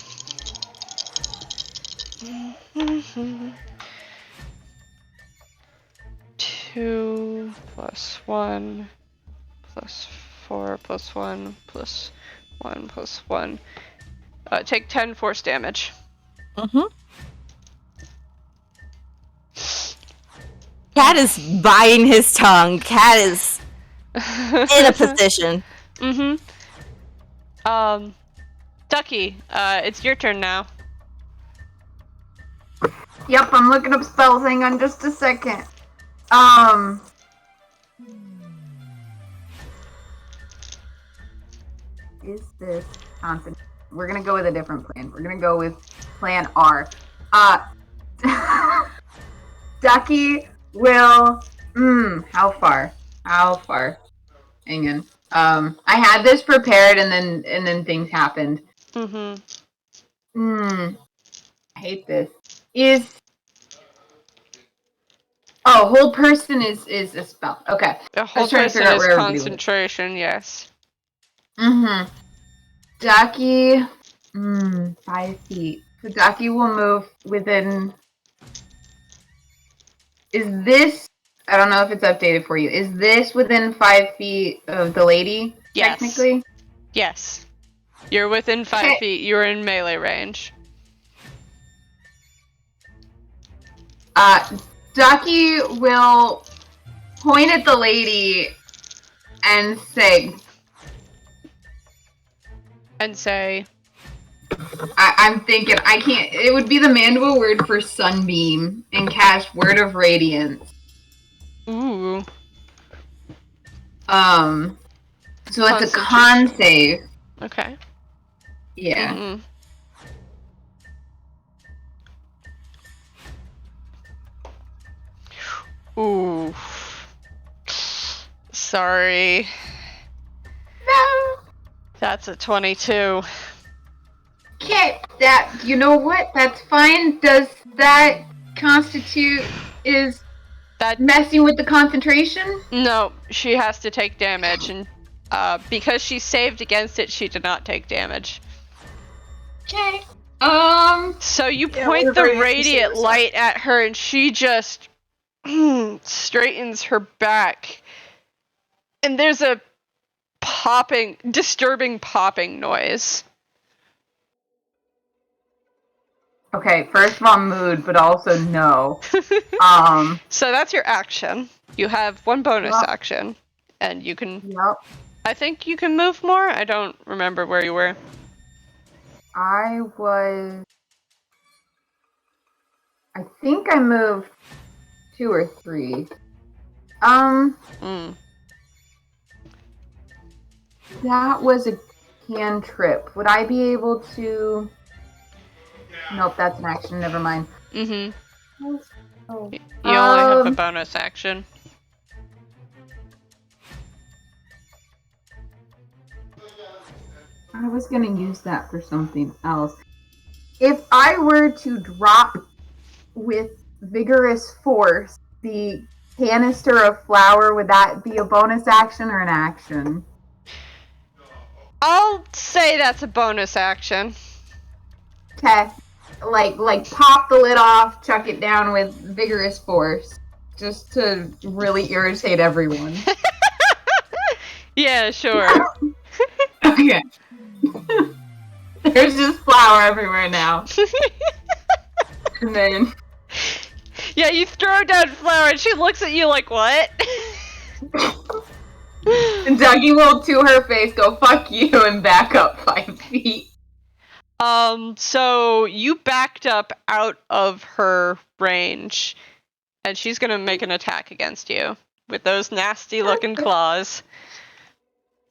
2 plus 1 plus 4 plus 1 plus 1 plus 1. Take 10 force damage. Cat is biting his tongue. Cat is in a position. Ducky, it's your turn now. Yep, I'm looking up spells. Hang on just a second. Is this constant? We're gonna go with a different plan. We're gonna go with plan R. Ducky will. How far? Hang on. I had this prepared and then things happened. I hate this. Hold person is a spell. Okay. A whole person is concentration, yes. Ducky, 5 feet. So Ducky will move within. Is this? I don't know if it's updated for you. Is this within 5 feet of the lady? Yes. Technically. Yes. You're within 5 feet. You're in melee range. Ducky will point at the lady and say. I'm thinking, I can't. It would be the Mandawa word for sunbeam and cast Word of Radiance. Ooh. So it's a con save. Okay. Yeah. Ooh. Sorry. No. That's a 22. Okay, you know what? That's fine. Does that constitute that messing with the concentration? No, she has to take damage, and because she saved against it, she did not take damage. Okay. So you point the radiant light at her, and she just straightens her back, and there's a disturbing popping noise. Okay, first of all, mood, but also no. So that's your action. You have one bonus Yep. action, and you can. Yep. I think you can move more. I don't remember where you were. I think I moved 2 or 3. That was a cantrip. Would I be able to? Nope, that's an action. Never mind. You Oh. only have a bonus action. I was gonna use that for something else. If I were to drop with vigorous force the canister of flour, would that be a bonus action or an action? I'll say that's a bonus action. Okay. Like pop the lid off, chuck it down with vigorous force. Just to really irritate everyone. Yeah, sure. Okay. There's just flour everywhere now. And then... Yeah, you throw down flour and she looks at you like, what? And Ducky will, to her face, go, fuck you, and back up 5 feet. So you backed up out of her range, and she's gonna make an attack against you with those nasty looking claws.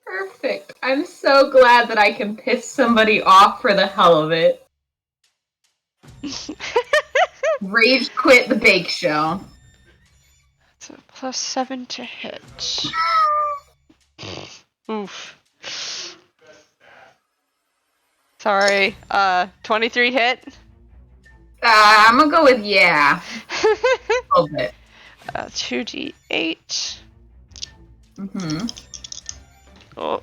Perfect. I'm so glad that I can piss somebody off for the hell of it. Rage quit the bake show. It's a +7 to hit. Oof. Sorry, 23 hit? I'm gonna go with yeah. A little bit. 2d8. Oh.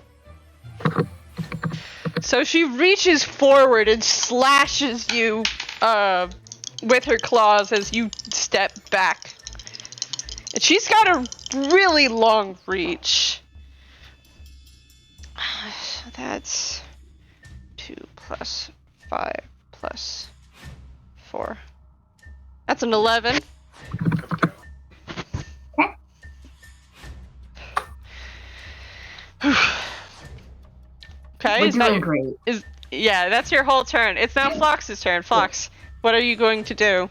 So she reaches forward and slashes you with her claws as you step back. And she's got a really long reach. So that's 2 plus 5 plus 4. That's an 11. Okay, We're doing great. Yeah, that's your whole turn. It's now Phlox's turn. Phlox, what are you going to do?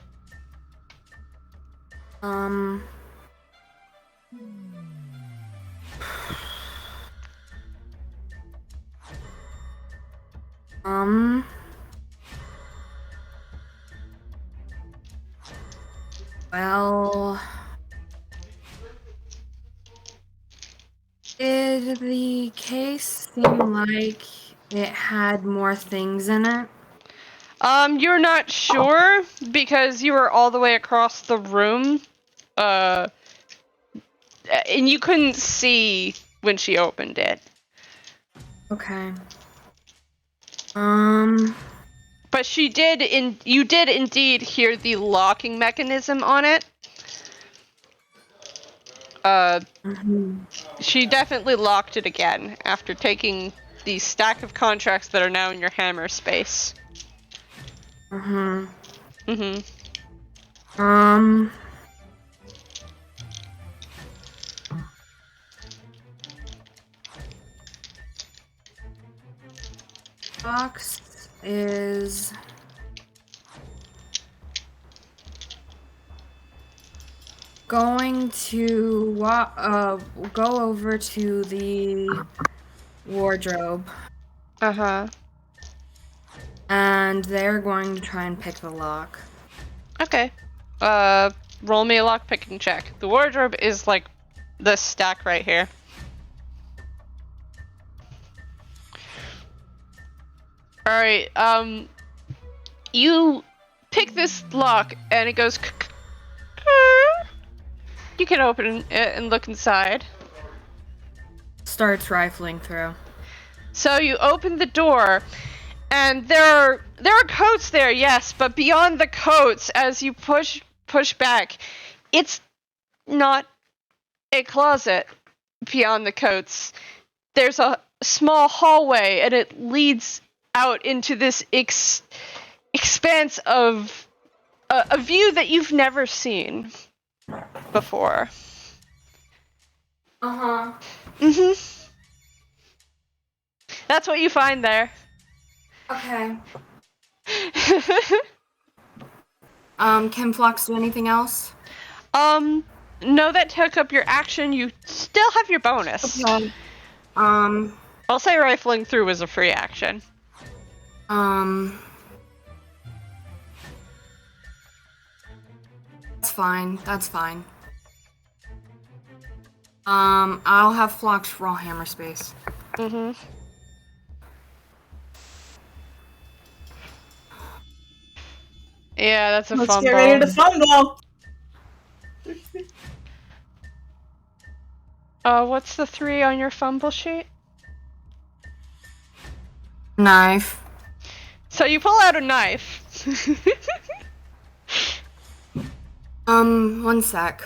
Well, did the case seem like it had more things in it? You're not sure because you were all the way across the room, and you couldn't see when she opened it. Okay. But you did indeed hear the locking mechanism on it. She definitely locked it again after taking the stack of contracts that are now in your hammer space. Phlox is going to go over to the wardrobe. And they're going to try and pick the lock. Okay. Roll me a lock picking check. The wardrobe is like this stack right here. Alright, you pick this lock and it goes You can open it and look inside. Starts rifling through. So you open the door and there are coats there, yes, but beyond the coats, as you push back, it's not a closet beyond the coats. There's a small hallway and it leads out into this expanse of a view that you've never seen before. Uh-huh. That's what you find there. Okay. Can Phlox do anything else? No, that took up your action. You still have your bonus. Okay. I'll say rifling through was a free action. That's fine. That's fine. I'll have Phlox roll hammer space. Yeah, that's a Let's fumble. get ready to fumble. What's the 3 on your fumble sheet? Knife. So you pull out a knife. 1 sec.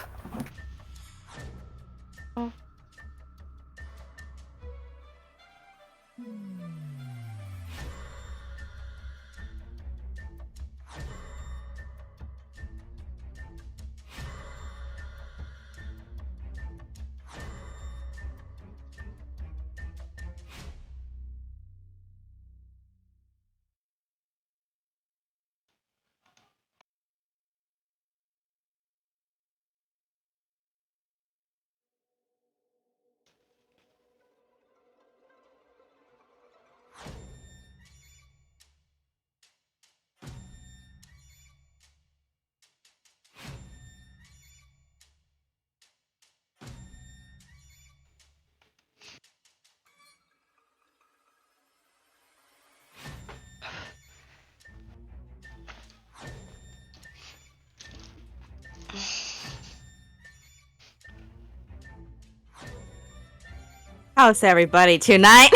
How's everybody tonight?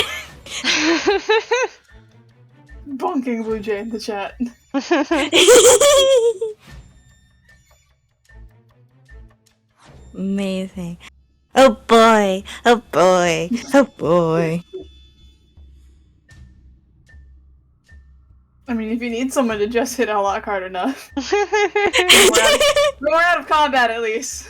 Bonking Blue Jay in the chat. Amazing. Oh boy. Oh boy. Oh boy. I mean, if you need someone to just hit Alloc hard enough. We're out of combat, at least.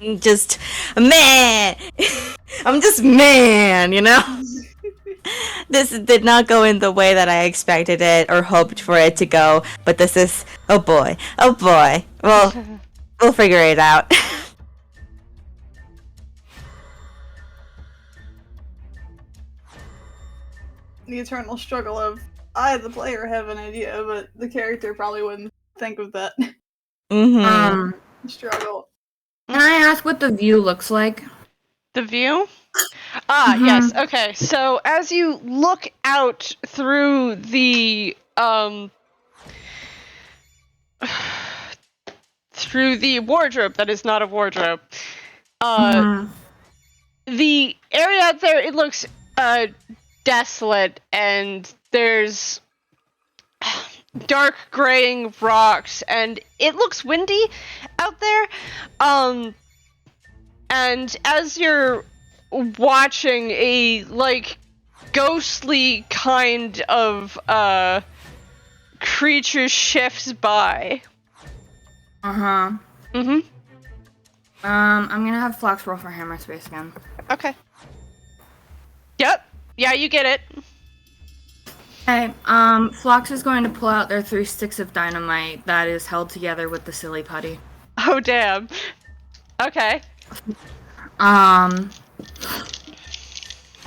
I'm just man. I'm just man, you know? This did not go in the way that I expected it or hoped for it to go, but this is oh boy. Oh boy. Well, we'll figure it out. The eternal struggle of I, the player, have an idea, but the character probably wouldn't think of that struggle. Can I ask what the view looks like? The view? Yes. Okay. So as you look out through the wardrobe that is not a wardrobe, the area out there, it looks desolate, and there's dark graying rocks, and it looks windy out there. And as you're watching, a ghostly kind of creature shifts by. I'm gonna have Phlox roll for hammer space again. Okay. Yep. Yeah, you get it. Okay, Phlox is going to pull out their 3 sticks of dynamite that is held together with the silly putty. Oh, damn. Okay.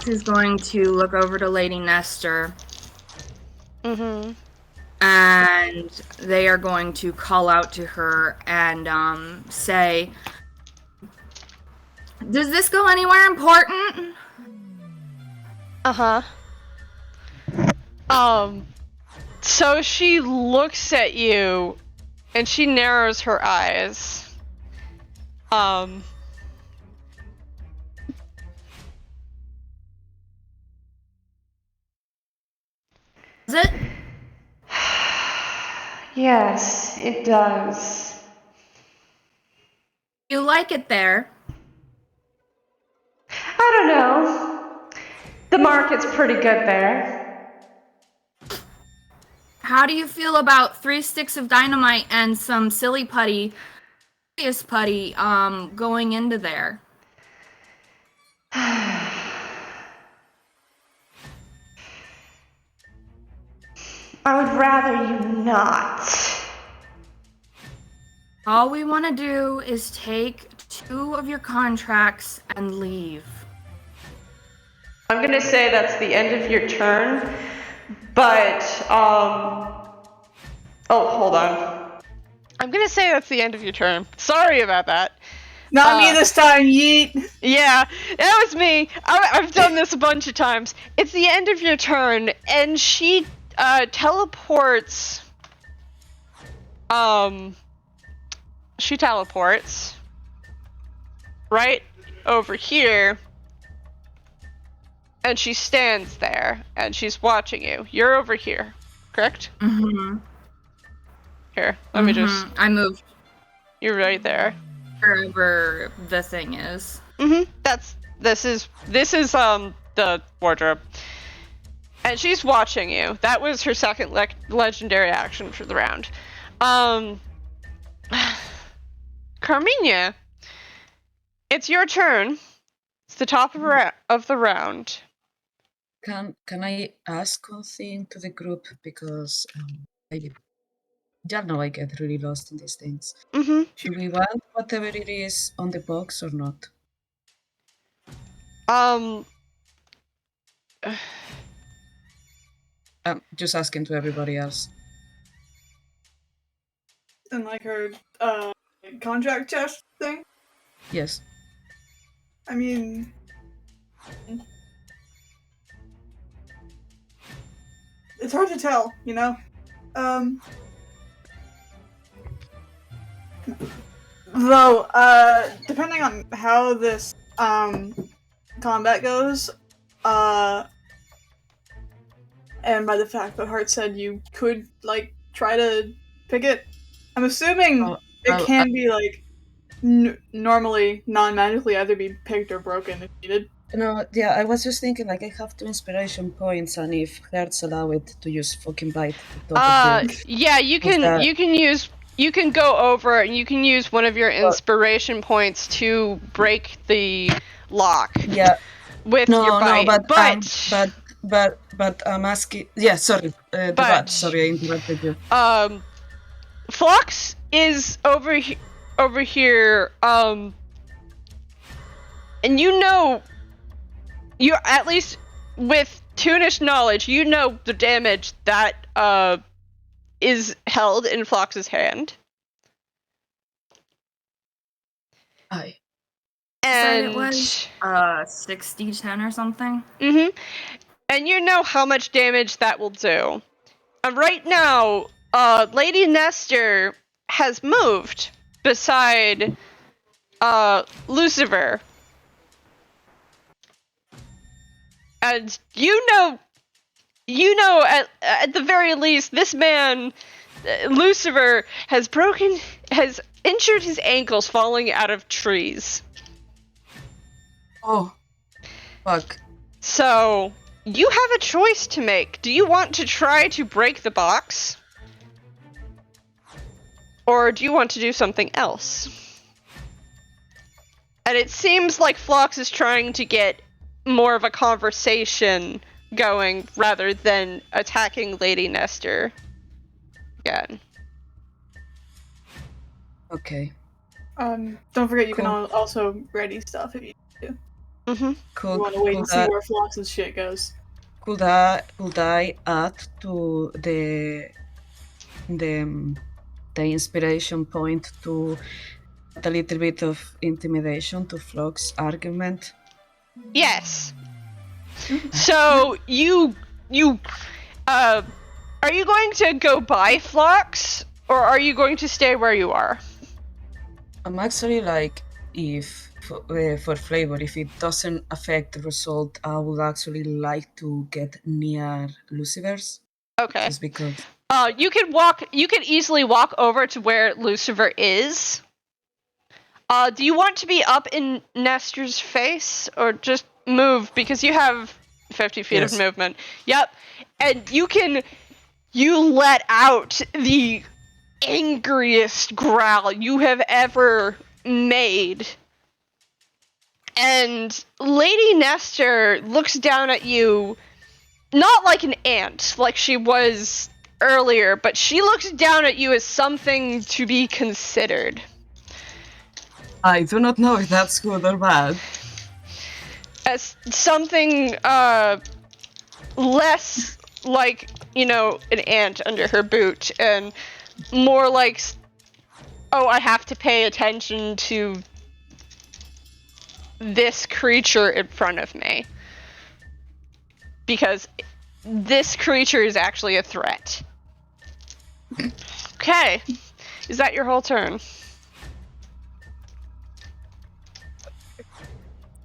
She's going to look over to Lady Nestor. Mm-hmm. And they are going to call out to her and, say, does this go anywhere important? Uh-huh. So she looks at you, and she narrows her eyes. Is it? Yes, it does. You like it there? I don't know. The market's pretty good there. How do you feel about 3 sticks of dynamite and some silly putty, going into there? I would rather you not. All we want to do is take 2 of your contracts and leave. I'm gonna say that's the end of your turn, but, oh, hold on. I'm gonna say that's the end of your turn. Sorry about that. Not me this time, yeet! Yeah, that was me. I've done this a bunch of times. It's the end of your turn, and she, teleports, right over here, and she stands there, and she's watching you. You're over here, correct? Mm-hmm. Here, let me just... I moved You're right there. wherever the thing is. Mm-hmm. This is the wardrobe. And she's watching you. That was her second legendary action for the round. Carmiña, it's your turn. It's the top of the round. Can I ask one thing to the group, because y'all know I get really lost in these things. Mm-hmm. Do we want whatever it is on the box or not? Just asking to everybody else. And like her contract chest thing? Yes. I mean, it's hard to tell, you know? Though, depending on how this, combat goes, and by the fact that Hart said you could, like, try to pick it, I'm assuming it can be, like, normally, non-magically either be picked or broken if needed. No, yeah, I was just thinking, like, I have 2 inspiration points, and if hearts allow it, to use fucking bite. Yeah, you can go over and you can use one of your inspiration points to break the lock. Yeah. With your bite. No, but I'm asking. Yeah, sorry. Sorry, I interrupted you. Phlox is over here. And you at least with Toonish knowledge, you know the damage that is held in Phlox's hand. Aye. And it was 60-10 or something. Mm-hmm. And you know how much damage that will do. And right now, Lady Nestor has moved beside Luciver. And you know at the very least, this man, Luciver, has injured his ankles falling out of trees. Oh, fuck. So, you have a choice to make. Do you want to try to break the box? Or do you want to do something else? And it seems like Phlox is trying to get more of a conversation going rather than attacking Lady Nestor again. Okay. Don't forget you can also ready stuff if you need to. Mm-hmm. You want to wait and see where Phlox's shit goes. Could I add to the inspiration point to add a little bit of intimidation to Phlox's argument? Yes. So you are you going to go by Phlox, or are you going to stay where you are? I'm actually like, if for flavor, if it doesn't affect the result, I would actually like to get near Lucifer's. Okay. Just because. You can easily walk over to where Lucifer is. Do you want to be up in Nestor's face, or just move because you have 50 feet of movement. Yep. And you let out the angriest growl you have ever made. And Lady Nestor looks down at you, not like an ant, like she was earlier, but she looks down at you as something to be considered. I do not know if that's good or bad. As something, less like, an ant under her boot, and more like, oh, I have to pay attention to this creature in front of me. Because this creature is actually a threat. Okay. Is that your whole turn?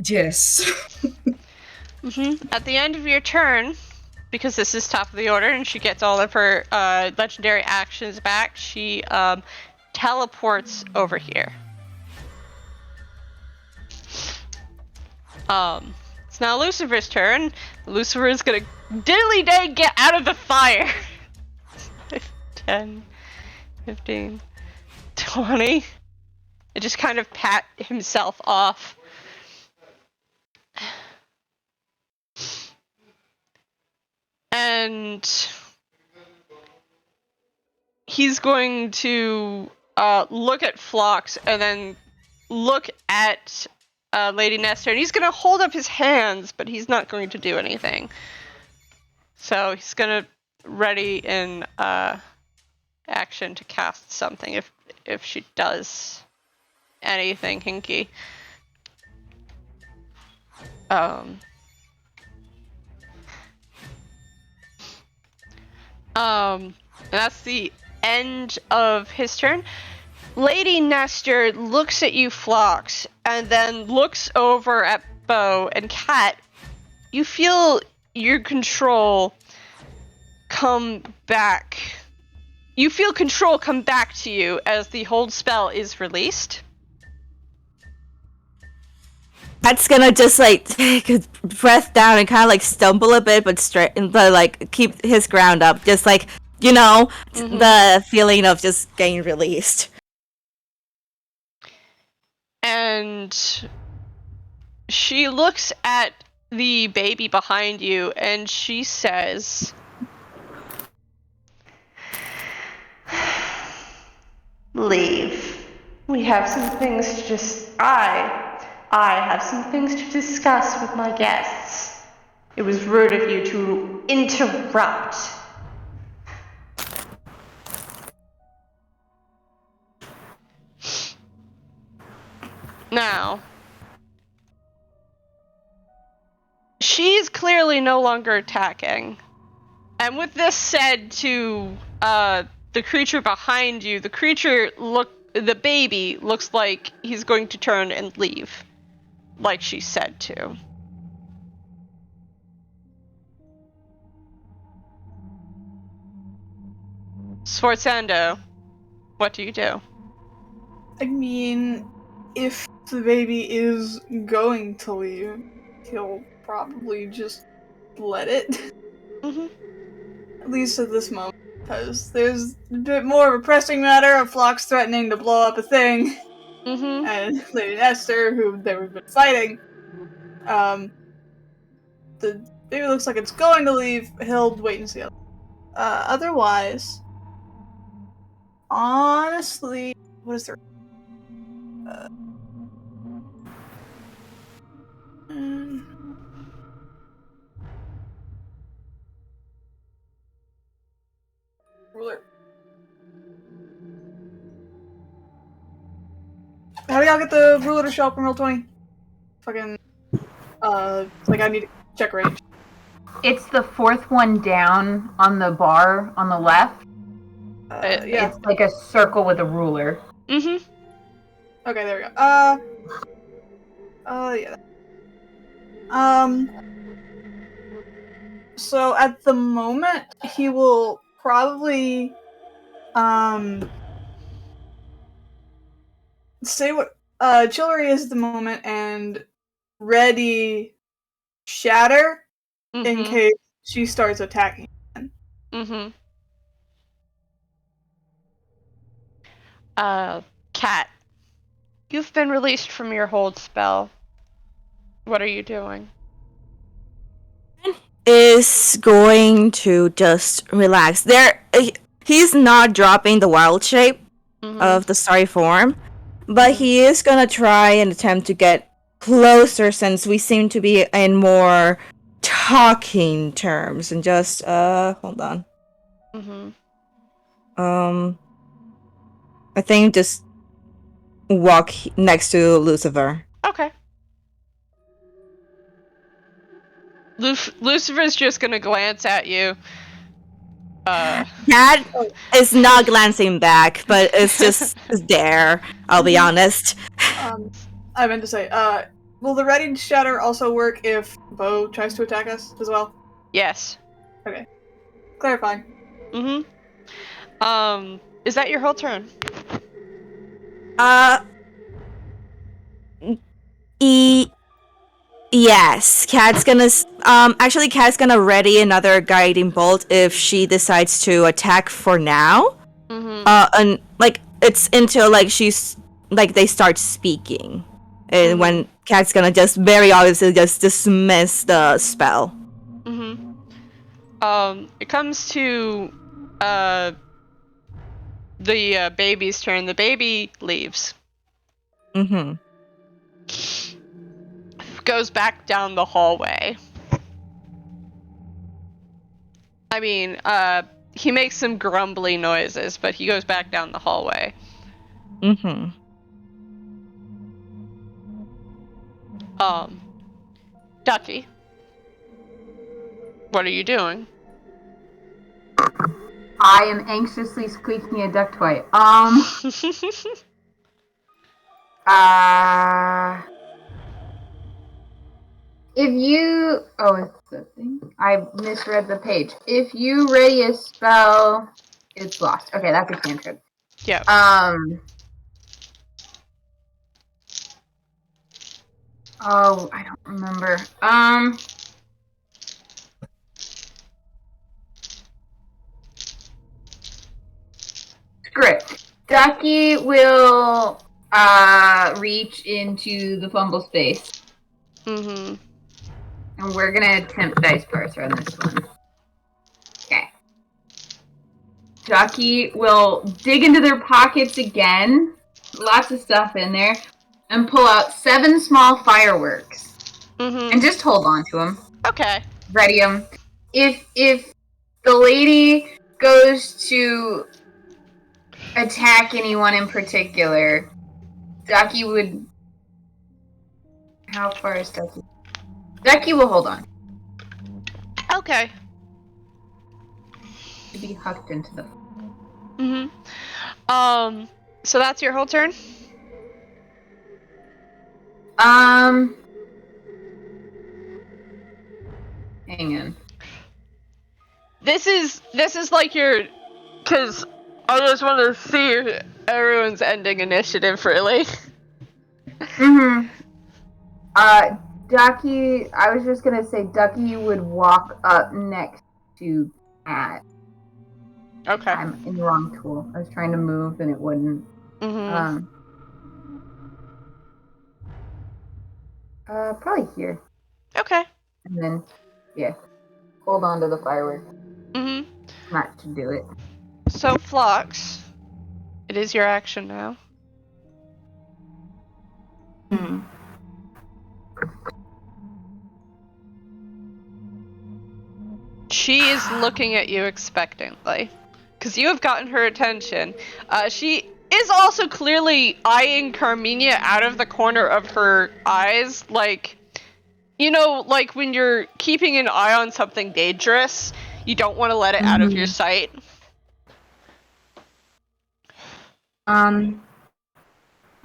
Yes. At the end of your turn, because this is top of the order and she gets all of her legendary actions back, she teleports over here. It's now Lucifer's turn. Lucifer is gonna diddly day get out of the fire. 10, 15, 20. And just kind of pat himself off. And he's going to look at Phlox and then look at Lady Nestor, and he's going to hold up his hands, but he's not going to do anything. So he's going to ready in action to cast something if she does anything hinky. And that's the end of his turn. Lady Nestor looks at you, Phlox, and then looks over at Bo and Cat. You feel your control come back. You feel control come back to you as the hold spell is released. Cat's gonna just take a breath down and kind of stumble a bit, but keep his ground up, just the feeling of just getting released. And she looks at the baby behind you and she says, Leave. We have some things to I have some things to discuss with my guests. It was rude of you to interrupt. Now, she's clearly no longer attacking. And with this said to the creature behind you, the baby looks like he's going to turn and leave, like she said to. Sforzando, what do you do? I mean, if the baby is going to leave, he'll probably just let it. At least at this moment, because there's a bit more of a pressing matter of Phlox threatening to blow up a thing, and Lady Nestor, who they've been fighting. The baby looks like it's going to leave. He'll wait and see. Otherwise, honestly, what is there? Ruler. How do y'all get the ruler to show up in Roll20? Fucking, I need to check range. It's the fourth one down on the bar on the left. Yeah. It's like a circle with a ruler. Okay, there we go. Yeah. So at the moment, he will probably, say what, Chillery is at the moment and ready shatter in Mm-hmm. case she starts attacking. Mm-hmm. Cat, you've been released from your hold spell. What are you doing? Is going to just relax. He's not dropping the wild shape of the starry form, but he is gonna try and attempt to get closer since we seem to be in more talking terms and just hold on. I think just walk next to Lucifer. Okay. Lucifer's just gonna glance at you. Cat is not glancing back, but it's just there. I'll be honest. I meant to say, will the ready shatter also work if Bo tries to attack us as well? Yes. Okay. Clarifying. Is that your whole turn? Yes, Cat's gonna actually Cat's gonna ready another guiding bolt if she decides to attack for now. And like it's until like she's like they start speaking. And when Cat's gonna just very obviously just dismiss the spell. It comes to the baby's turn. The baby leaves. Goes back down the hallway. I mean, he makes some grumbly noises, but he goes back down the hallway. Ducky, what are you doing? I am anxiously squeaking a duck toy. If you... Oh, it's a thing. I misread the page. If you ready a spell, it's lost. Okay, that's a cantrip. Yeah. Oh, I don't remember. Script. Ducky will reach into the fumble space. And we're gonna attempt dice parser on this one. Okay. Ducky will dig into their pockets again. Lots of stuff in there. And pull out 7 small fireworks. And just hold on to them. Okay. Ready them. If the lady goes to attack anyone in particular, Ducky would... How far is Ducky? Ducky will hold on. Okay. To be hucked into the... So that's your whole turn? Hang on. This is like your... Because I just want to see everyone's ending initiative, really. Ducky, I was just gonna say Ducky would walk up next to Cat. Okay. I'm in the wrong tool. I was trying to move and it wouldn't. Probably here. Okay. And then, yeah. Hold on to the fireworks. Not to do it. So, Phlox, it is your action now. She is looking at you expectantly, because you have gotten her attention. She is also clearly eyeing Carmiña out of the corner of her eyes, like, you know, like when you're keeping an eye on something dangerous, you don't want to let it out of your sight.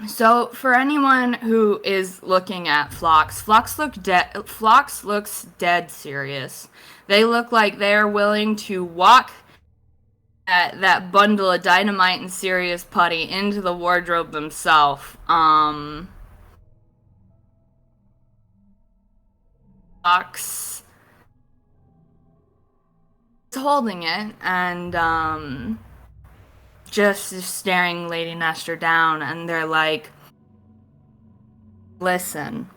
So for anyone who is looking at Phlox, Phlox looks dead serious. They look like they're willing to walk that bundle of dynamite and serious putty into the wardrobe themselves. Phlox is holding it and just staring Lady Nestor down, and they're like, listen,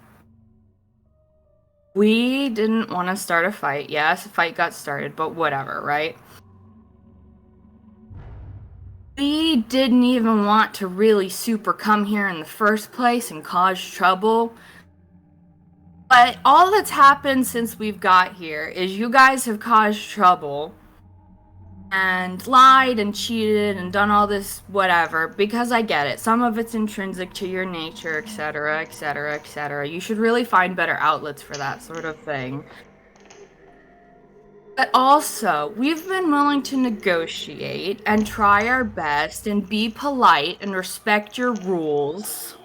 we didn't want to start a fight. Yes, a fight got started, but whatever, right? We didn't even want to really super come here in the first place and cause trouble. But all that's happened since we've got here is you guys have caused trouble and lied and cheated and done all this whatever, because I get it. Some of it's intrinsic to your nature, etc., etc., etc. You should really find better outlets for that sort of thing. But also, we've been willing to negotiate and try our best and be polite and respect your rules.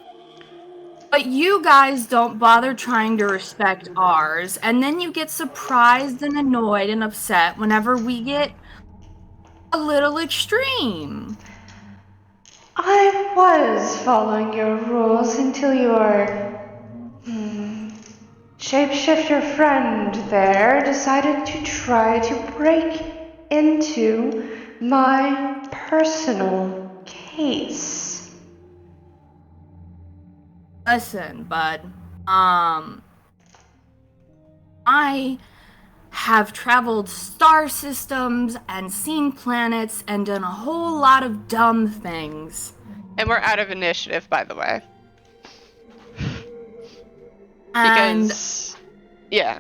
But you guys don't bother trying to respect ours, and then you get surprised and annoyed and upset whenever we get a little extreme. I was following your rules until your shapeshifter friend there decided to try to break into my personal case. Listen, bud. I have traveled star systems and seen planets and done a whole lot of dumb things. And we're out of initiative, by the way. And Because, yeah.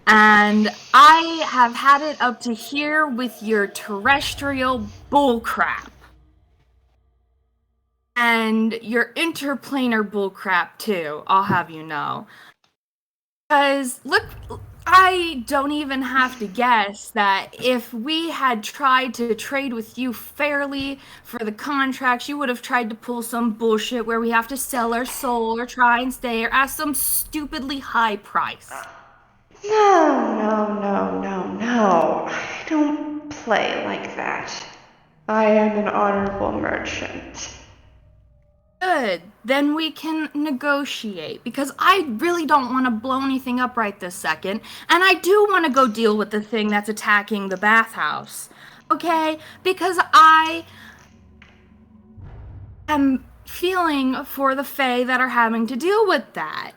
And I have had it up to here with your terrestrial bullcrap. And your interplanar bullcrap, too, I'll have you know. Because, look, I don't even have to guess that if we had tried to trade with you fairly for the contracts, you would have tried to pull some bullshit where we have to sell our soul or try and stay or at some stupidly high price. No. I don't play like that. I am an honorable merchant. Good. Then we can negotiate, because I really don't want to blow anything up right this second, and I do want to go deal with the thing that's attacking the bathhouse. Okay? Because I am feeling for the Fae that are having to deal with that.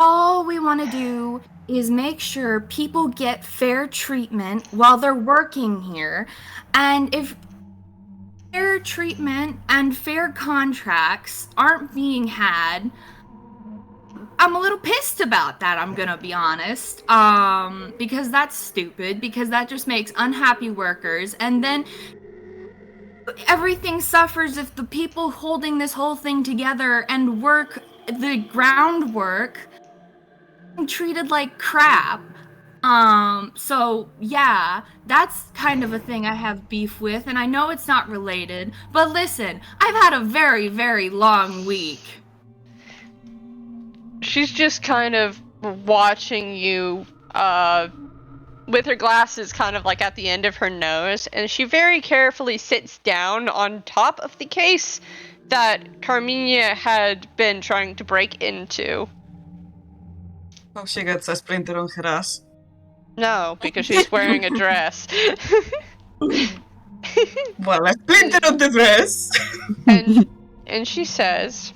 All we want to do is make sure people get fair treatment while they're working here, and if fair treatment and fair contracts aren't being had, I'm a little pissed about that, I'm gonna be honest. Because that's stupid, because that just makes unhappy workers, and then everything suffers if the people holding this whole thing together and work the groundwork are treated like crap. So yeah, that's kind of a thing I have beef with, and I know it's not related, but listen, I've had a very, very long week. She's just kind of watching you, with her glasses kind of like at the end of her nose, and she very carefully sits down on top of the case that Carmiña had been trying to break into. Oh, she gets a splinter on her ass. No, because she's wearing a dress. Well, a splinter on the dress! and she says,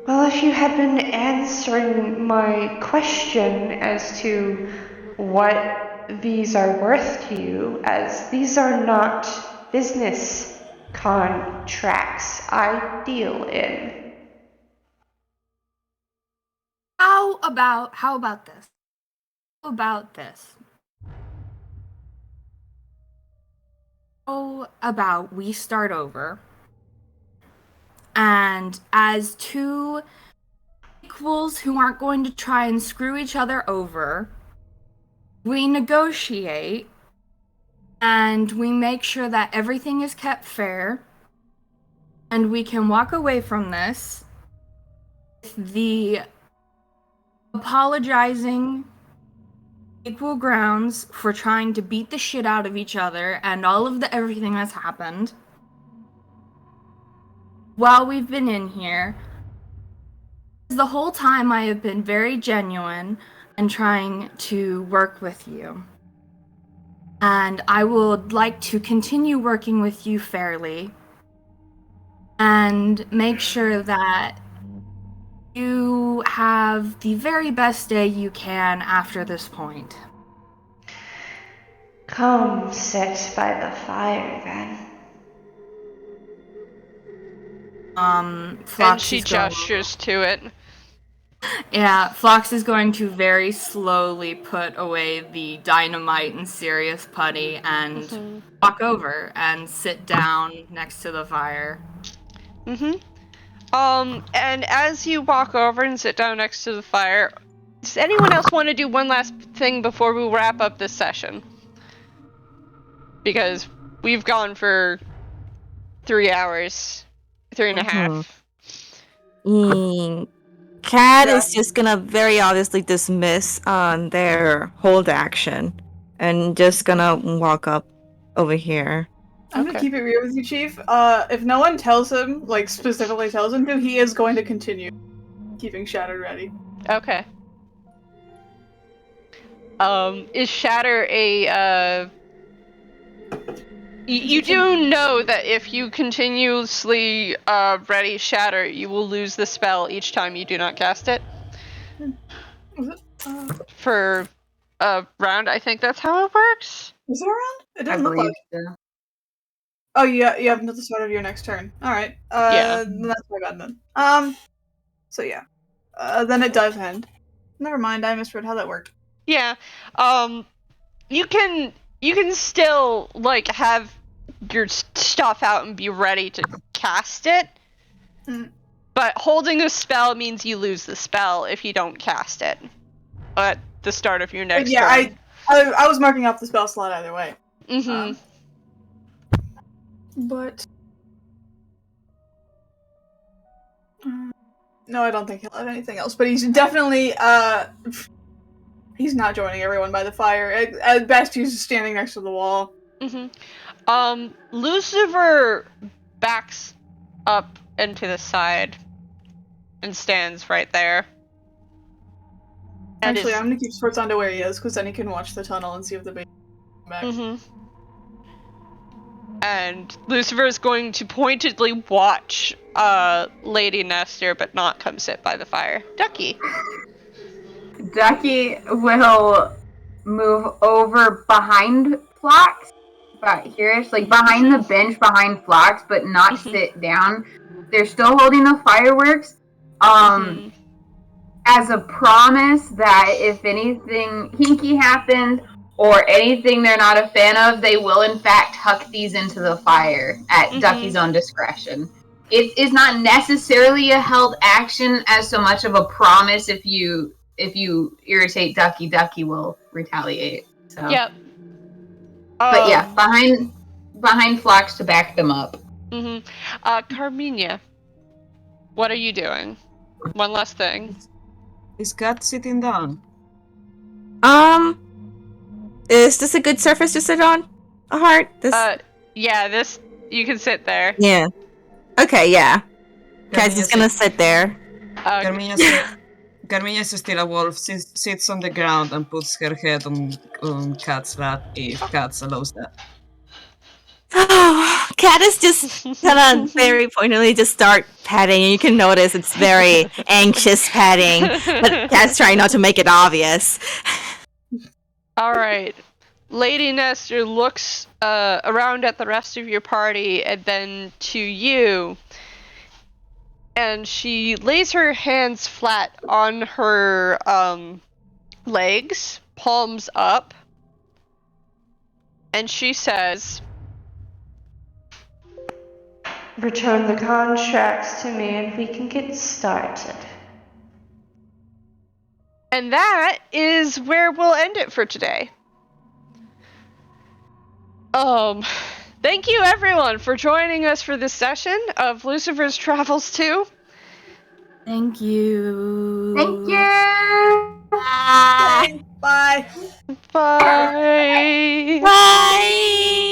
Well, if you had been answering my question as to what these are worth to you, as these are not business contracts I deal in. How about this? How about this? How about we start over, and as two equals who aren't going to try and screw each other over, we negotiate and we make sure that everything is kept fair, and we can walk away from this with the apologizing equal grounds for trying to beat the shit out of each other and all of the everything that's happened. while we've been in here, the whole time I have been very genuine and trying to work with you. And I would like to continue working with you fairly and make sure that you have the very best day you can after this point. Come sit by the fire then. Phlox And she is going, gestures to it. yeah, Phlox is going to very slowly put away the dynamite and serious putty and walk over and sit down next to the fire. And as you walk over and sit down next to the fire, does anyone else want to do one last thing before we wrap up this session? Because we've gone for 3 hours, 3.5. Cat is just gonna very obviously dismiss their hold action and just gonna walk up over here. I'm gonna keep it real with you, Chief. If no one tells him, like specifically tells him to, he is going to continue keeping Shatter ready. Okay. Is Shatter a, You do know that if you continuously ready Shatter, you will lose the spell each time you do not cast it. For a round, I think that's how it works. Is it a round? It doesn't look like it. So. Oh, yeah, you have until the start of your next turn. Alright. Yeah. Then that's my bad then. So yeah. Then it does end. Never mind, I misread how that worked. Yeah. You can still, like, have your stuff out and be ready to cast it. But holding a spell means you lose the spell if you don't cast it at the start of your next turn. I was marking off the spell slot either way. But no, I don't think he'll have anything else. But he's definitely he's not joining everyone by the fire. At best, he's standing next to the wall. Luciver backs up and to the side and stands right there. And Actually, I'm gonna keep Sforzando where he is, because then he can watch the tunnel and see if the baby comes back. And Lucifer is going to pointedly watch Lady Nestor, but not come sit by the fire. Ducky. Ducky will move over behind Phlox, about here-ish, like behind the bench behind Phlox, but not sit down. They're still holding the fireworks. As a promise that if anything hinky happens or anything they're not a fan of, they will in fact huck these into the fire at Ducky's own discretion. It is not necessarily a held action as so much of a promise. If you irritate Ducky, Ducky will retaliate. So. Yep. But yeah, behind Phlox to back them up. Carmiña, what are you doing? One last thing. Is Cat sitting down? Is this a good surface to sit on? A heart? Yeah, this, you can sit there. Yeah. Okay, yeah. Cat's just gonna sit there. Carmiña is still a wolf. She sits on the ground and puts her head on Cat's lap if Cat allows that. Oh, Cat is just kind of very pointedly just start petting, and you can notice it's very anxious petting, but Cat's trying not to make it obvious. Alright. Lady Nestor looks around at the rest of your party and then to you. And she lays her hands flat on her legs, palms up. And she says, Return the contracts to me and we can get started. And that is where we'll end it for today. Thank you everyone for joining us for this session of Lucifer's Travels 2. Thank you. Thank you. Bye. Bye. Bye. Bye.